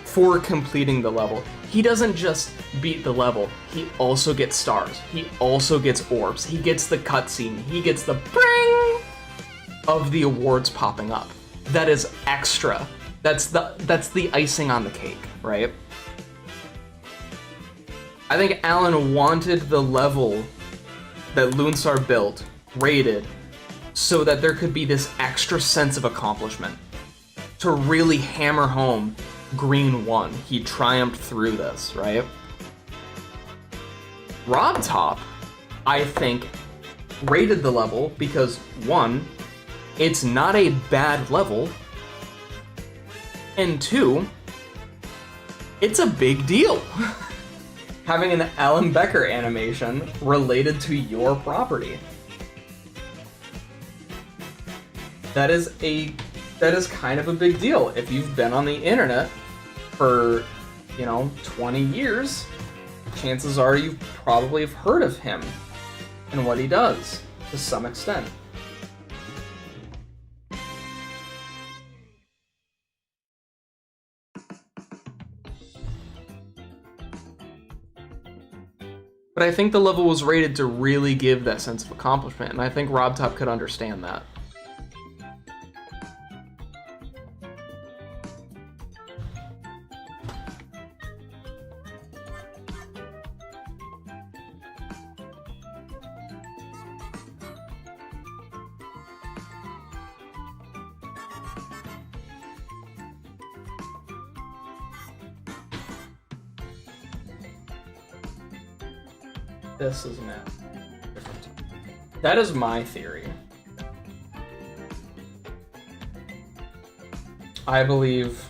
for completing the level. He doesn't just beat the level, he also gets stars. He also gets orbs. He gets the cutscene. He gets the bring of the awards popping up. That is extra. That's the icing on the cake, right? I think Alan wanted the level that Loonstar built rated so that there could be this extra sense of accomplishment. To really hammer home green won. He triumphed through this, right? Rob Top, I think, rated the level because, one, it's not a bad level, and two, it's a big deal. Having an Alan Becker animation related to your property. That is kind of a big deal. If you've been on the internet for, 20 years, chances are you probably have heard of him and what he does to some extent. But I think the level was rated to really give that sense of accomplishment, and I think Rob Top could understand that. This is map. That is my theory. I believe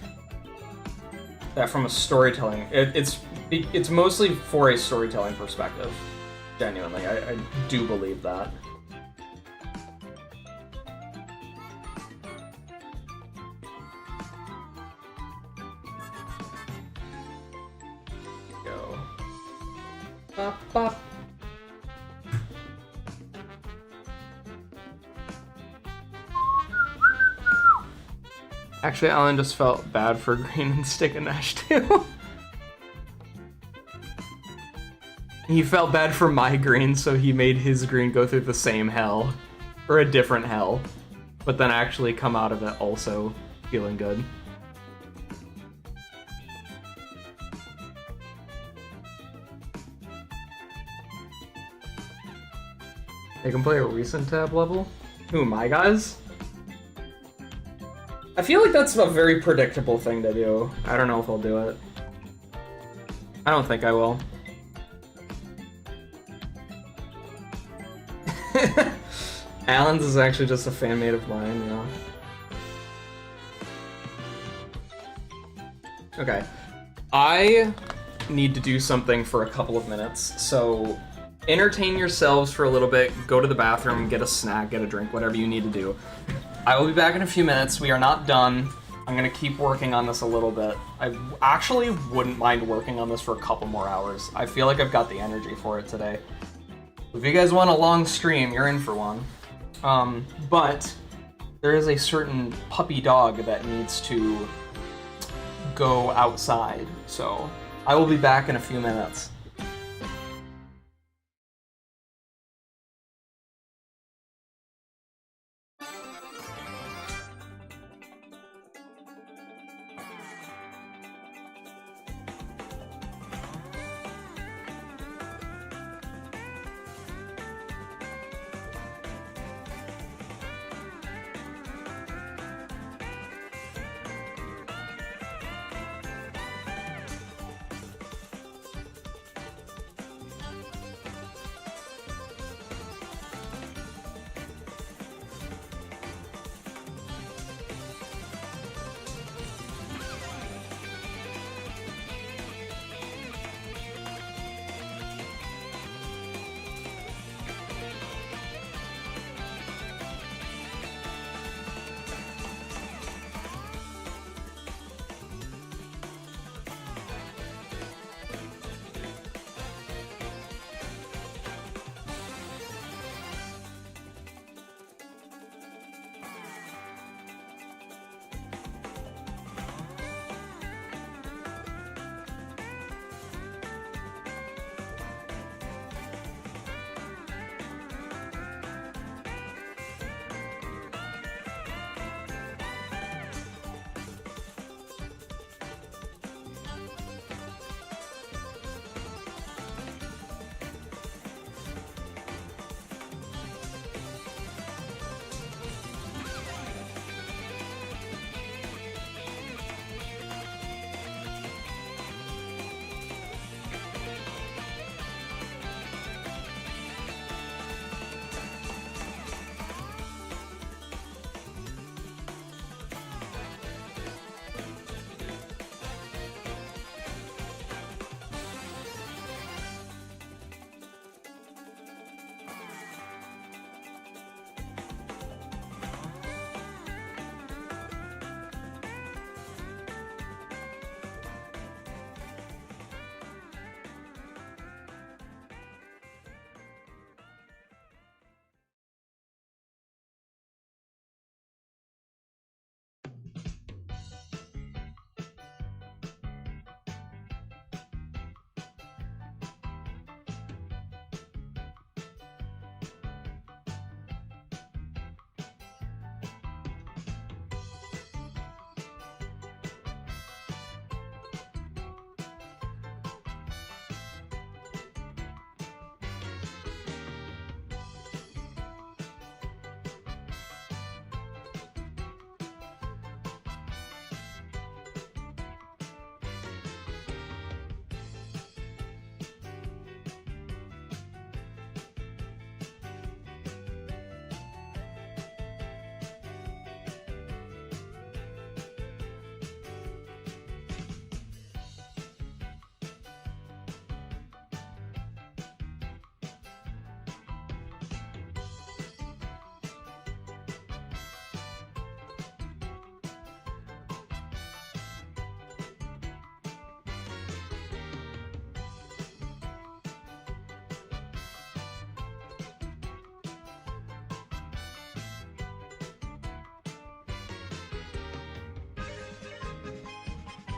that from a storytelling, it's mostly for a storytelling perspective. Genuinely, I do believe that. Go. Bop, bop. Actually, Alan just felt bad for Green and Stick and Nash too. He felt bad for my green, so he made his green go through the same hell. Or a different hell. But then actually come out of it also feeling good. They can play a recent tab level? Who, my guys? I feel like that's a very predictable thing to do. I don't know if I'll do it. I don't think I will. Alan's is actually just a fan made of mine, yeah. Okay. I need to do something for a couple of minutes, so entertain yourselves for a little bit, go to the bathroom, get a snack, get a drink, whatever you need to do. I will be back in a few minutes. We are not done. I'm gonna keep working on this a little bit. I actually wouldn't mind working on this for a couple more hours. I feel like I've got the energy for it today. If you guys want a long stream, you're in for one. But there is a certain puppy dog that needs to go outside, so I will be back in a few minutes.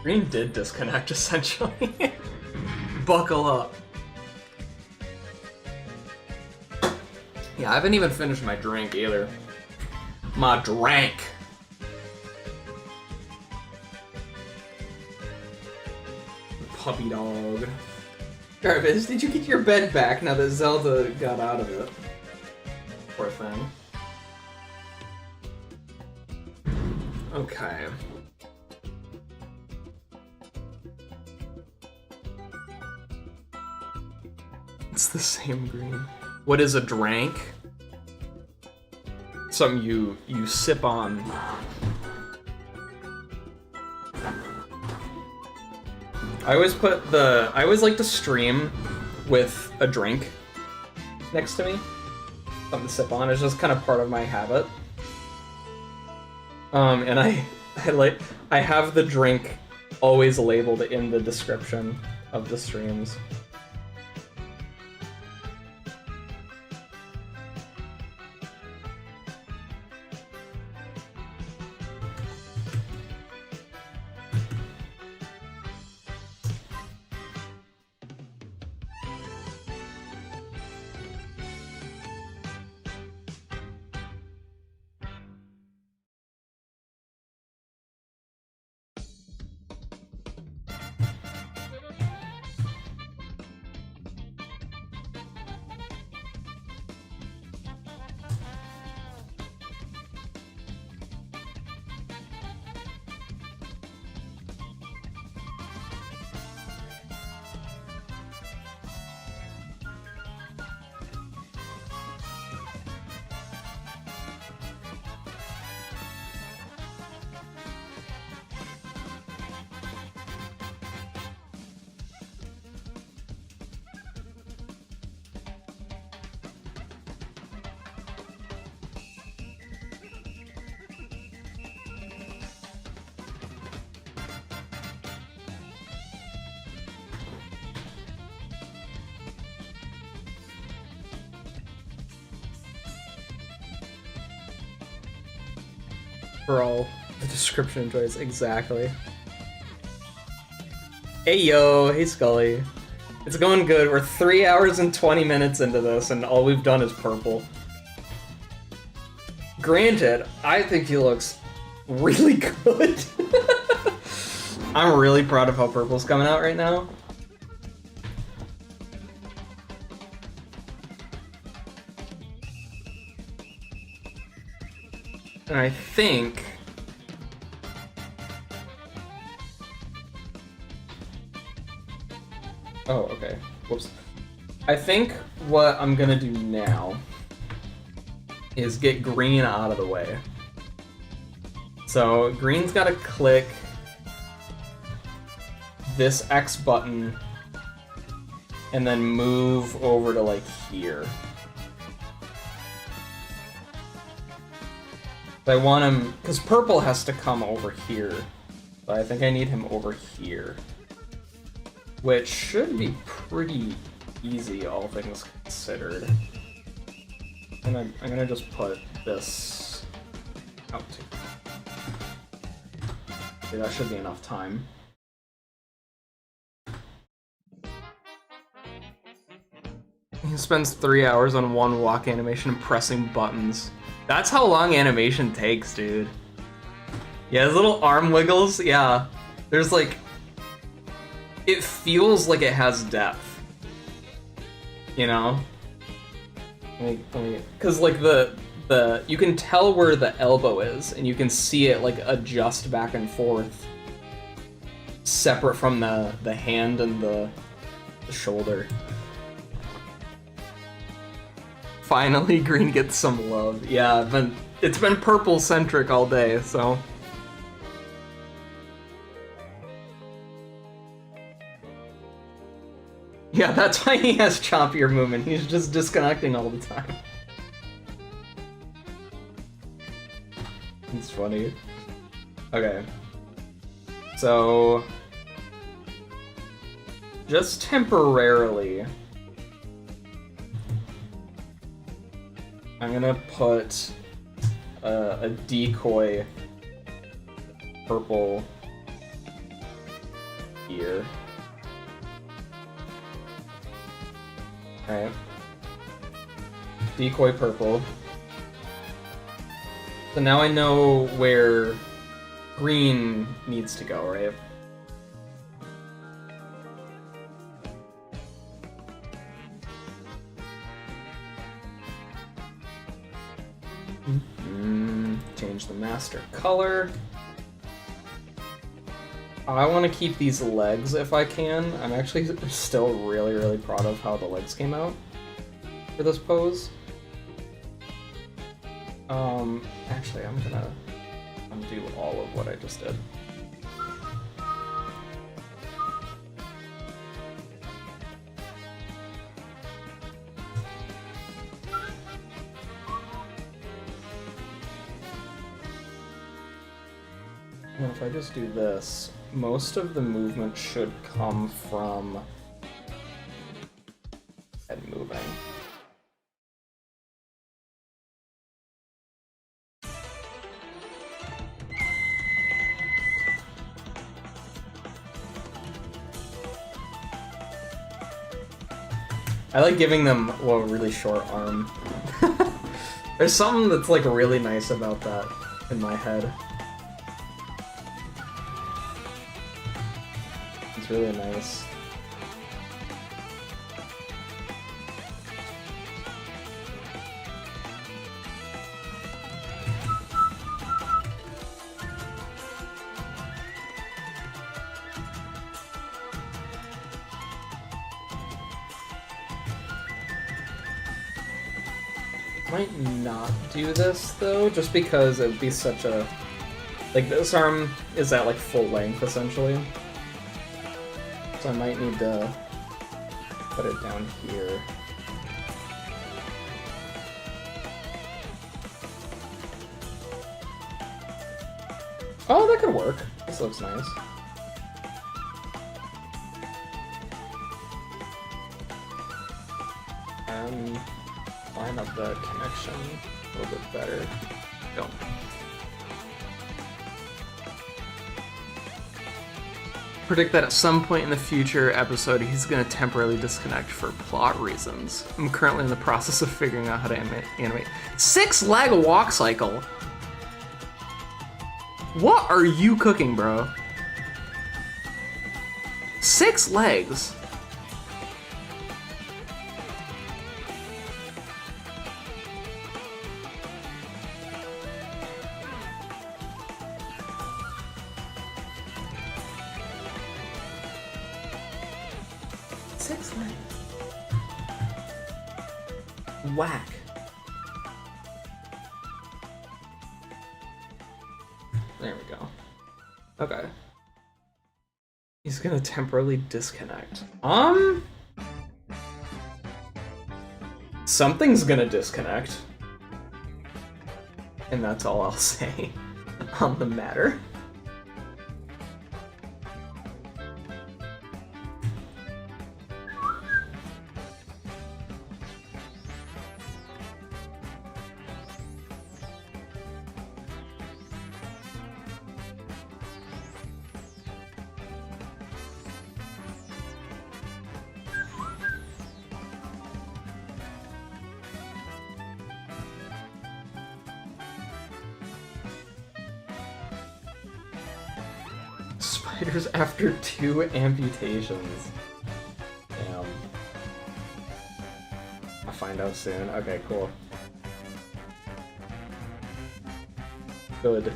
Green did disconnect, essentially. Buckle up. Yeah, I haven't even finished my drink either. My drink. Puppy dog. Jarvis, did you get your bed back now that Zelda got out of it? Poor thing. Okay. It's the same green. What is a drank? Something you sip on. I always like to stream with a drink next to me. Something to sip on. It's just kind of part of my habit. And I have the drink always labeled in the description of the streams. For all the description enjoys, exactly. Hey yo, hey Scully. It's going good. We're 3 hours and 20 minutes into this, and all we've done is purple. Granted, I think he looks really good. I'm really proud of how purple's coming out right now. And I think... Oh, okay. Whoops. I think what I'm gonna do now is get green out of the way. So green's gotta click this X button and then move over to like here. I want him, because purple has to come over here, but I think I need him over here. Which should be pretty easy, all things considered. And I'm gonna just put this out. Okay, that should be enough time. He spends 3 hours on one walk animation and pressing buttons. That's how long animation takes, dude. Yeah, his little arm wiggles, yeah. There's like... It feels like it has depth. You know? Because like the... You can tell where the elbow is, and you can see it like adjust back and forth. Separate from the hand and the shoulder. Finally, green gets some love. Yeah, it's been purple-centric all day, so... Yeah, that's why he has chompier movement. He's just disconnecting all the time. It's funny. Okay. So... Just temporarily... I'm gonna put a decoy purple here. Alright. Decoy purple. So now I know where green needs to go, right? Change the master color. I want to keep these legs if I can. I'm actually still really, really proud of how the legs came out for this pose. Actually, I'm gonna undo all of what I just did. And if I just do this, most of the movement should come from head moving. I like giving them, well, a really short arm. There's something that's like really nice about that in my head. It's really nice. Might not do this though, just because it would be such a, like, this arm is at like full length essentially. So I might need to put it down here. Oh, that could work. This looks nice. Line up the connection a little bit better. Go. Predict that at some point in the future episode, he's going to temporarily disconnect for plot reasons. I'm currently in the process of figuring out how to animate. 6-leg walk cycle? What are you cooking, bro? 6 legs? Whack. There we go. Okay. He's gonna temporarily disconnect. Something's gonna disconnect. And that's all I'll say on the matter. Spiders after 2 amputations. Damn. I'll find out soon. Okay, cool. Good.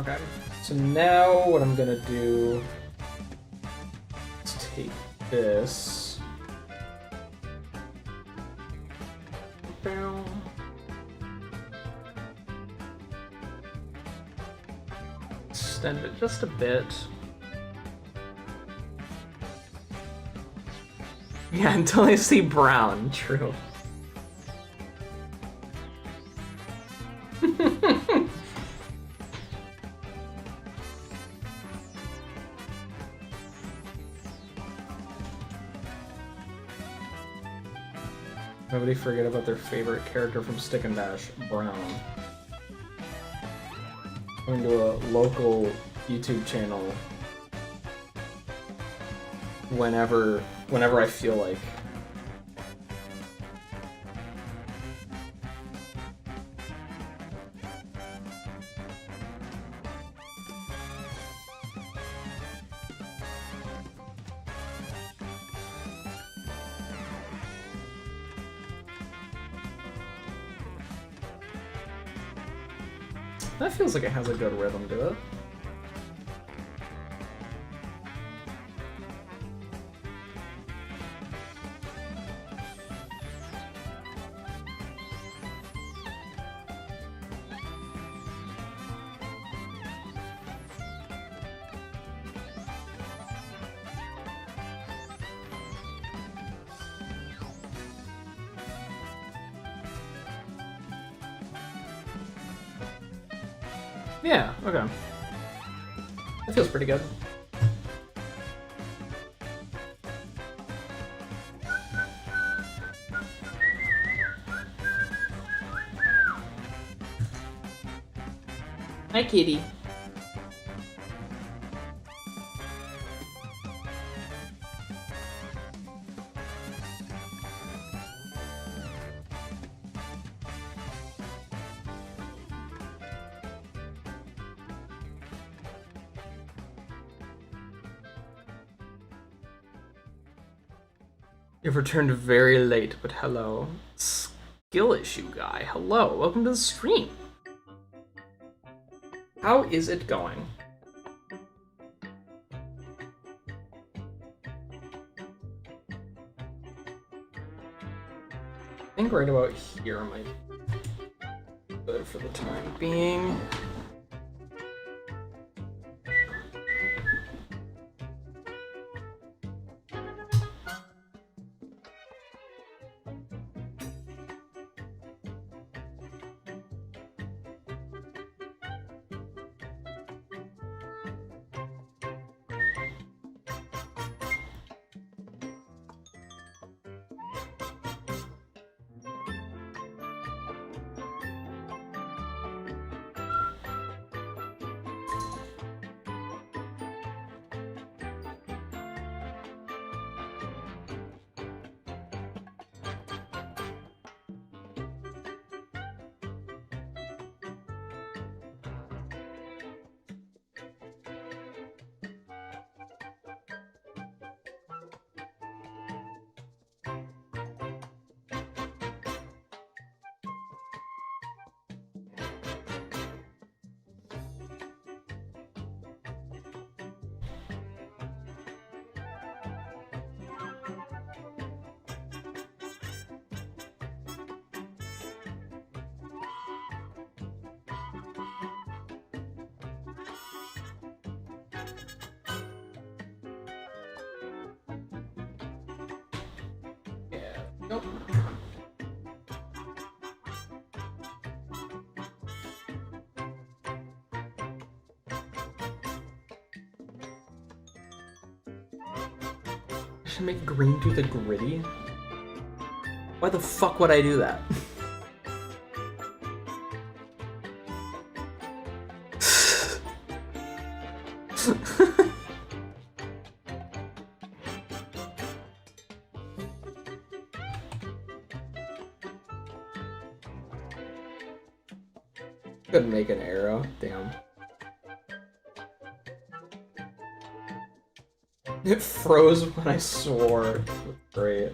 Okay, so now what I'm gonna do is take this. Extend it just a bit. Yeah, until I see brown, true. Nobody forget about their favorite character from Stick and Dash, Brown. Going to a local YouTube channel whenever I feel like. That feels like it has a good rhythm to it. Yeah, okay. That feels pretty good. Hi, kitty. You've returned very late, but hello. Skill issue guy, hello. Welcome to the stream. How is it going? I think right about here might be good for the time being. Nope. I should make green through the gritty? Why the fuck would I do that? Couldn't make an arrow, damn. It froze when I swore. Great.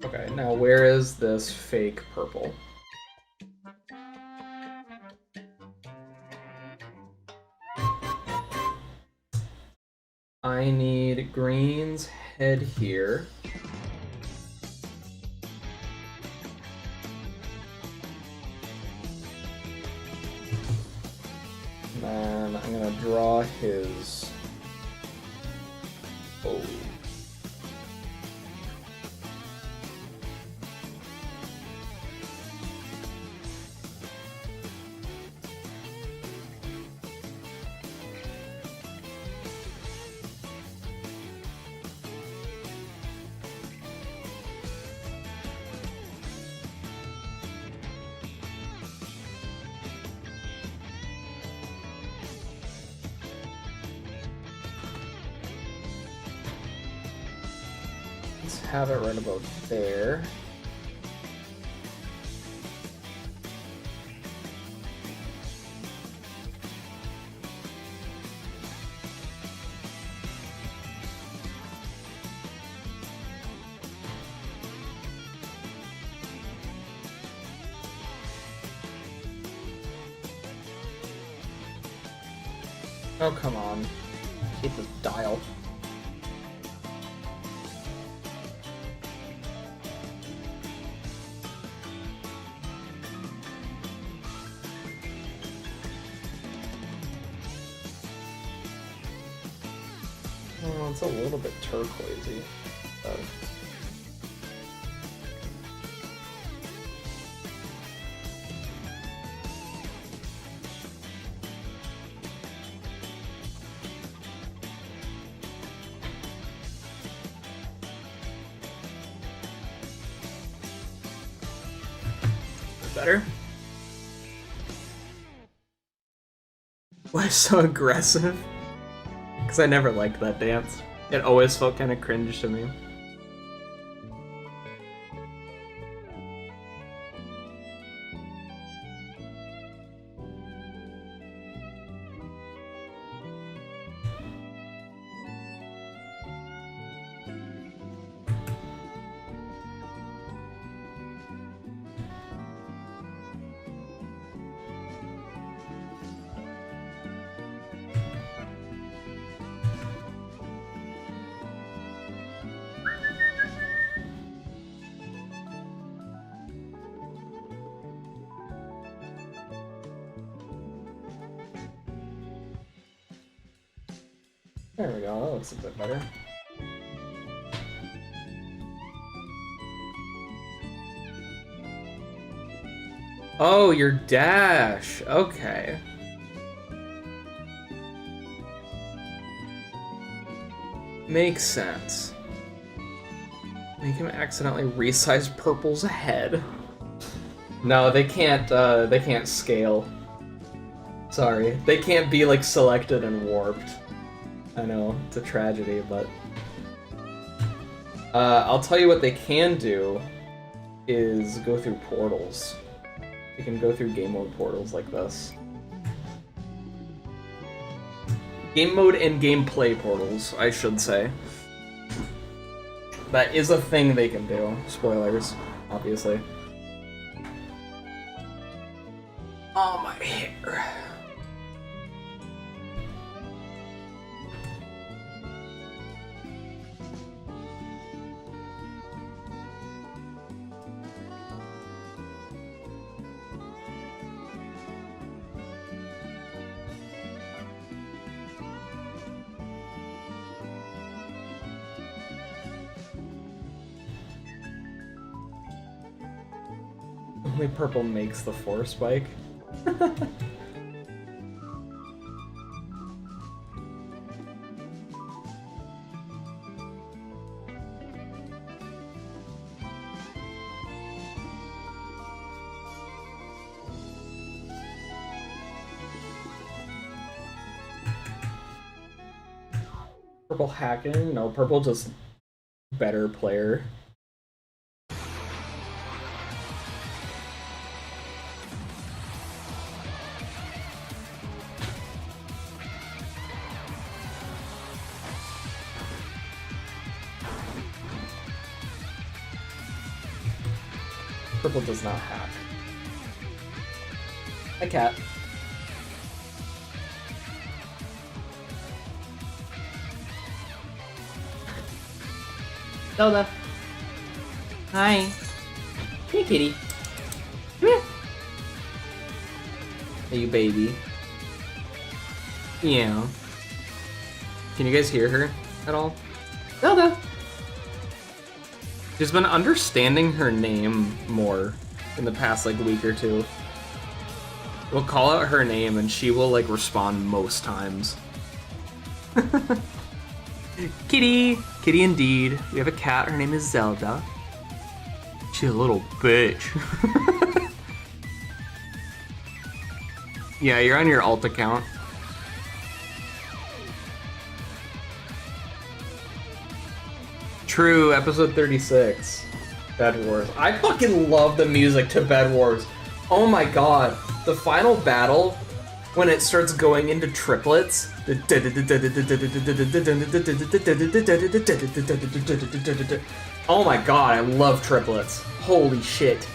Okay. Okay, now where is this fake purple? I need green's head here. And then I'm gonna draw his... Oh. Let's have it right about there. Oh, come on. I hate this dial. Oh, it's a little bit turquoisey. But... better? Why so aggressive? Because I never liked that dance. It always felt kind of cringe to me. There we go, that looks a bit better. Oh, your dash. Okay. Makes sense. Make him accidentally resize Purple's head. No, they can't scale. Sorry. They can't be like selected and warped. I know, it's a tragedy, but I'll tell you what they can do is go through portals. You can go through game mode portals like this. Game mode and gameplay portals, I should say. That is a thing they can do. Spoilers, obviously. Oh, my hair. Only Purple makes the 4 spike. Purple hacking? No, Purple just better player. Purple does not hack. Hi, cat. Zelda. Hi. Hey, kitty. Come here. Hey, you baby. Yeah. Can you guys hear her at all? Zelda. She's been understanding her name more in the past like week or two. We'll call out her name and she will like respond most times. Kitty! Kitty indeed. We have a cat, her name is Zelda. She's a little bitch. Yeah, you're on your alt account. True, episode 36. Bed Wars. I fucking love the music to Bed Wars. Oh my god. The final battle, when it starts going into triplets. Oh my god, I love triplets. Holy shit.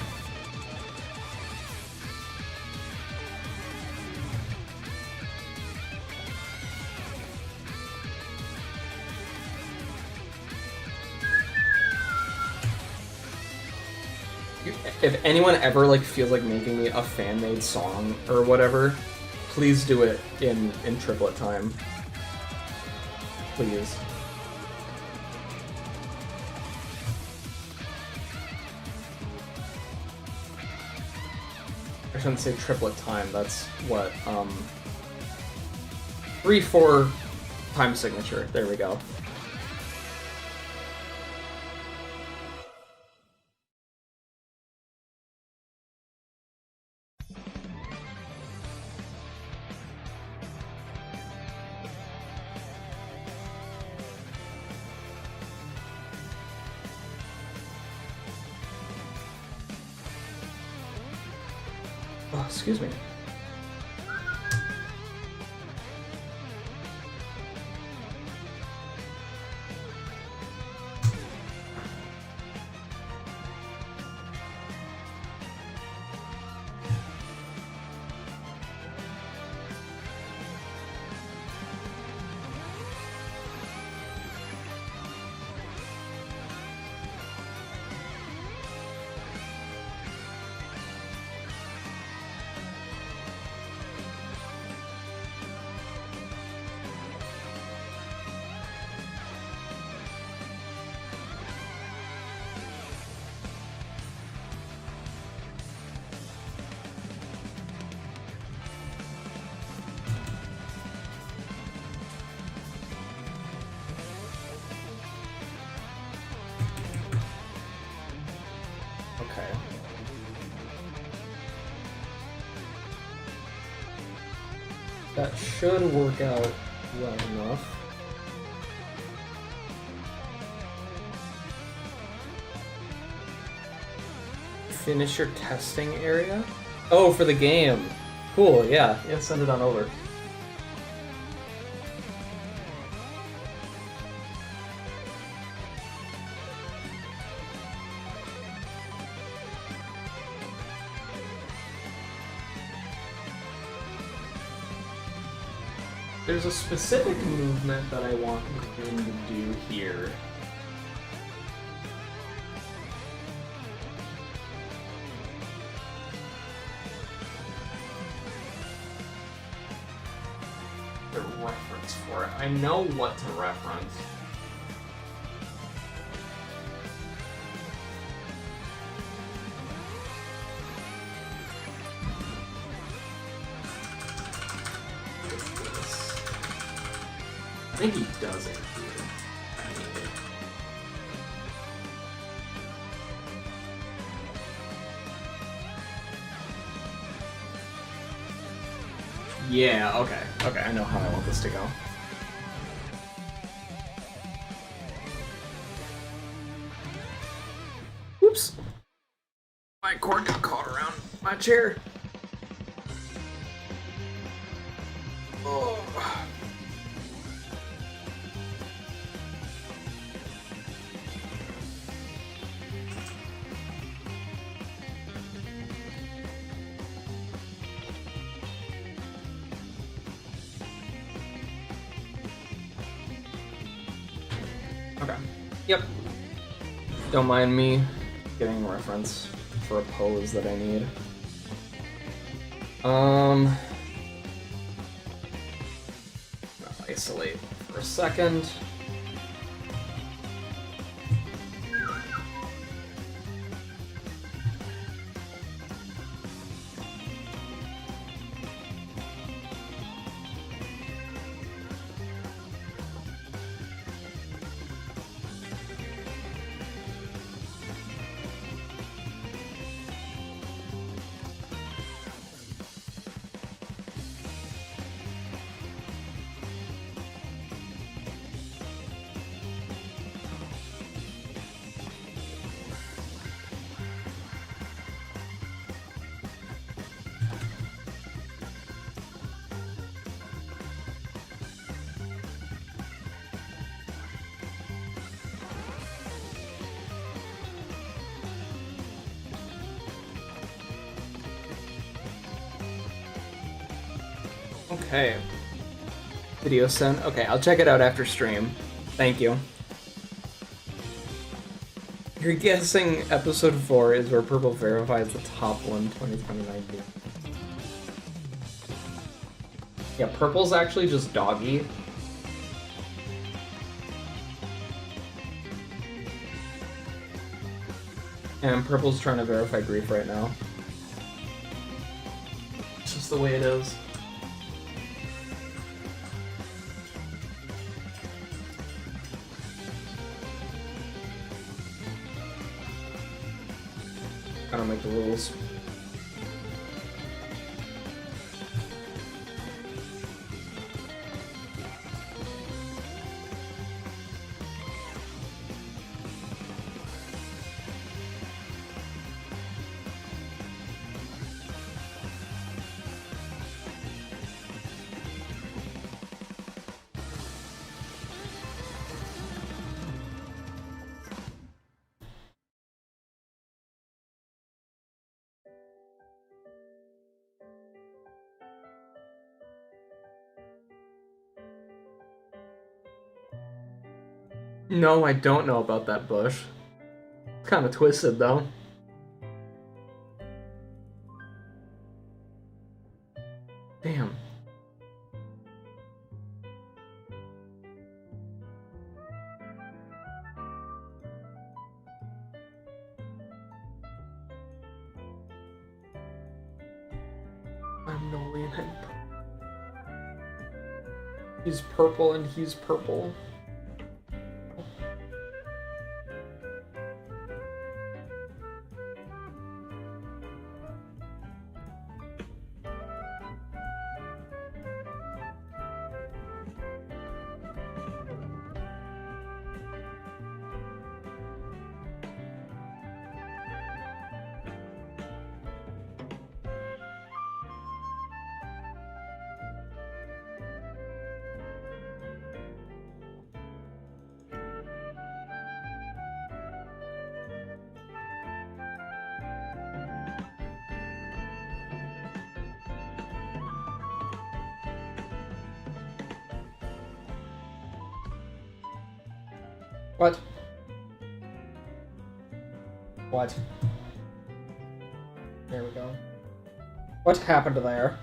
If anyone ever like feels like making me a fan-made song or whatever, please do it in triplet time. Please. I shouldn't say triplet time, that's what, 3/4 time signature. There we go. Oh, excuse me. Okay. That should work out well enough. Finish your testing area? Oh, for the game. Cool, yeah. Yeah, send it on over. There's a specific movement that I want him to do here. The reference for it. I know what to reference. I think he does it here. Yeah, okay. Okay, I know how I want this to go. Whoops. My cord got caught around my chair. Oh. Okay. Yep. Don't mind me getting a reference for a pose that I need. I'll isolate for a second. Okay. Video sent. Okay, I'll check it out after stream. Thank you. You're guessing episode 4 is where Purple verifies the top one 2019. Yeah, Purple's actually just doggy. And Purple's trying to verify Grief right now. It's just the way it is. I don't make the rules. No, I don't know about that bush. It's kind of twisted, though. Damn. I'm Nolan. He's purple and he's purple. What? What? There we go. What happened there?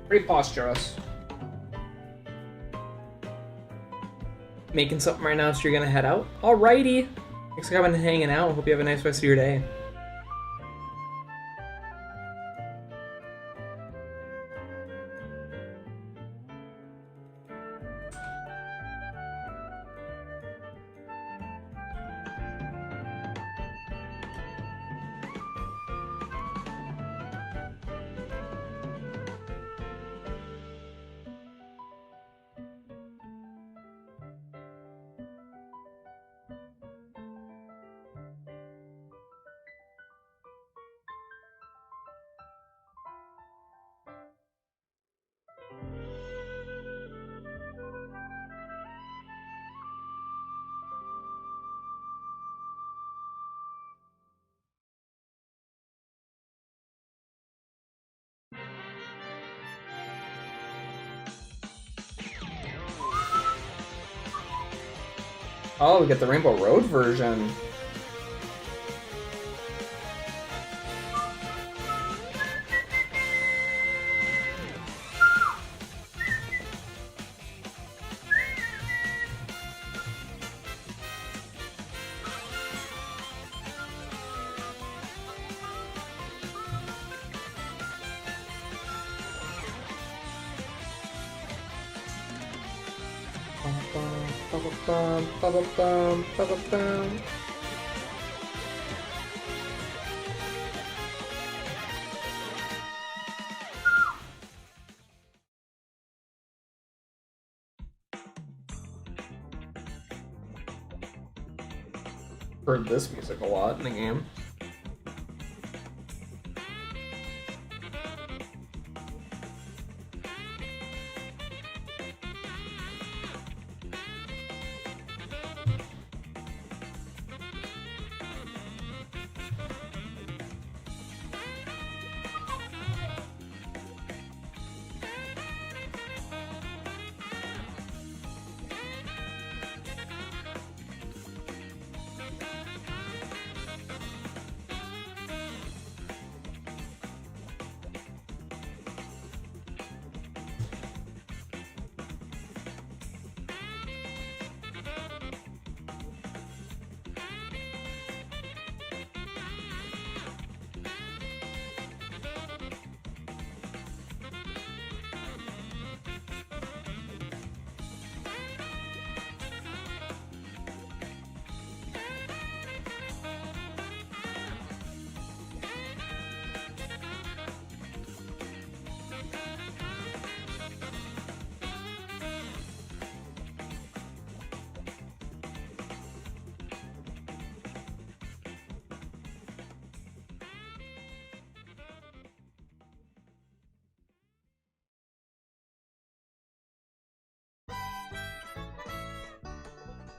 Preposterous. Making something right now, so you're gonna head out? Alrighty! Thanks for coming and hanging out. Hope you have a nice rest of your day. Oh, we get the Rainbow Road version. Heard this music a lot in the game.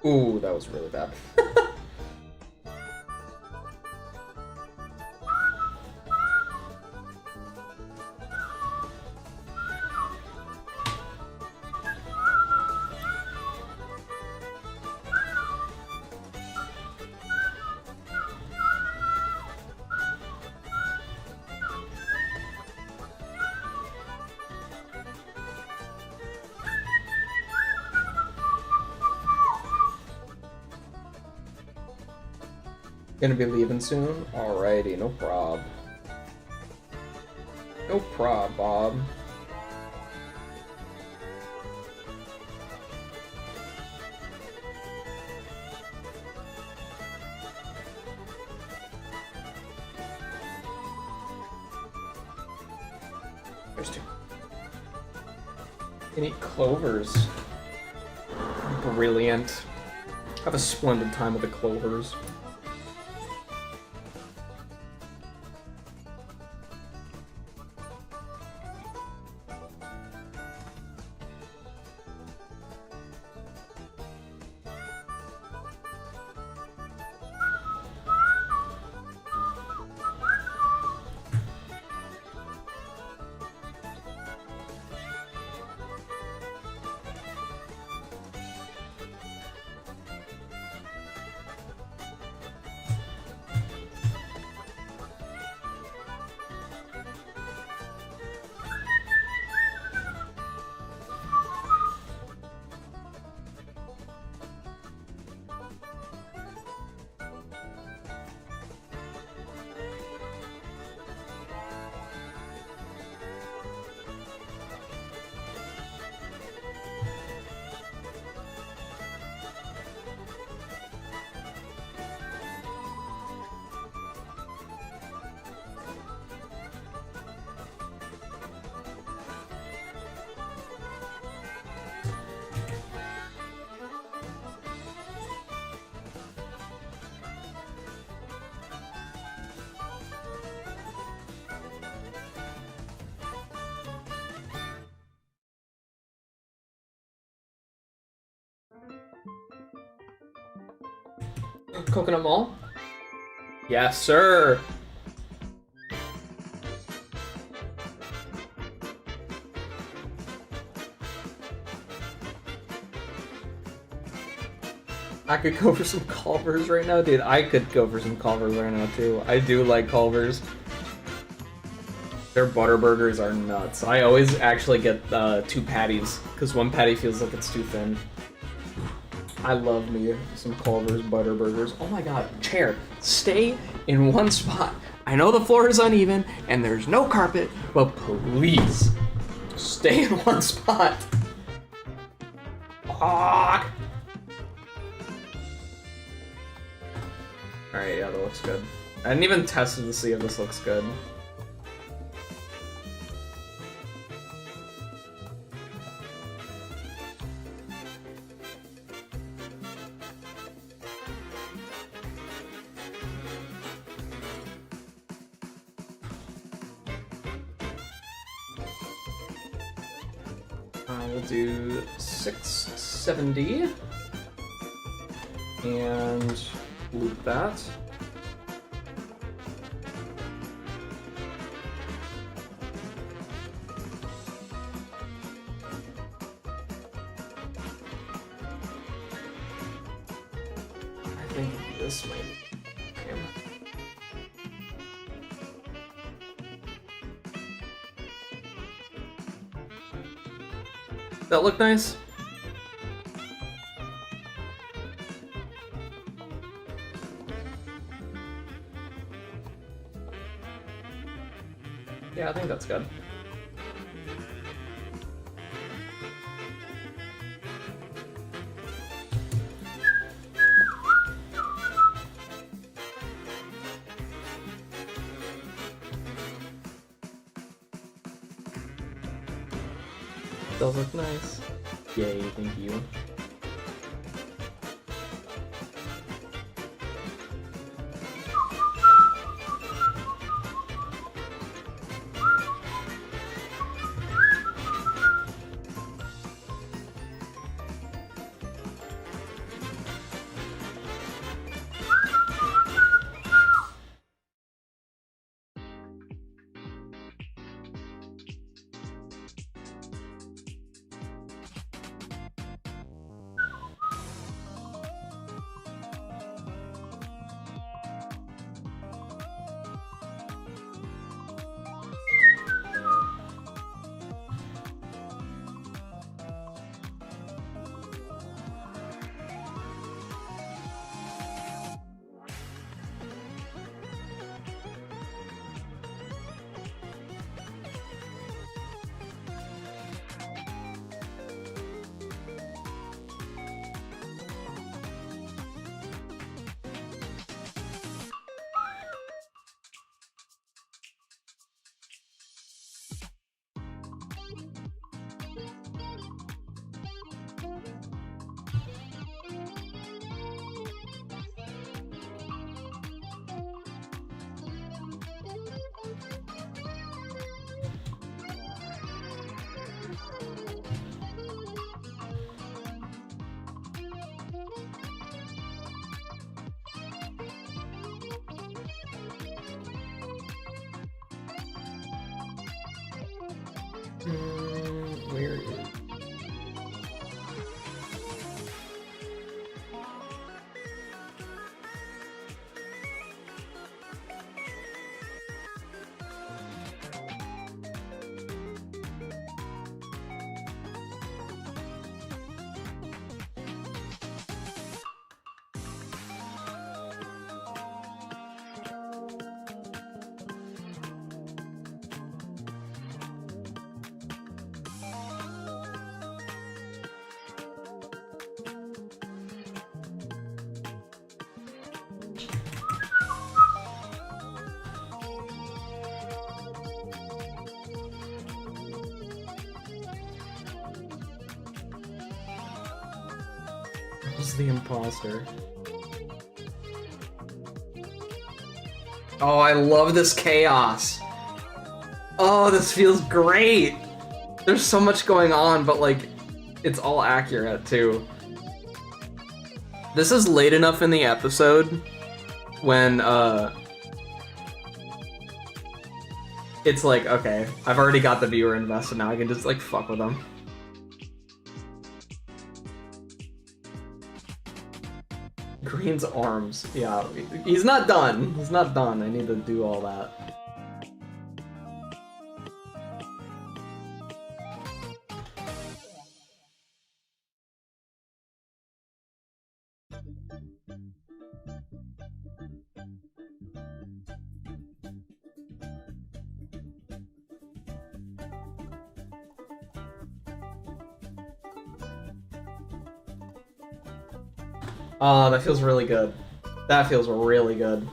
Ooh, that was really bad. Gonna be leaving soon? Alrighty, no prob. No prob, Bob. There's two. Can eat clovers. Brilliant. Have a splendid time with the clovers. Coconut Mall? Yes, sir! I could go for some Culvers right now, dude. I could go for some Culvers right now too. I do like Culvers. Their butter burgers are nuts. I always actually get 2 patties because 1 patty feels like it's too thin. I love me some Culver's butter burgers. Oh my god, chair, stay in one spot. I know the floor is uneven and there's no carpet, but please stay in one spot. Fuck. Alright, yeah, that looks good. I didn't even test it to see if this looks good. We'll do 670 and loop that. I think this might be him. That look nice? Yeah, I think that's good. Does look nice. Yay, thank you. Where is it? Who's the imposter? Oh, I love this chaos. Oh, this feels great. There's so much going on, but like, it's all accurate too. This is late enough in the episode when it's like, okay, I've already got the viewer invested now, I can just like fuck with them. Green's arms. Yeah, he's not done. He's not done. I need to do all that. Oh, that feels really good. That feels really good.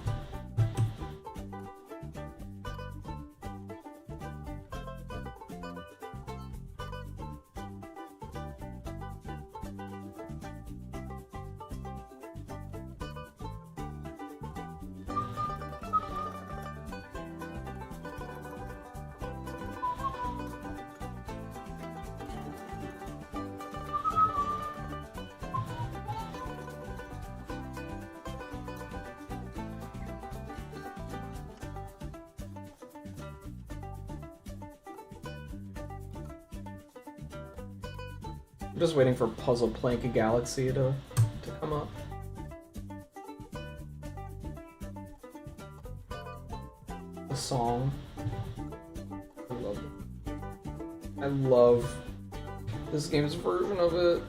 I'm just waiting for Puzzle Plank Galaxy to come up. The song. I love it. I love this game's version of it.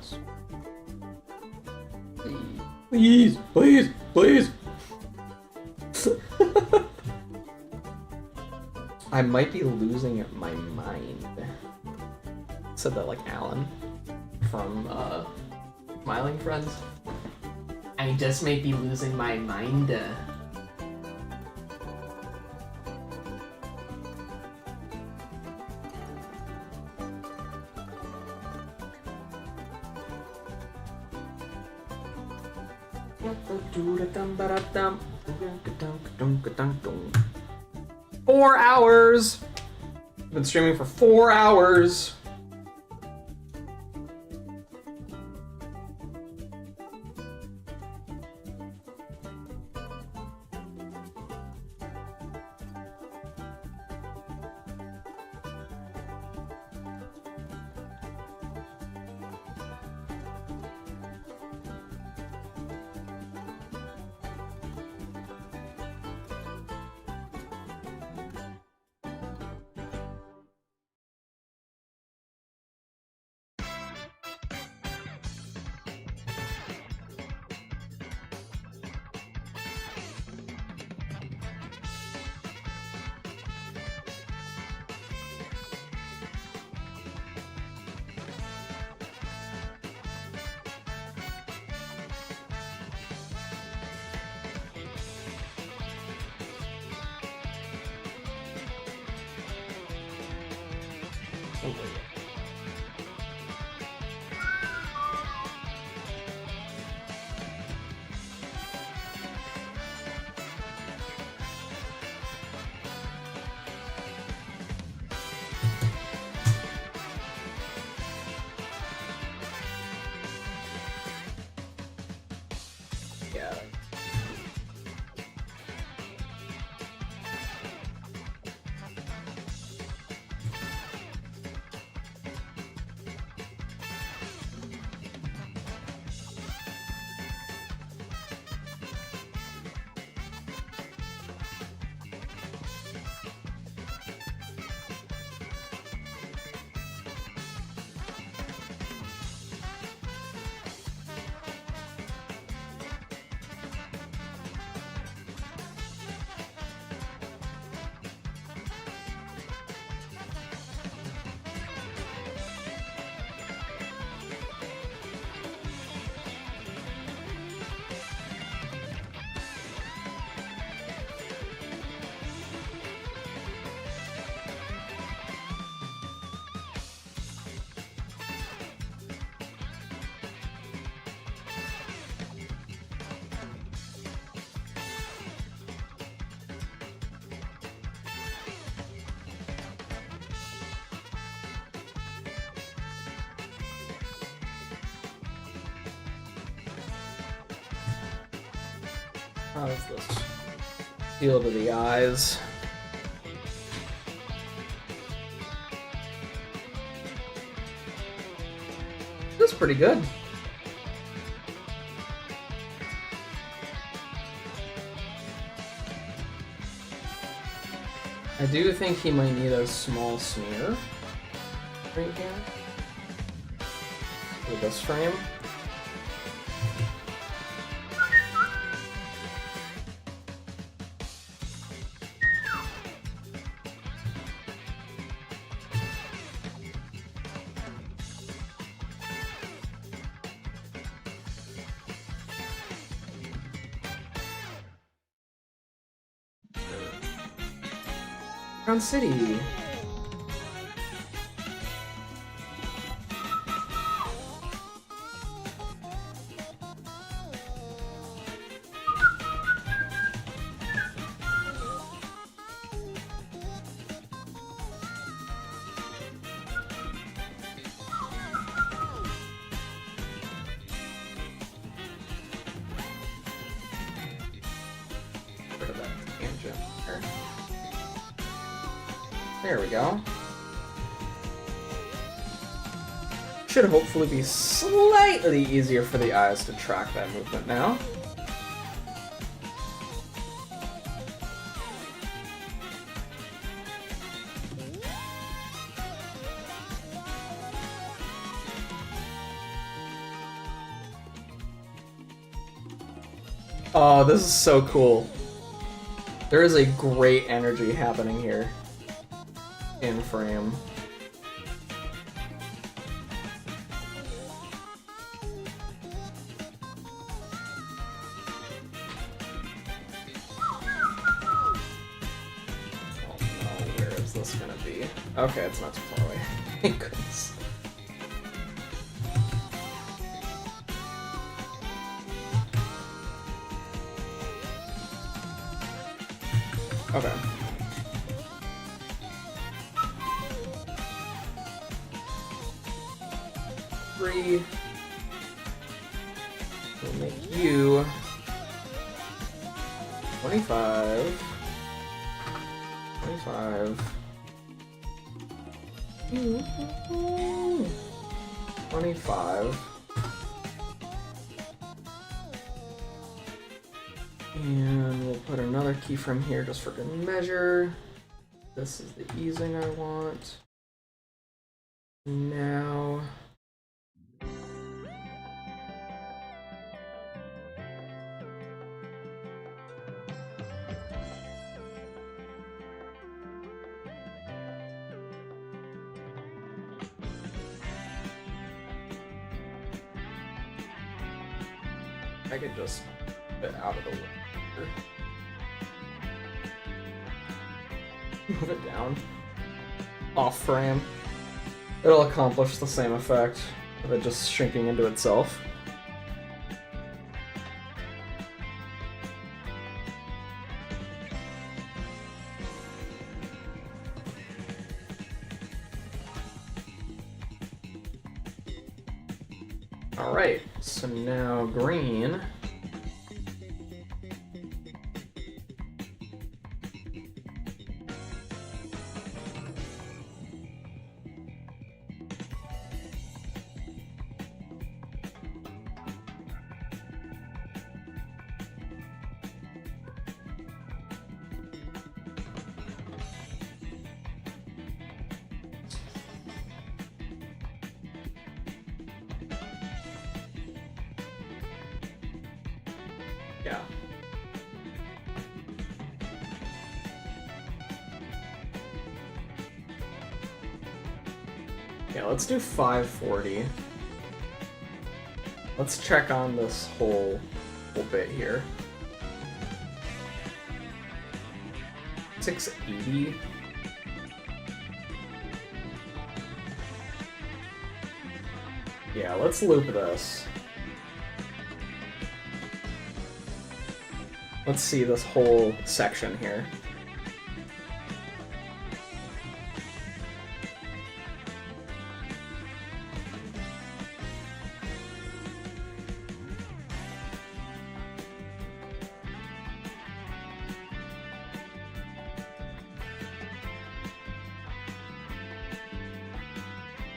Please, please, please! I might be losing my mind. Said that like Alan from Smiling Friends. I just might be losing my mind. Four hours! I've been streaming for 4 hours. Yeah. How's this? Feel to the eyes. That's pretty good. I do think he might need a small smear right here for this frame. Crown City. Rid of that tangent there. There we go. Should hopefully be slightly easier for the eyes to track that movement now. Oh, this is so cool. There is a great energy happening here in frame. Oh no, where is this gonna be? Okay, it's not too far away. Thank goodness. Okay. Three. We'll make you 25. 25. 25. And we'll put another keyframe here just for good measure. This is the easing I want. Now... I could just get out of the way. Move it down. Off frame. It'll accomplish the same effect of it just shrinking into itself. Alright, so now green. Yeah. Yeah, let's do 540. Let's check on this whole bit here. 680. Yeah, let's loop this. Let's see this whole section here.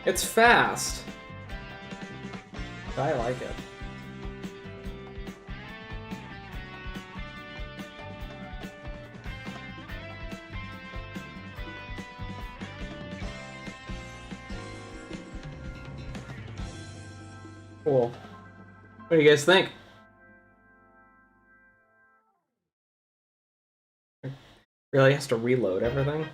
It's fast. I like it. Cool. What do you guys think? Really has to reload everything?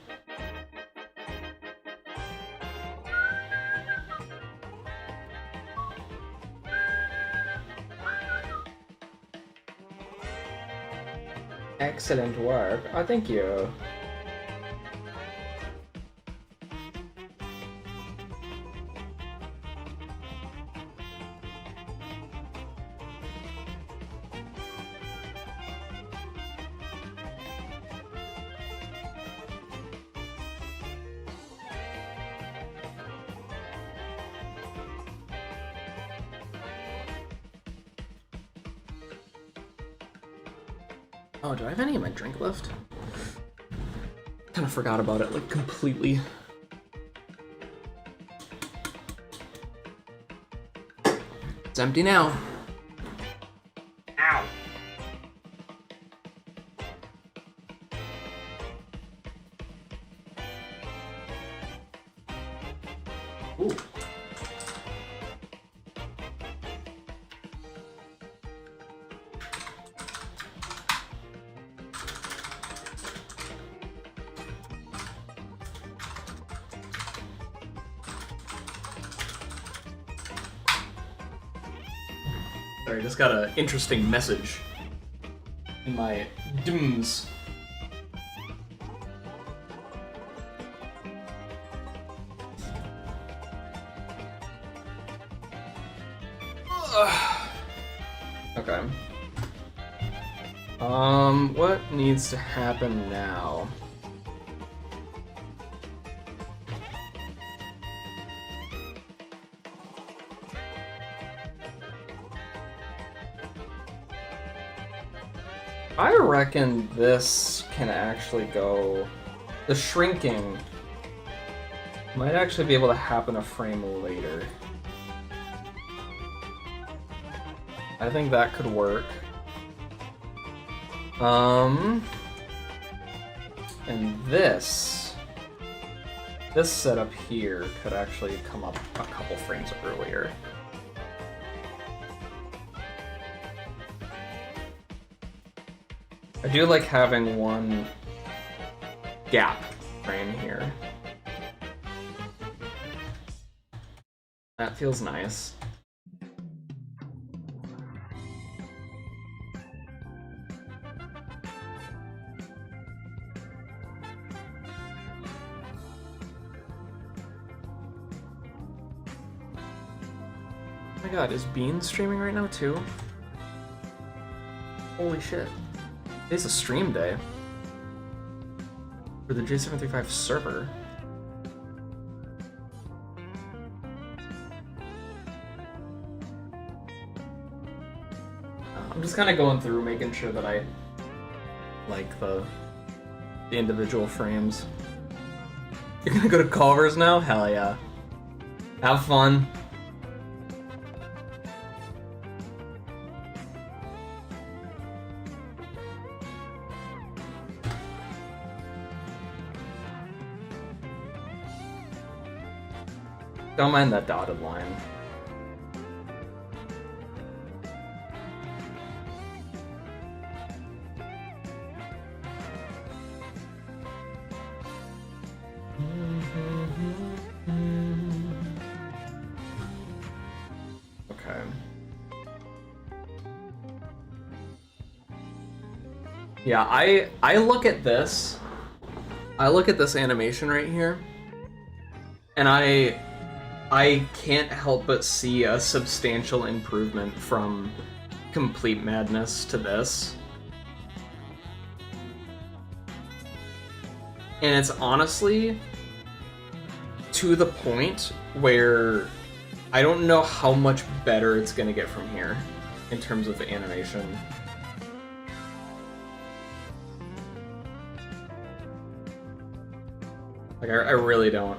Excellent work. Oh, thank you. Oh, do I have any of my drink left? Kind of forgot about it, like, completely. It's empty now. Ow! Ooh. Sorry, I just got an interesting message in my DMs. Okay. What needs to happen now? I reckon this can actually go... The shrinking might actually be able to happen a frame later. I think that could work. And this setup here could actually come up a couple frames earlier. I do like having one gap frame here. That feels nice. Oh my god, is Bean streaming right now too? Holy shit. Today's a stream day for the J735 server. I'm just kind of going through making sure that I like the individual frames. You're gonna go to Culver's now? Hell yeah. Have fun. Don't mind that dotted line. Okay. Yeah, I look at this. I look at this animation right here, and I can't help but see a substantial improvement from Complete Madness to this. And it's honestly to the point where I don't know how much better it's gonna get from here in terms of the animation. Like, I really don't.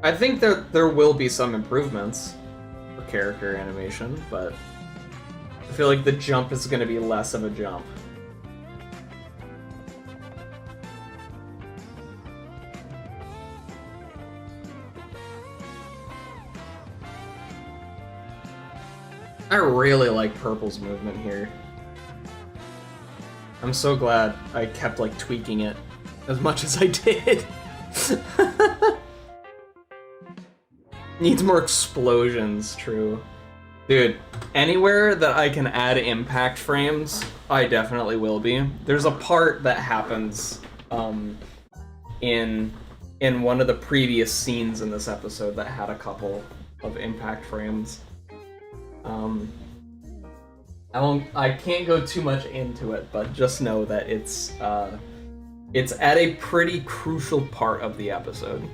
I think there will be some improvements for character animation, but I feel like the jump is going to be less of a jump. I really like purple's movement here. I'm so glad I kept like tweaking it as much as I did. Needs more explosions, true. Dude, anywhere that I can add impact frames, I definitely will be. There's a part that happens in one of the previous scenes in this episode that had a couple of impact frames. I can't go too much into it, but just know that it's at a pretty crucial part of the episode.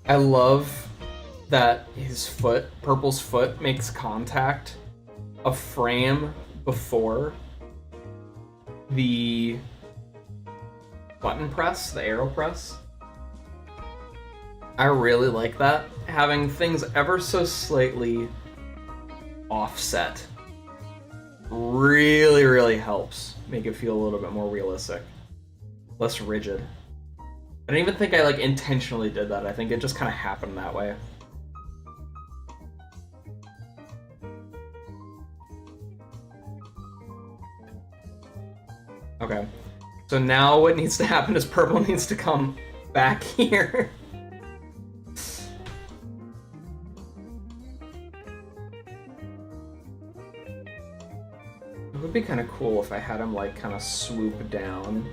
I love that his foot, Purple's foot, makes contact a frame before the button press, the arrow press. I really like that. Having things ever so slightly offset really, really helps make it feel a little bit more realistic, less rigid. I don't even think I like intentionally did that. I think it just kind of happened that way. Okay, so now what needs to happen is Purple needs to come back here. It would be kind of cool if I had him like kind of swoop down.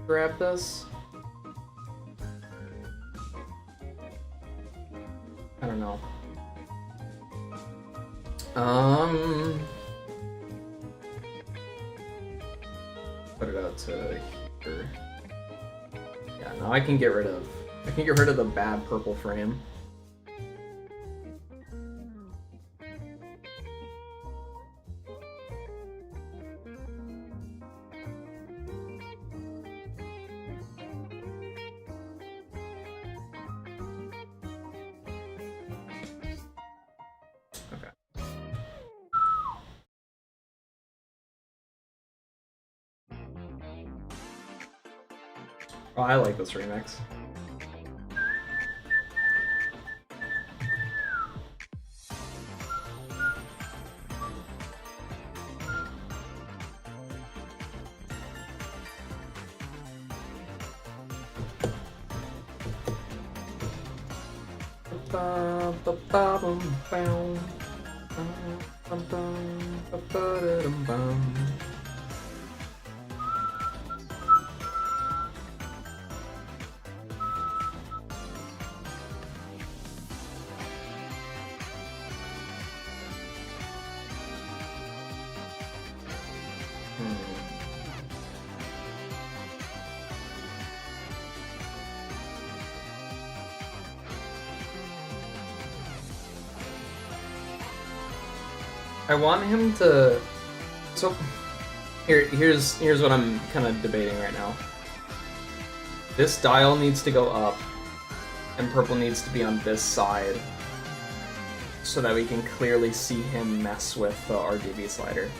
Grab this. I don't know. Put it out to here. Yeah, now I can get rid of the bad purple frame. Oh, I like this remix. I want him to. So here's what I'm kind of debating right now. This dial needs to go up, and purple needs to be on this side, so that we can clearly see him mess with the RGB slider.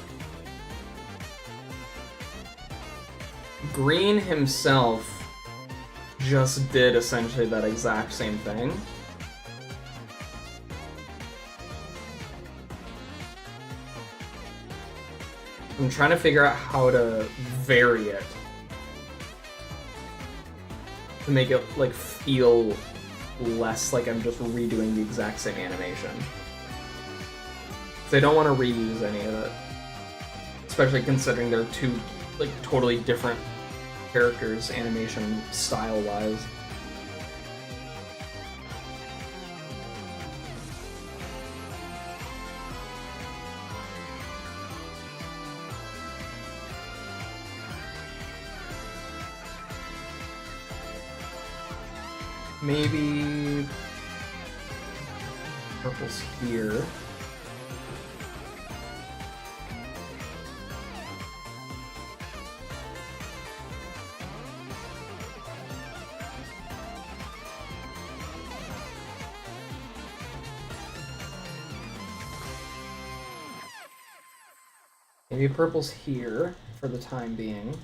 Green himself just did essentially that exact same thing. I'm trying to figure out how to vary it to make it like feel less like I'm just redoing the exact same animation. Because I don't want to reuse any of it, especially considering they're two like totally different characters animation style wise. Maybe purple's here. Maybe purple's here for the time being.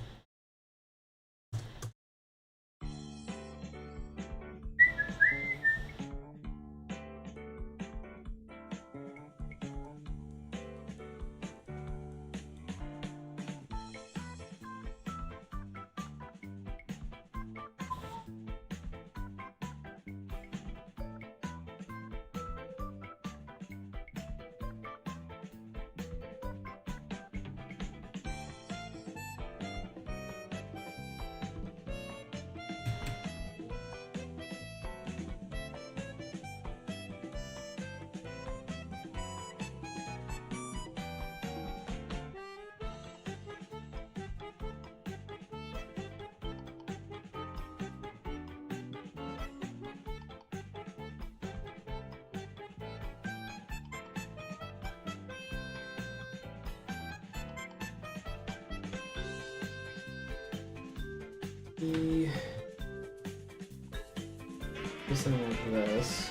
Something like this.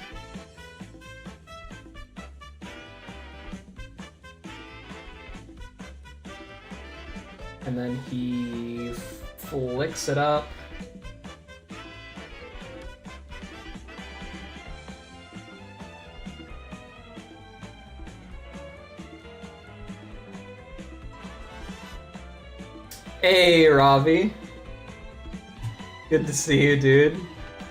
And then he flicks it up. Hey, Ravi. Good to see you, dude.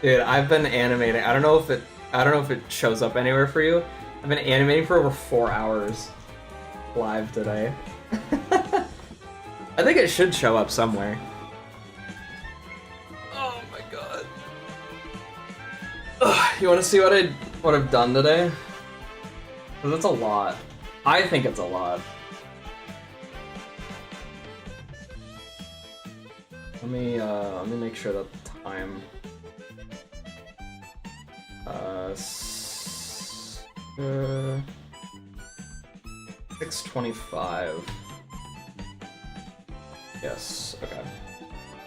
Dude, I've been animating. I don't know if it shows up anywhere for you. I've been animating for over 4 hours live today. I think it should show up somewhere. Oh my god. Ugh, you want to see what I've done today? Because it's a lot. I think it's a lot. Let me make sure that the time. 6:25. Yes. Okay.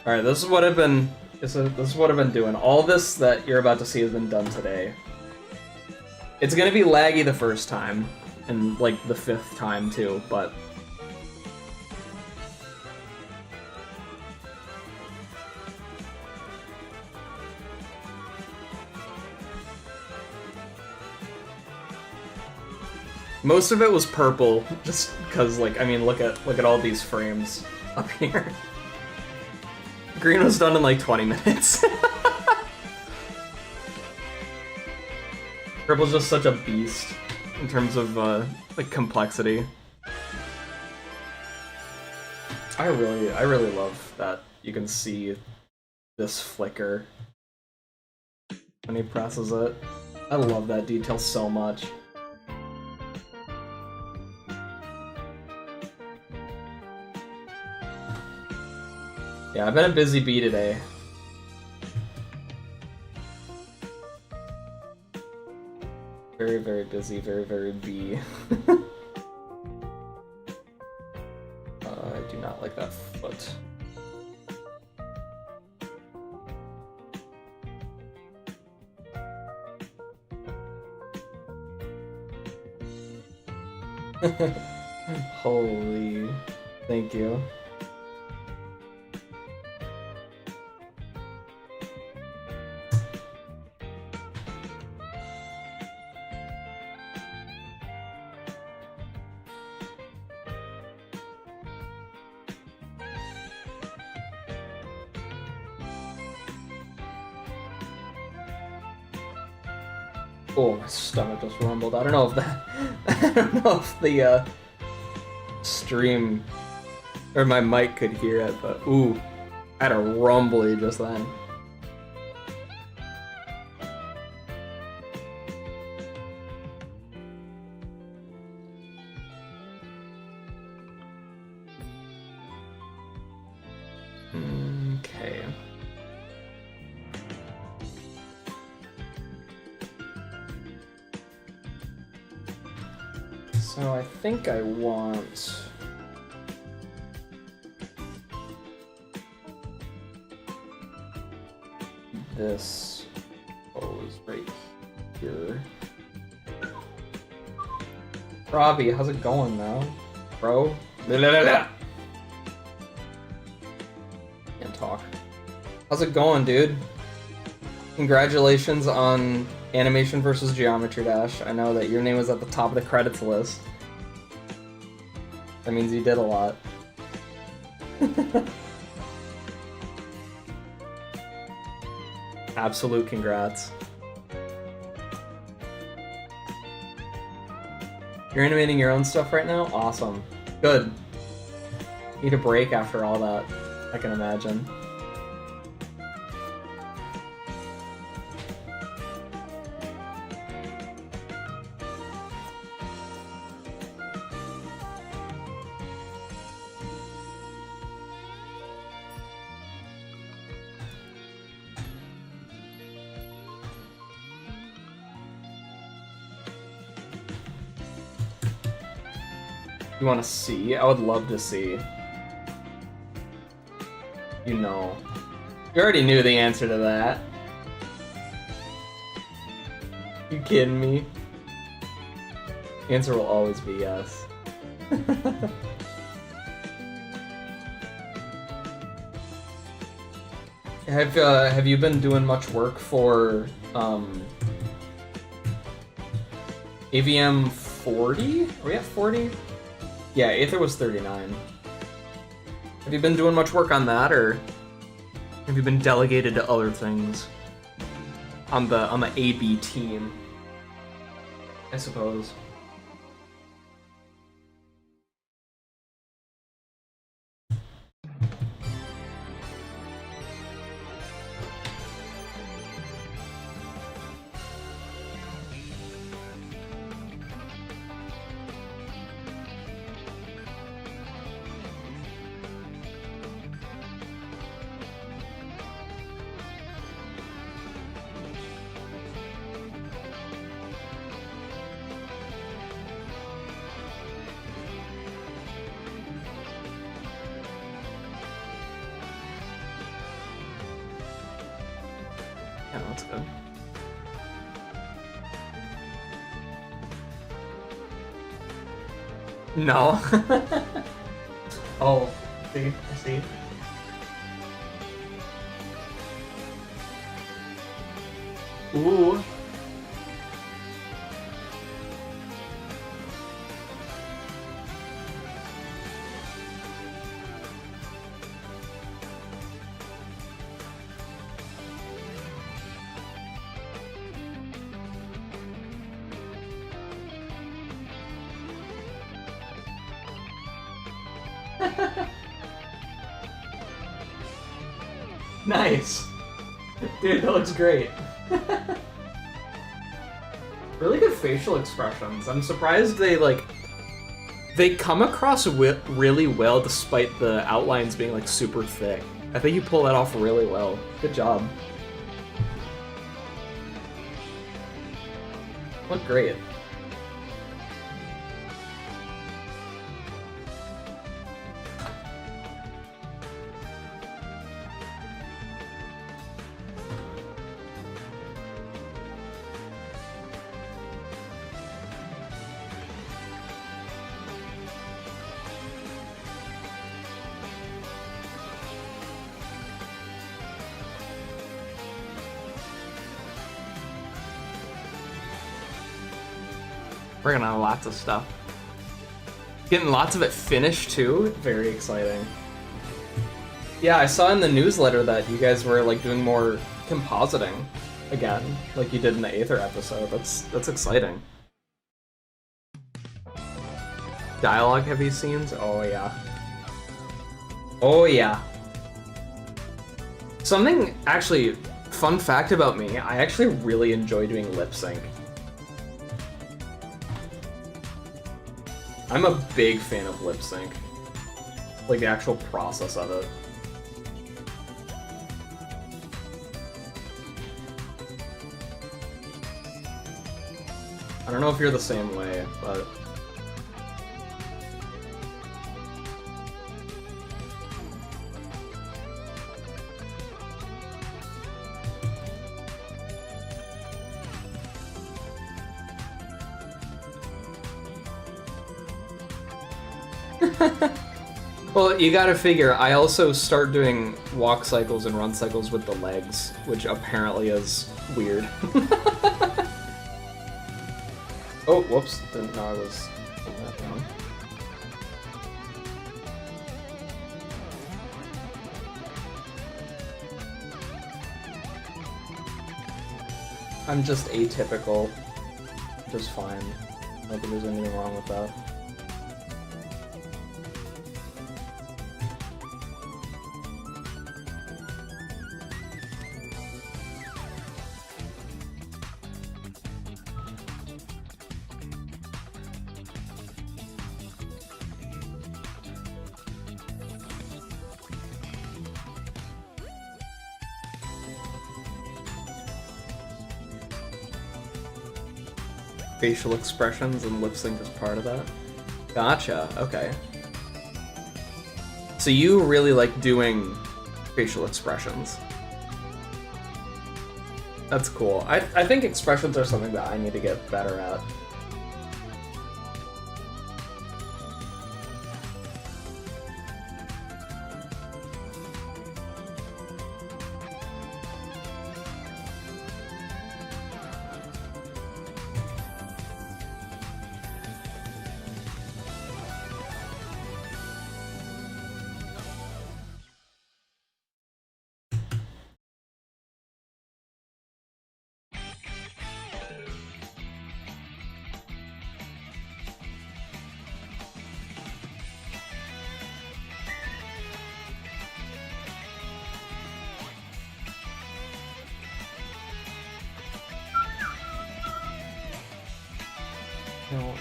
All right. This is what I've been. This is what I've been doing. All this that you're about to see has been done today. It's gonna be laggy the first time, and like the 5th time too, but. Most of it was purple, just because, like, I mean, look at all these frames up here. Green was done in like 20 minutes. Purple's just such a beast in terms of like complexity. I really love that you can see this flicker when he presses it. I love that detail so much. Yeah, I've been a busy bee today. Very, very busy, very, very bee. I do not like that foot. Holy, thank you. Oh, my stomach just rumbled. I don't know if that. I don't know if the stream or my mic could hear it, but ooh, I had a rumbly just then. Okay. So I think I want this pose right here. Robbie, how's it going now? Bro? Can't talk. How's it going, dude? Congratulations on Animation versus Geometry Dash. I know that your name was at the top of the credits list. That means you did a lot. Absolute congrats. You're animating your own stuff right now? Awesome. Good. Need a break after all that, I can imagine. You want to see? I would love to see. You know. You already knew the answer to that. You kidding me? The answer will always be yes. Have you been doing much work for AVM 40? Are we at 40? Yeah, Aether was 39. Have you been doing much work on that, or have you been delegated to other things on the AB team, I suppose? Yeah, that's good. No. Oh, see, I see. Ooh. Nice. Dude, that looks great. Really good facial expressions. I'm surprised they come across really well despite the outlines being like super thick. I think you pull that off really well. Good job. Look great. Working on lots of stuff. Getting lots of it finished too. Very exciting. Yeah, I saw in the newsletter that you guys were like doing more compositing again, like you did in the Aether episode. That's exciting. Dialogue heavy scenes? Oh yeah. Oh yeah. Something actually, fun fact about me, I actually really enjoy doing lip sync. I'm a big fan of lip sync. Like the actual process of it. I don't know if you're the same way, but... Well, you gotta figure, I also start doing walk cycles and run cycles with the legs, which apparently is weird. Oh, whoops. Didn't know I was putting that down. I'm just atypical. Just fine. I don't think there's anything wrong with that. Facial expressions and lip sync is part of that. Gotcha, okay. So you really like doing facial expressions. That's cool. I think expressions are something that I need to get better at. No.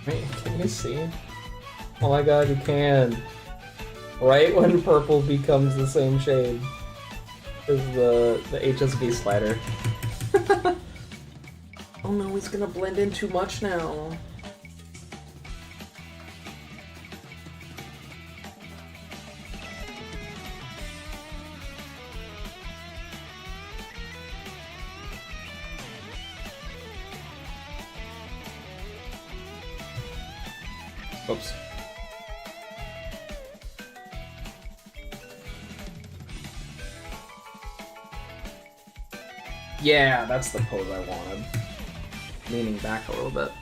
Wait, can you see? Oh my god, you can. Right when purple becomes the same shade as the HSV slider. Oh no, he's gonna blend in too much now. Oops. Yeah, that's the pose I wanted. Leaning back a little bit.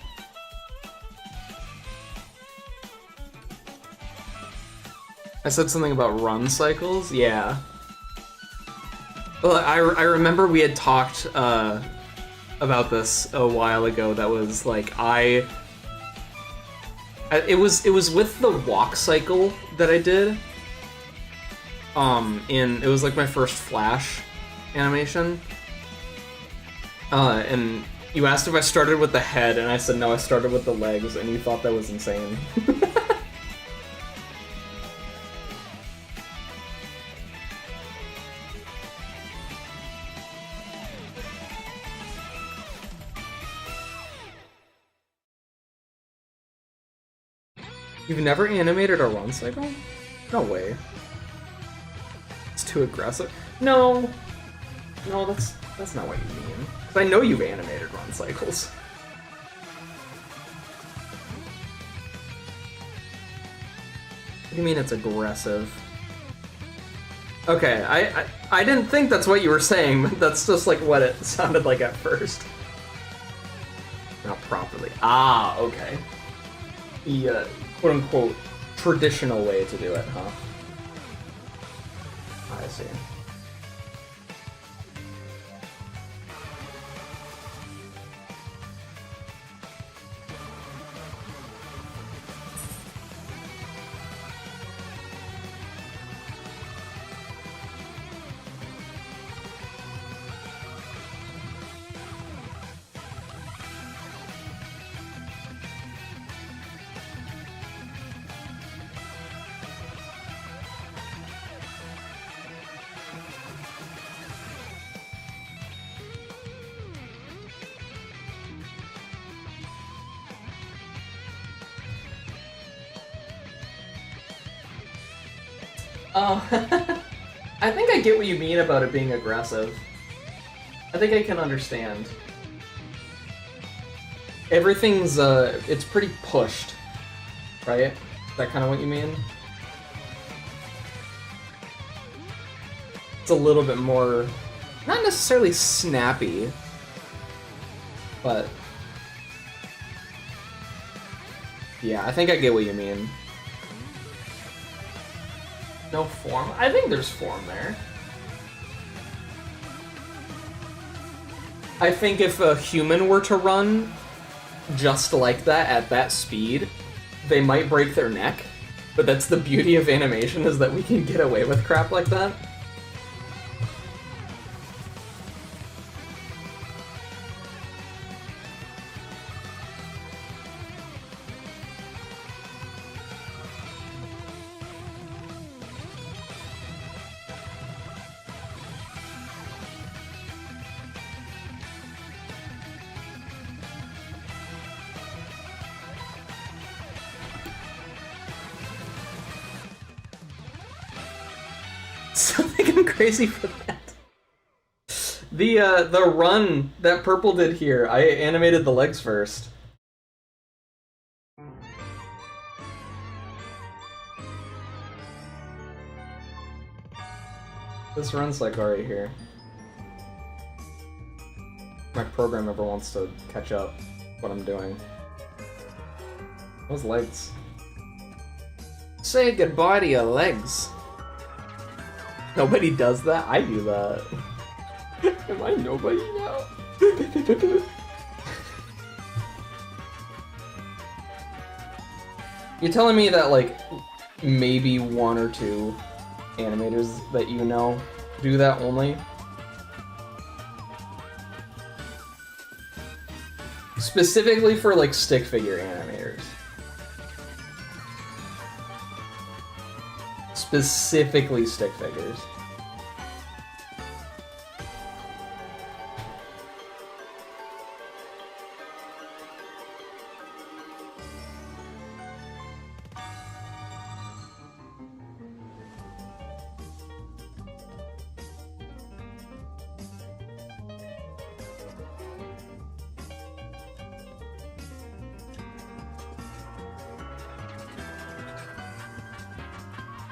I said something about run cycles? Yeah. Well, I remember we had talked about this a while ago. That was like, it was with the walk cycle that I did. It was like my first Flash animation. And you asked if I started with the head, and I said no, I started with the legs, and you thought that was insane. You've never animated a run cycle? No way. It's too aggressive. No, that's not what you mean. 'Cause I know you've animated run cycles. What do you mean it's aggressive? Okay, I didn't think that's what you were saying, but that's just like what it sounded like at first. Not properly. Ah, okay. The quote-unquote traditional way to do it, huh? I see. Oh, I think I get what you mean about it being aggressive. I think I can understand. Everything's, it's pretty pushed, right? Is that kind of what you mean? It's a little bit more, not necessarily snappy, but yeah, I think I get what you mean. No form? I think there's form there. I think if a human were to run just like that at that speed, they might break their neck, but that's the beauty of animation, is that we can get away with crap like that. So I think I'm crazy for that. The run that Purple did here, I animated the legs first. This run's like already here. My program ever wants to catch up what I'm doing. Those legs. Say goodbye to your legs. Nobody does that? I do that. Am I nobody now? You're telling me that, like, maybe one or two animators that you know do that only? Specifically for, like, stick figure animators. Specifically stick figures.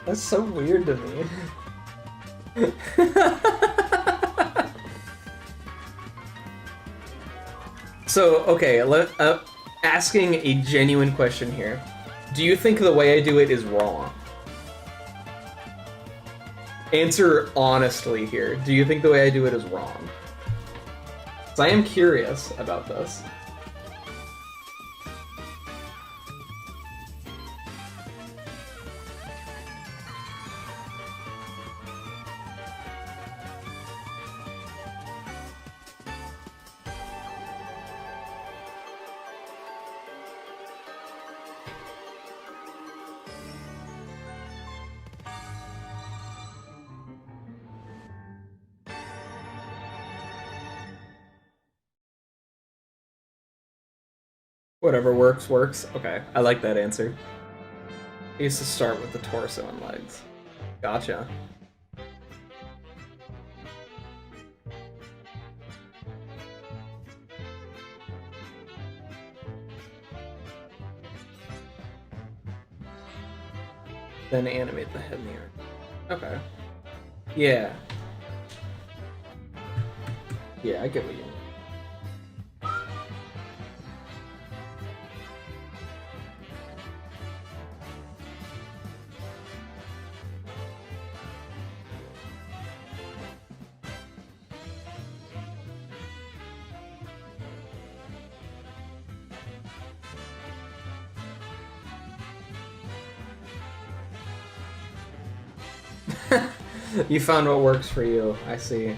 That's so weird to me. So, okay, asking a genuine question here. Do you think the way I do it is wrong? Answer honestly here. Do you think the way I do it is wrong? Because I am curious about this. Whatever works, works. Okay, I like that answer. I used to start with the torso and legs. Gotcha. Then animate the head and the arm. Okay. Yeah. Yeah, I get what you mean. You found what works for you, I see.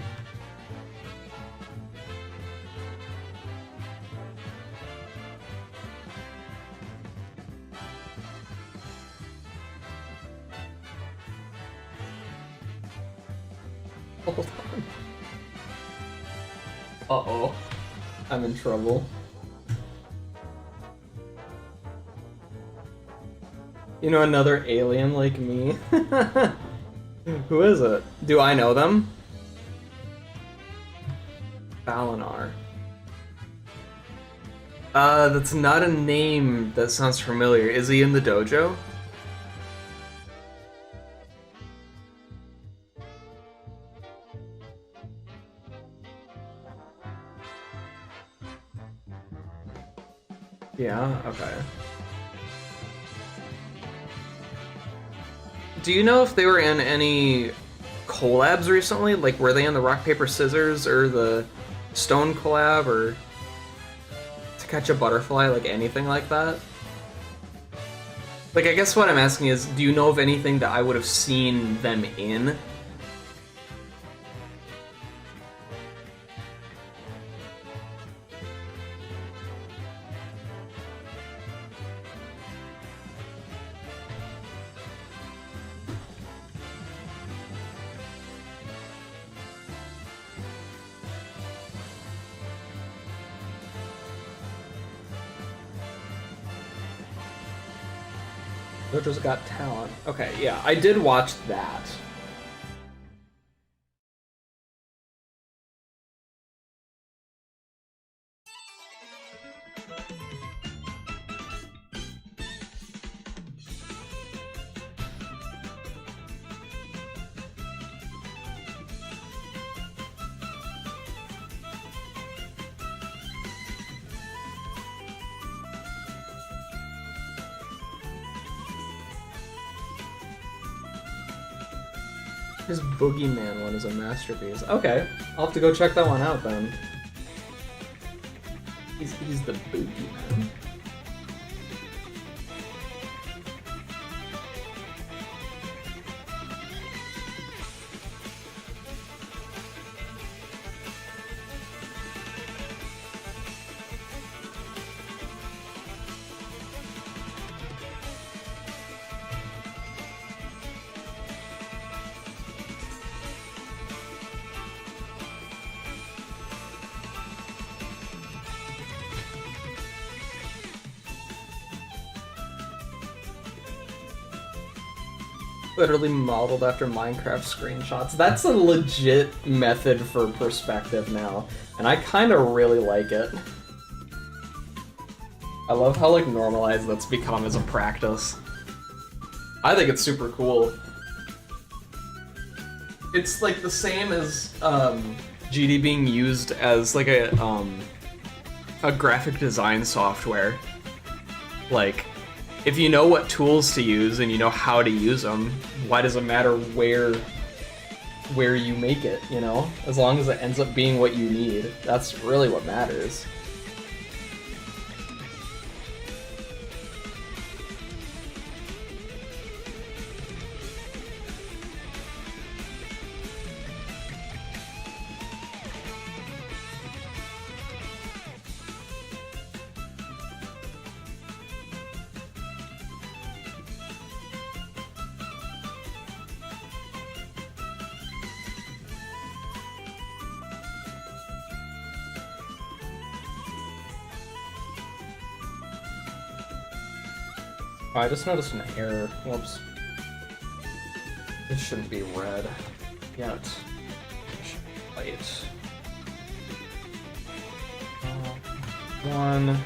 Hold on. Uh-oh. I'm in trouble. You know, another alien like me? Who is it? Do I know them? Balinar. That's not a name that sounds familiar. Is he in the dojo? Yeah, okay. Do you know if they were in any collabs recently? Like, were they in the Rock, Paper, Scissors or the Stone collab or To Catch a Butterfly, like anything like that? Like, I guess what I'm asking is, do you know of anything that I would have seen them in? Dojo's Got Talent. Okay, yeah, I did watch that. His Boogeyman one is a masterpiece. Okay, I'll have to go check that one out then. He's the Boogeyman. Literally modeled after Minecraft screenshots. That's a legit method for perspective now, and I kind of really like it. I love how like normalized that's become as a practice. I think it's super cool. It's like the same as GD being used as like a graphic design software. Like, if you know what tools to use and you know how to use them, why does it matter where you make it, you know? As long as it ends up being what you need, that's really what matters. Oh, I just noticed an error. Whoops. It shouldn't be red yet. It should be white. One.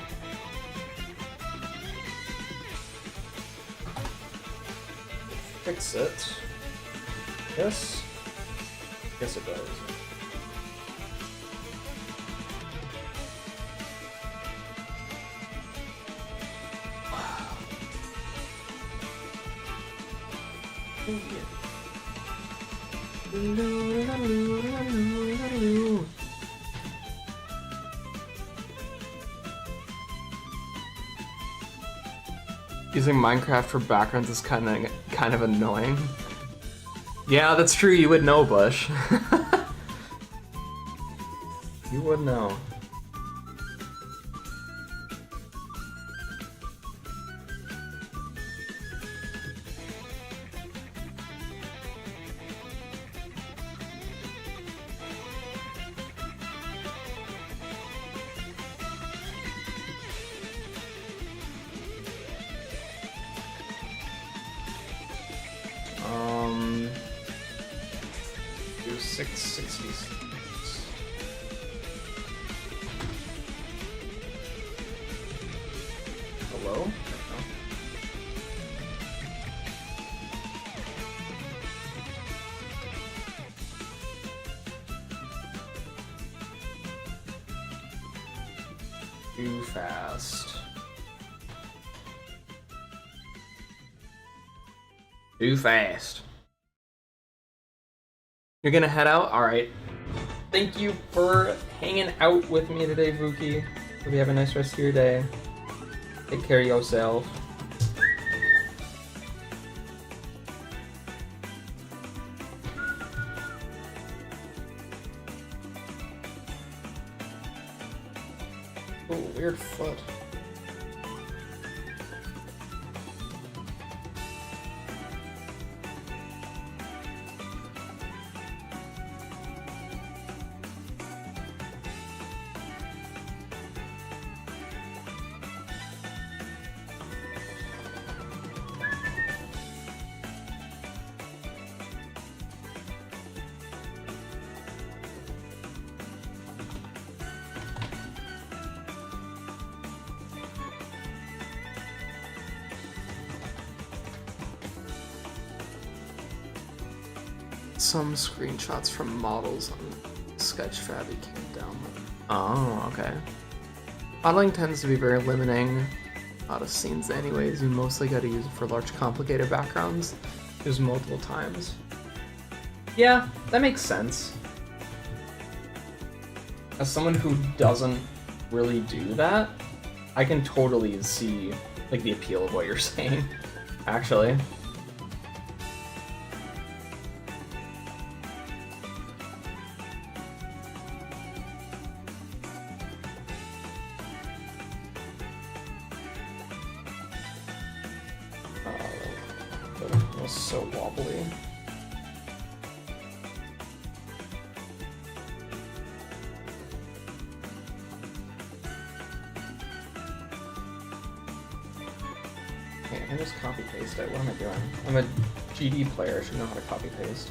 Fix it. Yes? Yes, it does. Using Minecraft for backgrounds is kind of annoying. Yeah, that's true. You would know, Bush. You would know. Perfect 60s. Hello? Too fast. Too fast. You're gonna head out? Alright. Thank you for hanging out with me today, Vuki. Hope you have a nice rest of your day. Take care of yourself. Oh, weird foot. Some screenshots from models on Sketchfab you can't download. Oh, okay. Modeling tends to be very limiting. A lot of scenes anyways, you mostly gotta use it for large complicated backgrounds. Use multiple times. Yeah, that makes sense. As someone who doesn't really do that, I can totally see like the appeal of what you're saying, actually. That was so wobbly. Okay, I can just copy paste it. What am I doing? I'm a GD player. I should know how to copy paste.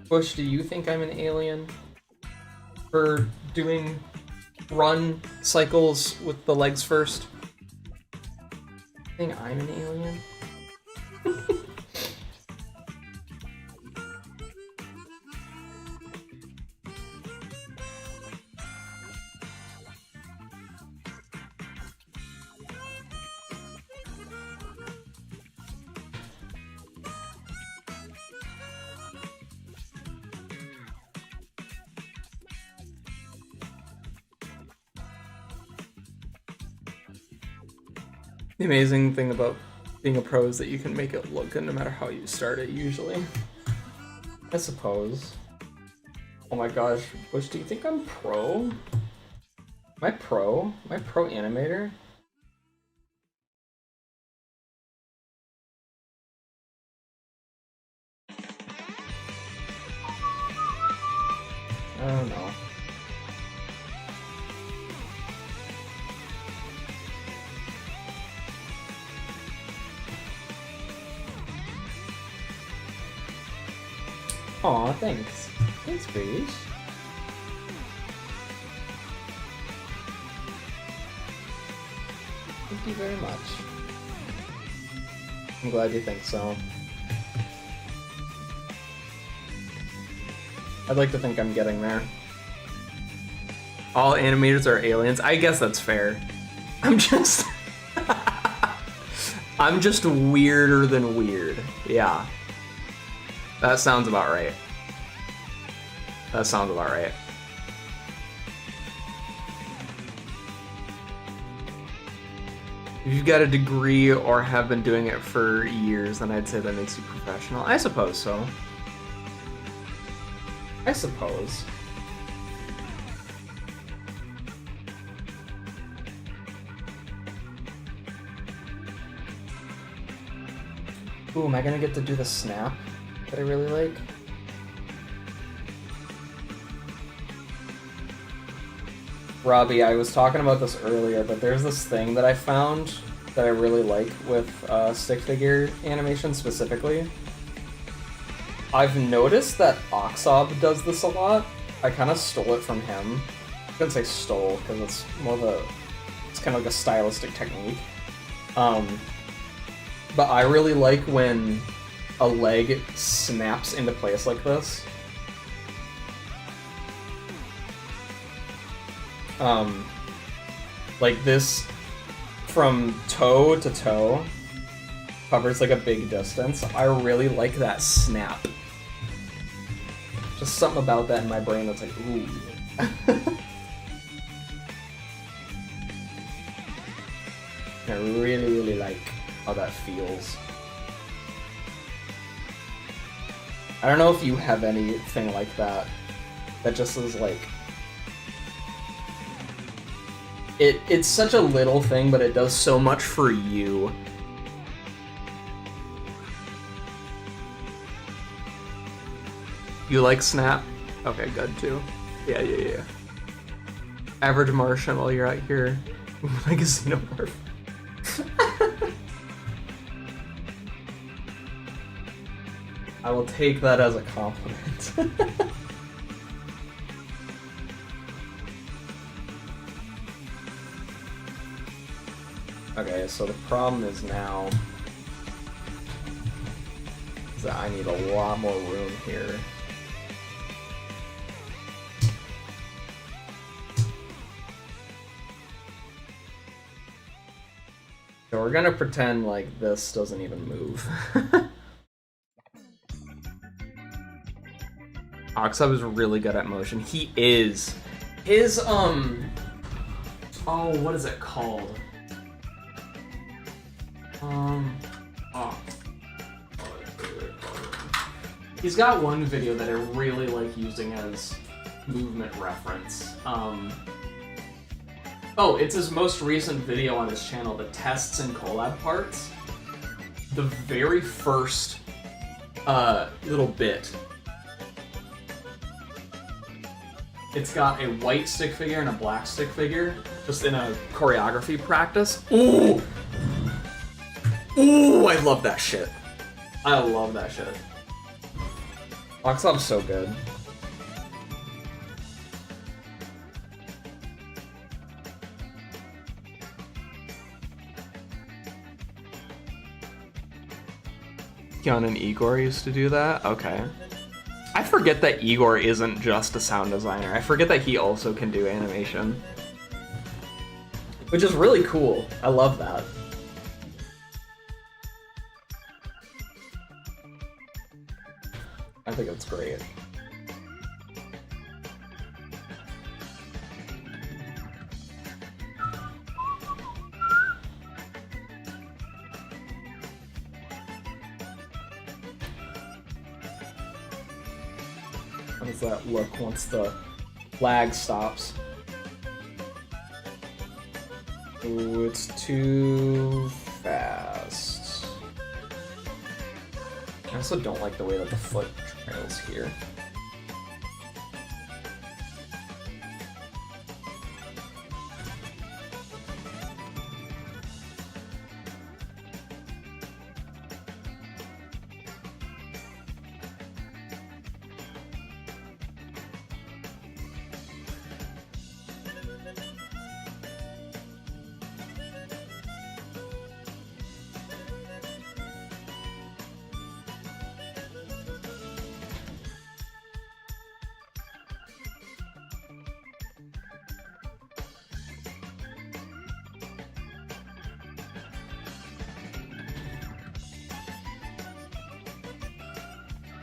Bush, do you think I'm an alien for doing run cycles with the legs first? I think I'm an alien. The amazing thing about being a pro is that you can make it look good no matter how you start it, usually. I suppose. Oh my gosh, Bush, do you think I'm pro? Am I pro? Am I pro animator? I don't know. Aw, thanks. Thanks, Grace. Thank you very much. I'm glad you think so. I'd like to think I'm getting there. All animators are aliens. I guess that's fair. I'm just... I'm just weirder than weird. Yeah. That sounds about right. That sounds about right. If you've got a degree or have been doing it for years, then I'd say that makes you professional. I suppose so. I suppose. Ooh, am I gonna get to do the snap that I really like? Robbie, I was talking about this earlier, but there's this thing that I found that I really like with stick figure animation specifically. I've noticed that Oxob does this a lot. I kind of stole it from him. I couldn't say stole, because it's more of a... It's kind of like a stylistic technique. But I really like when a leg snaps into place like this. Like this, from toe to toe, covers like a big distance. I really like that snap. Just something about that in my brain that's like, ooh. I really, really like how that feels. I don't know if you have anything like that that just is like... It's such a little thing, but it does so much for you. You like Snap? Okay, good too. Yeah. Average Martian while you're out here. Like a xenomorph. I will take that as a compliment. Okay, so the problem is now that I need a lot more room here. So we're gonna pretend like this doesn't even move. Oxub is really good at motion. He is. His, oh, what is it called? He's got one video that I really like using as movement reference. Oh, it's his most recent video on his channel, the tests and collab parts. The very first little bit. It's got a white stick figure and a black stick figure, just in a choreography practice. Ooh! Ooh, I love that shit. I love that shit. Oxob's so good. Kion and Igor used to do that? Okay. I forget that Igor isn't just a sound designer. I forget that he also can do animation. Which is really cool. I love that. I think it's great. How does that look once the lag stops? Ooh, it's too fast. I also don't like the way that the foot trails here.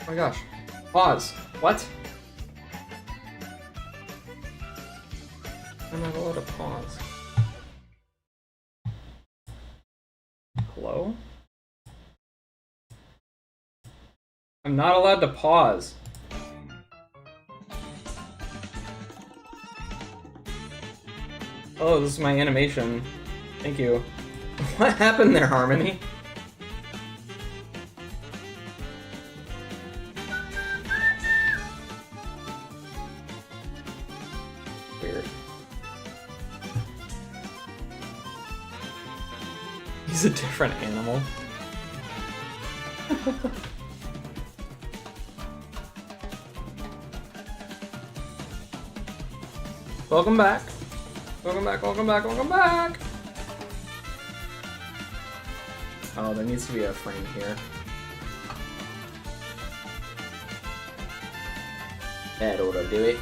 Oh my gosh. Pause. What? I'm not allowed to pause. Hello? I'm not allowed to pause. Oh, this is my animation. Thank you. What happened there, Harmony? Weird. He's a different animal. Welcome back. Welcome back, welcome back, welcome back! Oh, there needs to be a frame here. That ought to do it.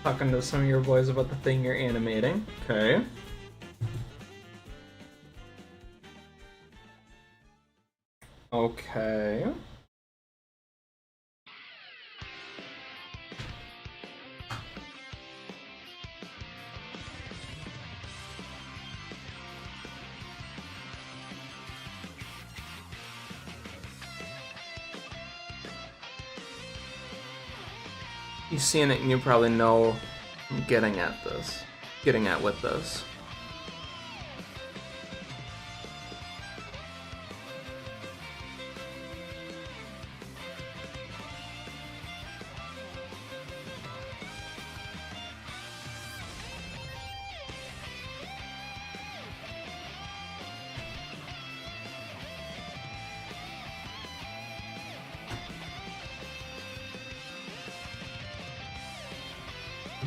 Talking to some of your boys about the thing you're animating. Okay. Okay. You've seen it and you probably know I'm getting at with this.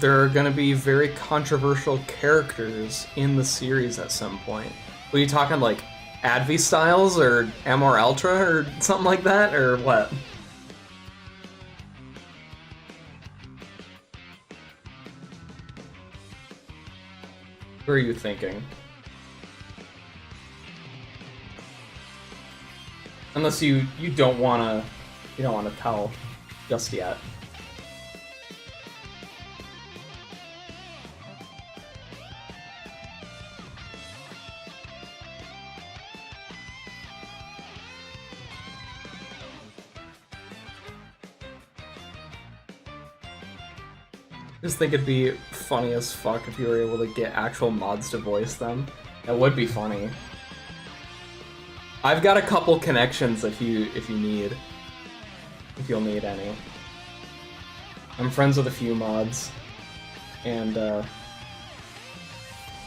There are going to be very controversial characters in the series at some point. Were you talking like Advi Styles or Amor Ultra or something like that, or what? What are you thinking? Unless you don't wanna tell just yet. I just think it'd be funny as fuck if you were able to get actual mods to voice them. That would be funny. I've got a couple connections if you'll need any. I'm friends with a few mods, and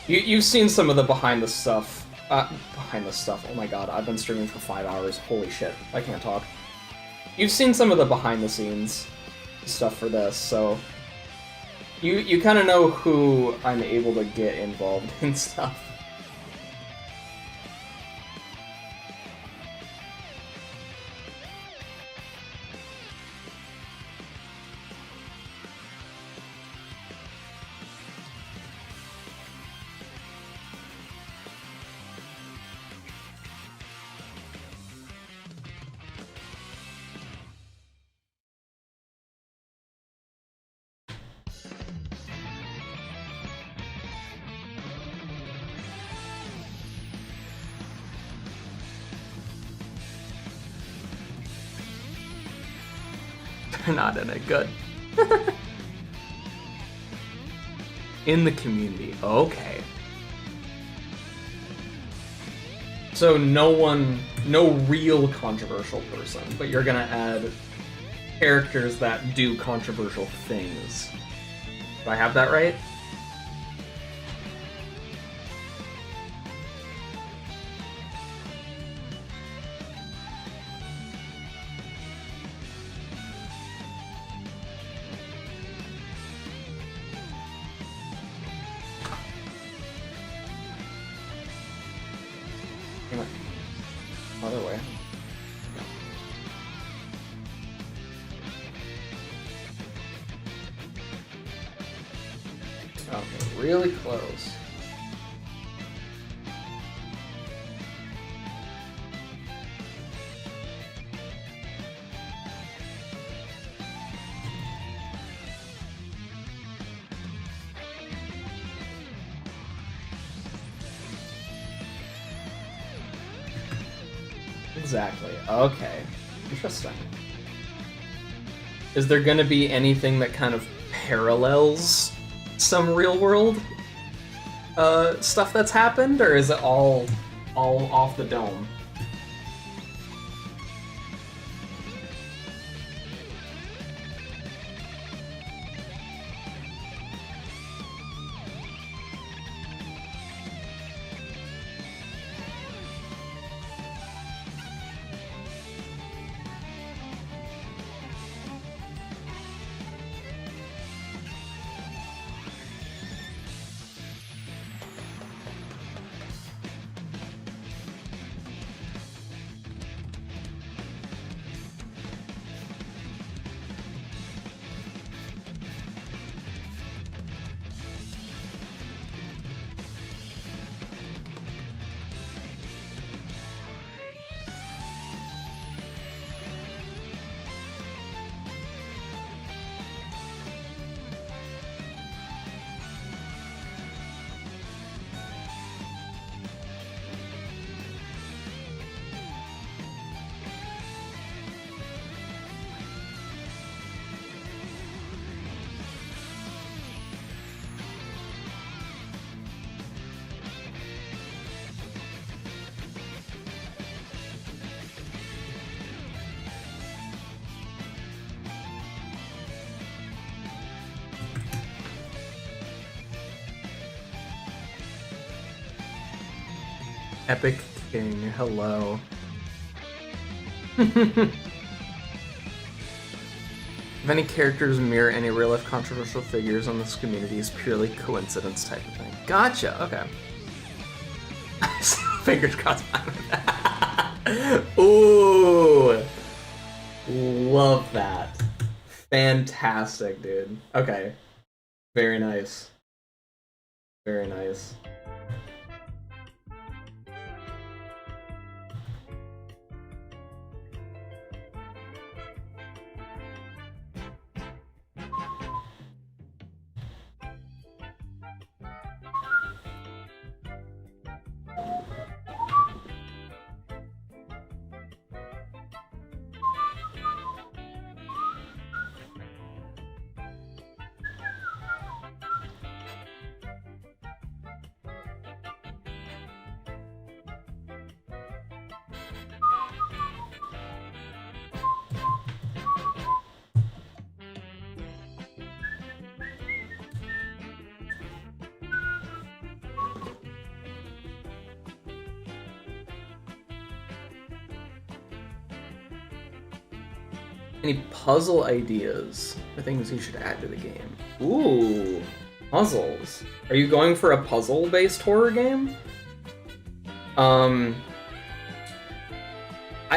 you've seen some of the behind the stuff. Oh my god, I've been streaming for 5 hours. Holy shit, I can't talk. You've seen some of the behind the scenes stuff for this, so you kind of know who I'm able to get involved in stuff. You're not in it. Good. In the community. Okay. So no real controversial person, but you're gonna add characters that do controversial things. Do I have that right? Other way. Okay, really close. Exactly. Okay. Interesting. Is there going to be anything that kind of parallels some real world stuff that's happened, or is it all off the dome? Epic King, hello. If any characters mirror any real-life controversial figures on this community is purely coincidence type of thing. Gotcha, okay. Fingers crossed. Ooh! Love that. Fantastic, dude. Okay. Very nice. Very nice. Any puzzle ideas or things you should add to the game? Ooh, puzzles. Are you going for a puzzle-based horror game? I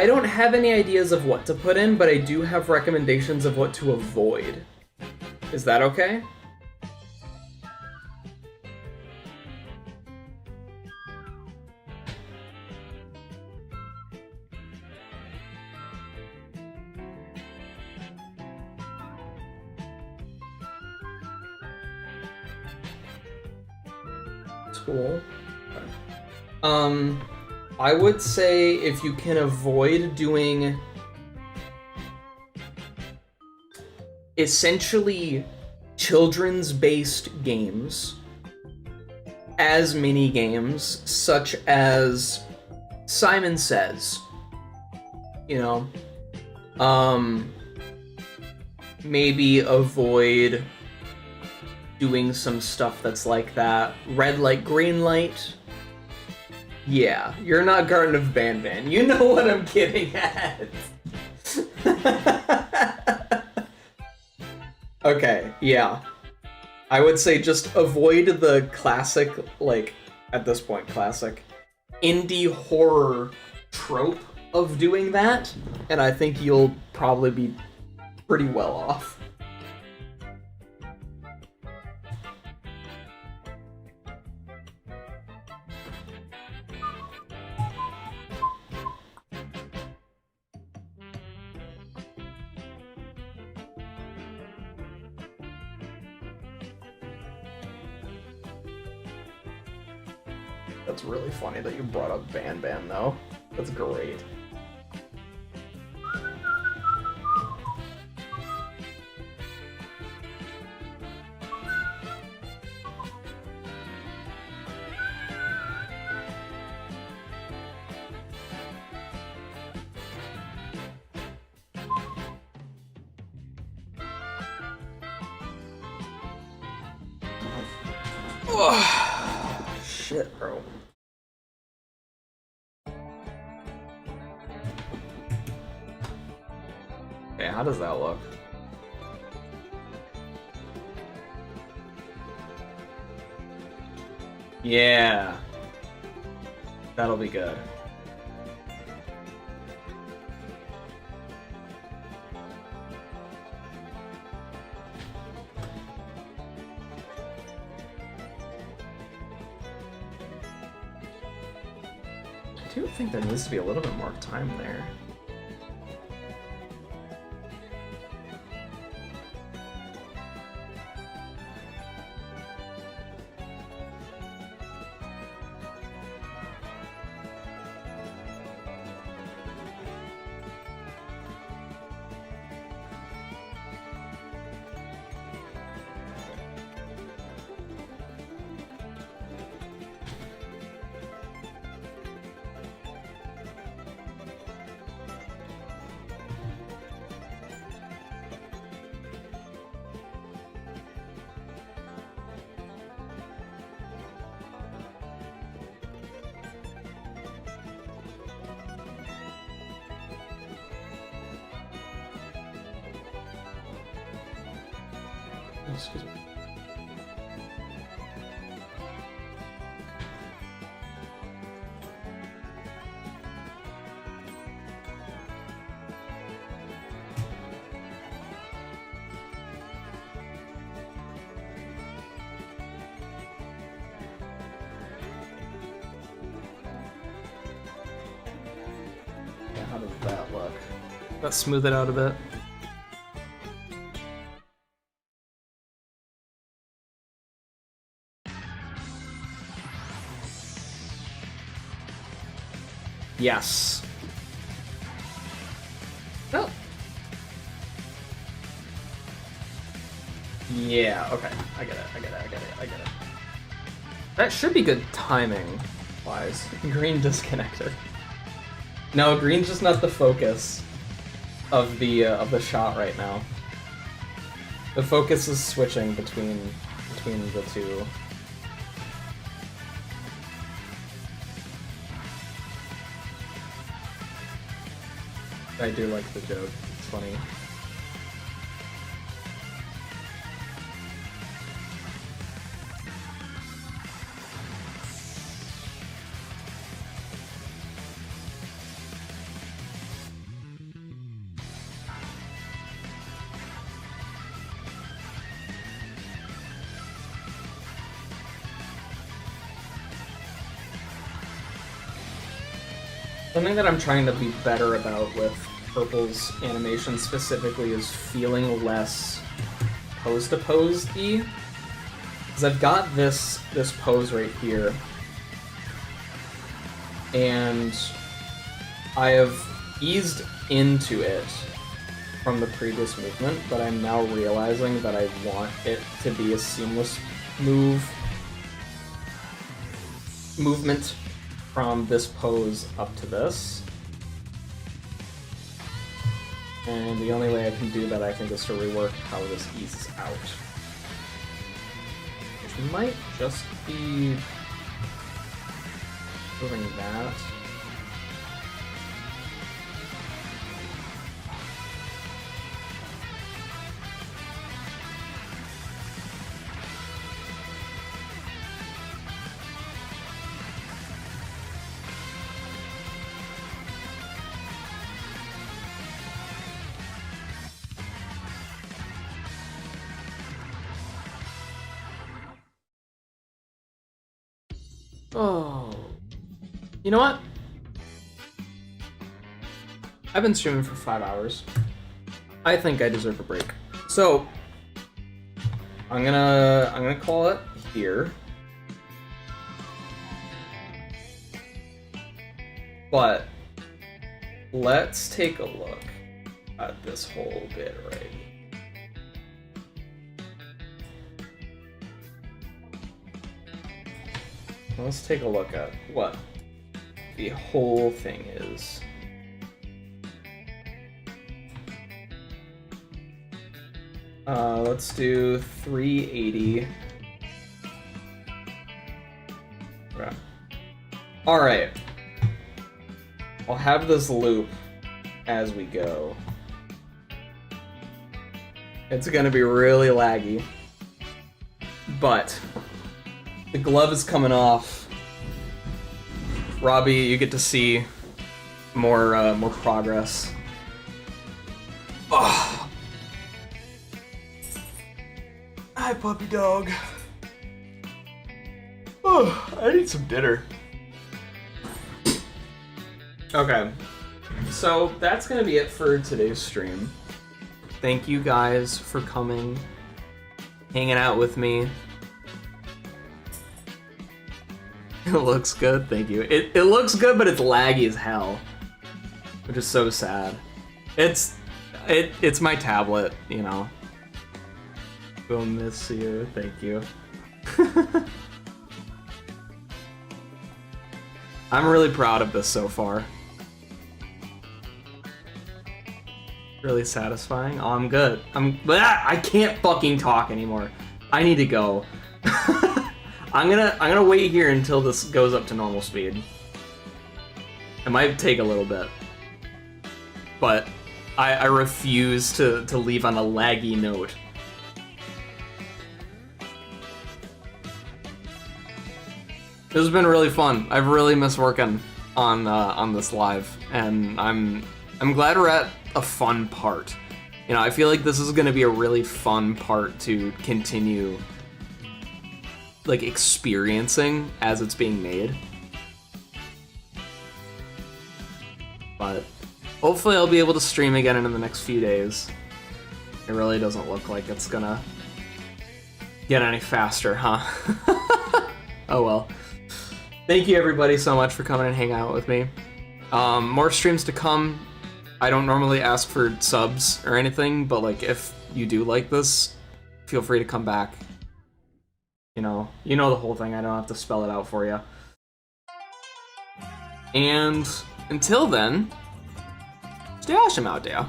don't have any ideas of what to put in, but I do have recommendations of what to avoid. Is that okay? Cool. I would say if you can avoid doing essentially children's-based games as mini games, such as Simon Says, you know, maybe avoid doing some stuff that's like that. Red light, green light. Yeah, you're not Garden of Banban. You know what I'm getting at. Okay, yeah. I would say just avoid the classic, like, at this point, classic indie horror trope of doing that, and I think you'll probably be pretty well off. That's really funny that you brought up Banban, though. That's great. Shit, bro. Okay, how does that look? Yeah. That'll be good. I do think there needs to be a little bit more time there. Excuse me. Yeah, how does that look? Let's smooth it out a bit. Yes. Oh. Yeah, okay. I get it. That should be good timing wise. Green disconnected. No, green's just not the focus of the shot right now. The focus is switching between the two. I do like the joke. It's funny. Something that I'm trying to be better about with Purple's animation specifically is feeling less pose-to-pose-y. Because I've got this pose right here, and I have eased into it from the previous movement, but I'm now realizing that I want it to be a seamless movement from this pose up to this. And the only way I can do that, I think, is to rework how this eases out. Which might just be doing that. Oh, you know what? I've been streaming for 5 hours. I think I deserve a break. So I'm gonna call it here. But let's take a look at this whole bit right here. Let's take a look at what the whole thing is. Let's do 380. Okay. All right. I'll have this loop as we go. It's gonna be really laggy, but the glove is coming off. Robbie, you get to see more progress. Oh. Hi, puppy dog. Oh, I need some dinner. Okay, so that's gonna be it for today's stream. Thank you guys for coming, hanging out with me. It looks good, thank you. It looks good, but it's laggy as hell, which is so sad. It's my tablet, you know. We'll miss you, thank you. I'm really proud of this so far. Really satisfying. Oh, I'm good. I can't fucking talk anymore. I need to go. I'm gonna wait here until this goes up to normal speed. It might take a little bit, but I refuse to leave on a laggy note. This has been really fun. I've really missed working on this live, and I'm glad we're at a fun part. You know, I feel like this is gonna be a really fun part to continue like experiencing as it's being made. But hopefully I'll be able to stream again in the next few days. It really doesn't look like it's gonna get any faster, huh? Oh well. Thank you everybody so much for coming and hanging out with me. More streams to come. I don't normally ask for subs or anything, but like if you do like this, feel free to come back. You know the whole thing. I don't have to spell it out for you. And until then, stay awesome out there.